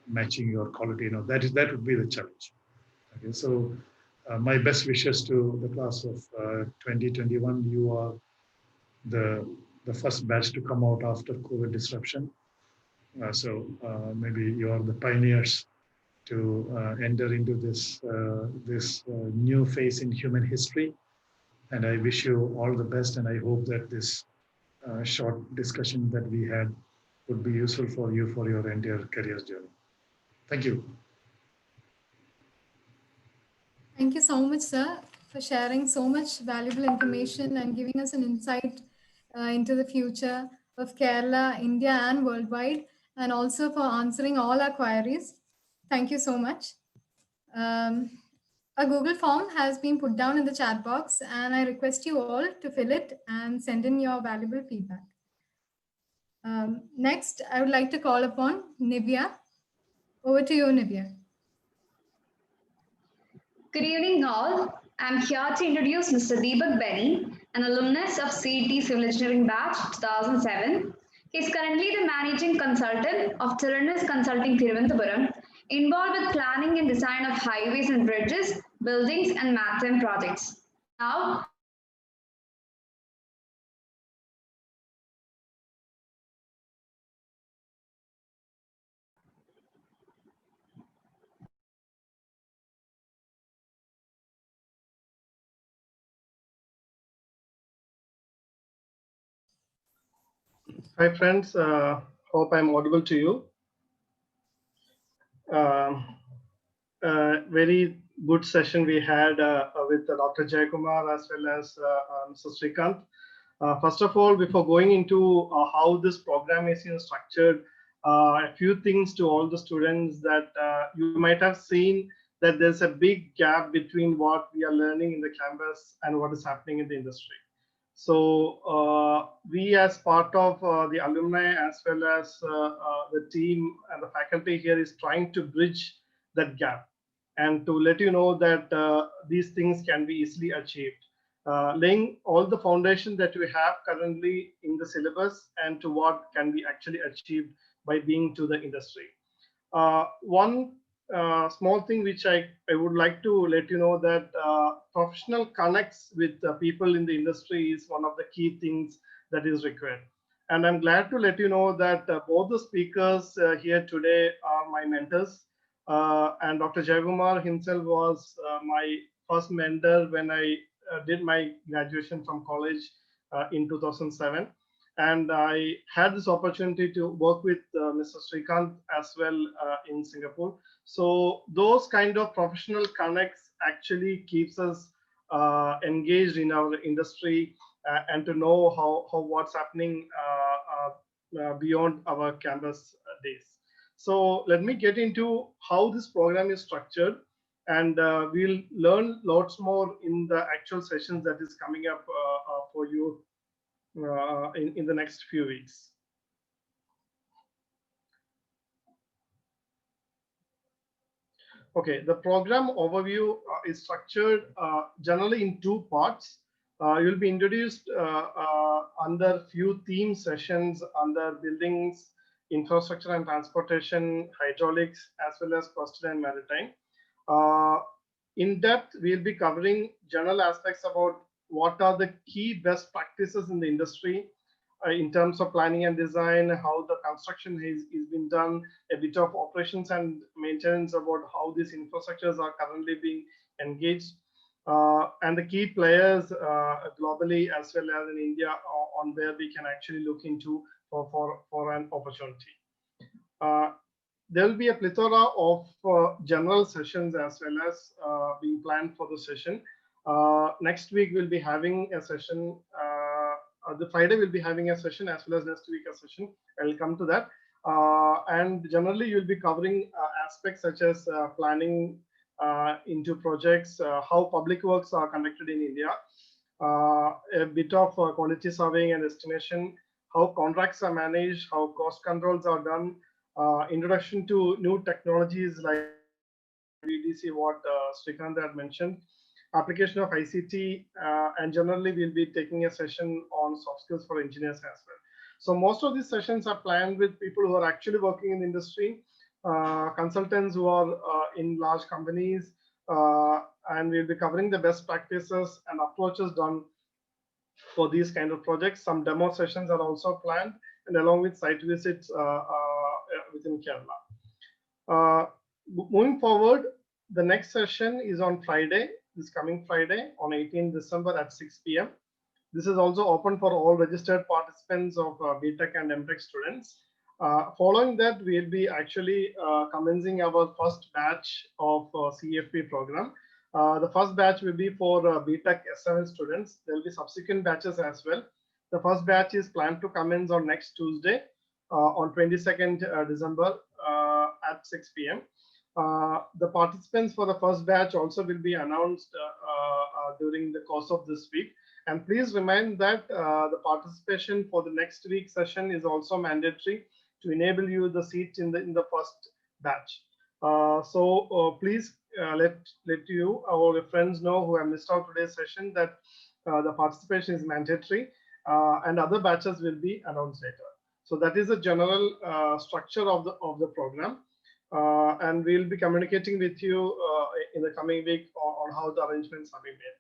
G: matching your quality. That would be the challenge. Okay, so my best wishes to the class of 2021. You are the first batch to come out after COVID disruption. So maybe you are the pioneers to enter into this new phase in human history. And I wish you all the best. And I hope that this short discussion that we had would be useful for you for your entire career journey. Thank you.
L: Thank you so much, sir, for sharing so much valuable information and giving us an insight into the future of Kerala, India, and worldwide, and also for answering all our queries. Thank you so much. A Google form has been put down in the chat box, and I request you all to fill it and send in your valuable feedback. Next, I would like to call upon Nivya. Over to you, Nivya.
M: Good evening, all. I'm here to introduce Mr. Deepak Benny, an alumnus of CET Civil Engineering Batch 2007. He is currently the managing consultant of Tyrannus Consulting Thiruvananthapuram, involved with planning and design of highways and bridges, buildings, and maritime projects. Now,
V: Hi friends, hope I'm audible to you. Very good session we had with Dr. Jayakumar as well as Mr. Srikanth. First of all, before going into how this program is structured, a few things to all the students that you might have seen that there's a big gap between what we are learning in the campus and what is happening in the industry. So we as part of the alumni as well as the team and the faculty here is trying to bridge that gap and to let you know that these things can be easily achieved. Laying all the foundation that we have currently in the syllabus and to what can be actually achieved by being to the industry. One small thing which I would like to let you know that professional connects with people in the industry is one of the key things that is required. And I'm glad to let you know that both the speakers here today are my mentors. And Dr. Jayakumar himself was my first mentor when I did my graduation from college in 2007. And I had this opportunity to work with Mr. Srikanth as well in Singapore. So those kind of professional connects actually keeps us engaged in our industry and to know how what's happening beyond our campus days. So let me get into how this program is structured, and we'll learn lots more in the actual sessions that is coming up for you in the next few weeks. Okay, the program overview is structured generally in two parts. You'll be introduced under few theme sessions under buildings, infrastructure and transportation, hydraulics, as well as coastal and maritime. In depth, we'll be covering general aspects about what are the key best practices in the industry in terms of planning and design, how the construction is been done, a bit of operations and maintenance about how these infrastructures are currently being engaged, and the key players globally as well as in India on where we can actually look into for an opportunity. There will be a plethora of general sessions as well as being planned for the session. Next week we'll be having a session. The Friday we'll be having a session as well as next week a session. I'll come to that. And generally you'll be covering aspects such as planning into projects, how public works are conducted in India, a bit of quality surveying and estimation, how contracts are managed, how cost controls are done, introduction to new technologies like VDC, what Srikanth had mentioned, application of ICT, and generally we'll be taking a session on soft skills for engineers as well. So most of these sessions are planned with people who are actually working in the industry, consultants who are in large companies, and we'll be covering the best practices and approaches done for these kind of projects. Some demo sessions are also planned, and along with site visits within Kerala. Moving forward, the next session is on Friday, this coming Friday on 18th December at 6 p.m. This is also open for all registered participants of BTech and MTech students. Following that, we'll be actually commencing our first batch of CEFP program. The first batch will be for BTech S7 students. There will be subsequent batches as well. The first batch is planned to commence on next Tuesday, on 22nd December at 6 p.m. The participants for the first batch also will be announced during the course of this week. And please remind that the participation for the next week session is also mandatory to enable you the seat in the first batch. Please let our friends know who have missed out today's session that the participation is mandatory and other batches will be announced later. So that is the general structure of the program. And we'll be communicating with you in the coming week on how the arrangements are being made.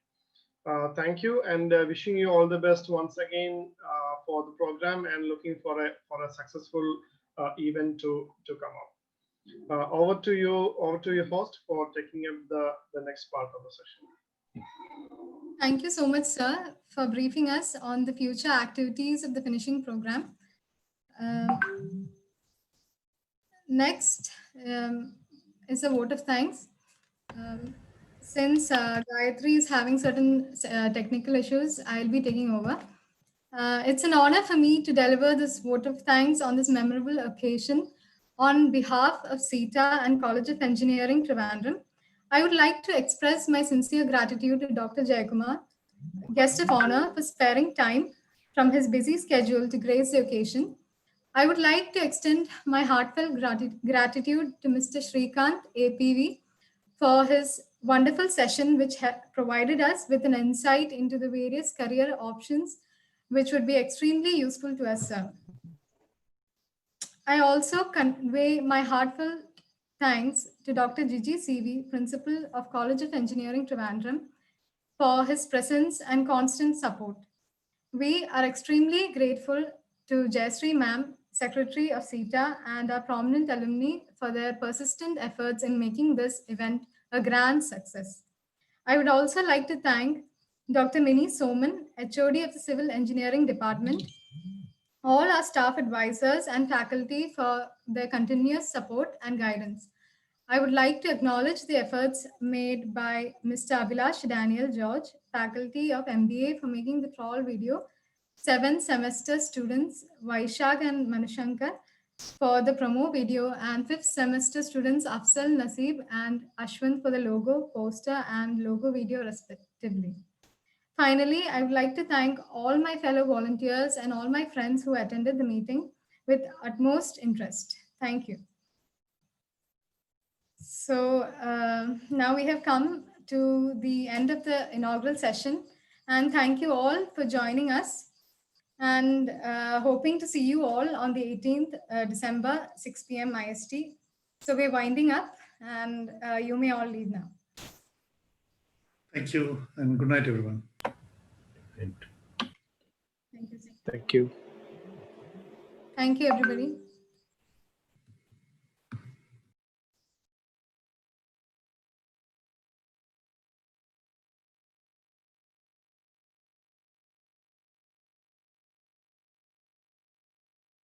V: Thank you, and wishing you all the best once again for the program, and looking for a successful event to come up. Over to you, host, for taking up the next part of the session.
L: Thank you so much, sir, for briefing us on the future activities of the finishing program. Next is a vote of thanks. Since Gayatri is having certain technical issues, I'll be taking over. It's an honor for me to deliver this vote of thanks on this memorable occasion on behalf of CETA and College of Engineering, Trivandrum. I would like to express my sincere gratitude to Dr. Jayakumar, guest of honor, for sparing time from his busy schedule to grace the occasion. I would like to extend my heartfelt gratitude to Mr. Srikanth, APV, for his wonderful session, which provided us with an insight into the various career options, which would be extremely useful to us, sir. I also convey my heartfelt thanks to Dr. Gigi CV, Principal of College of Engineering, Trivandrum, for his presence and constant support. We are extremely grateful to Jayashree Ma'am, Secretary of CETA, and our prominent alumni for their persistent efforts in making this event a grand success. I would also like to thank Dr. Mini Soman, HOD of the Civil Engineering Department, all our staff advisors and faculty for their continuous support and guidance. I would like to acknowledge the efforts made by Mr. Abhilash Daniel George, faculty of MBA, for making the troll video, 7th semester students Vaishak and Manushankar for the promo video, and 5th semester students Afsal Naseeb and Ashwin for the logo, poster, and logo video respectively. Finally, I would like to thank all my fellow volunteers and all my friends who attended the meeting with utmost interest. Thank you. So now we have come to the end of the inaugural session, and thank you all for joining us, and hoping to see you all on the 18th December, 6 p.m. IST. So we're winding up, and you may all leave now.
G: Thank you, and good night, everyone.
L: Thank you, sir.
K: Thank you.
L: Thank you, everybody.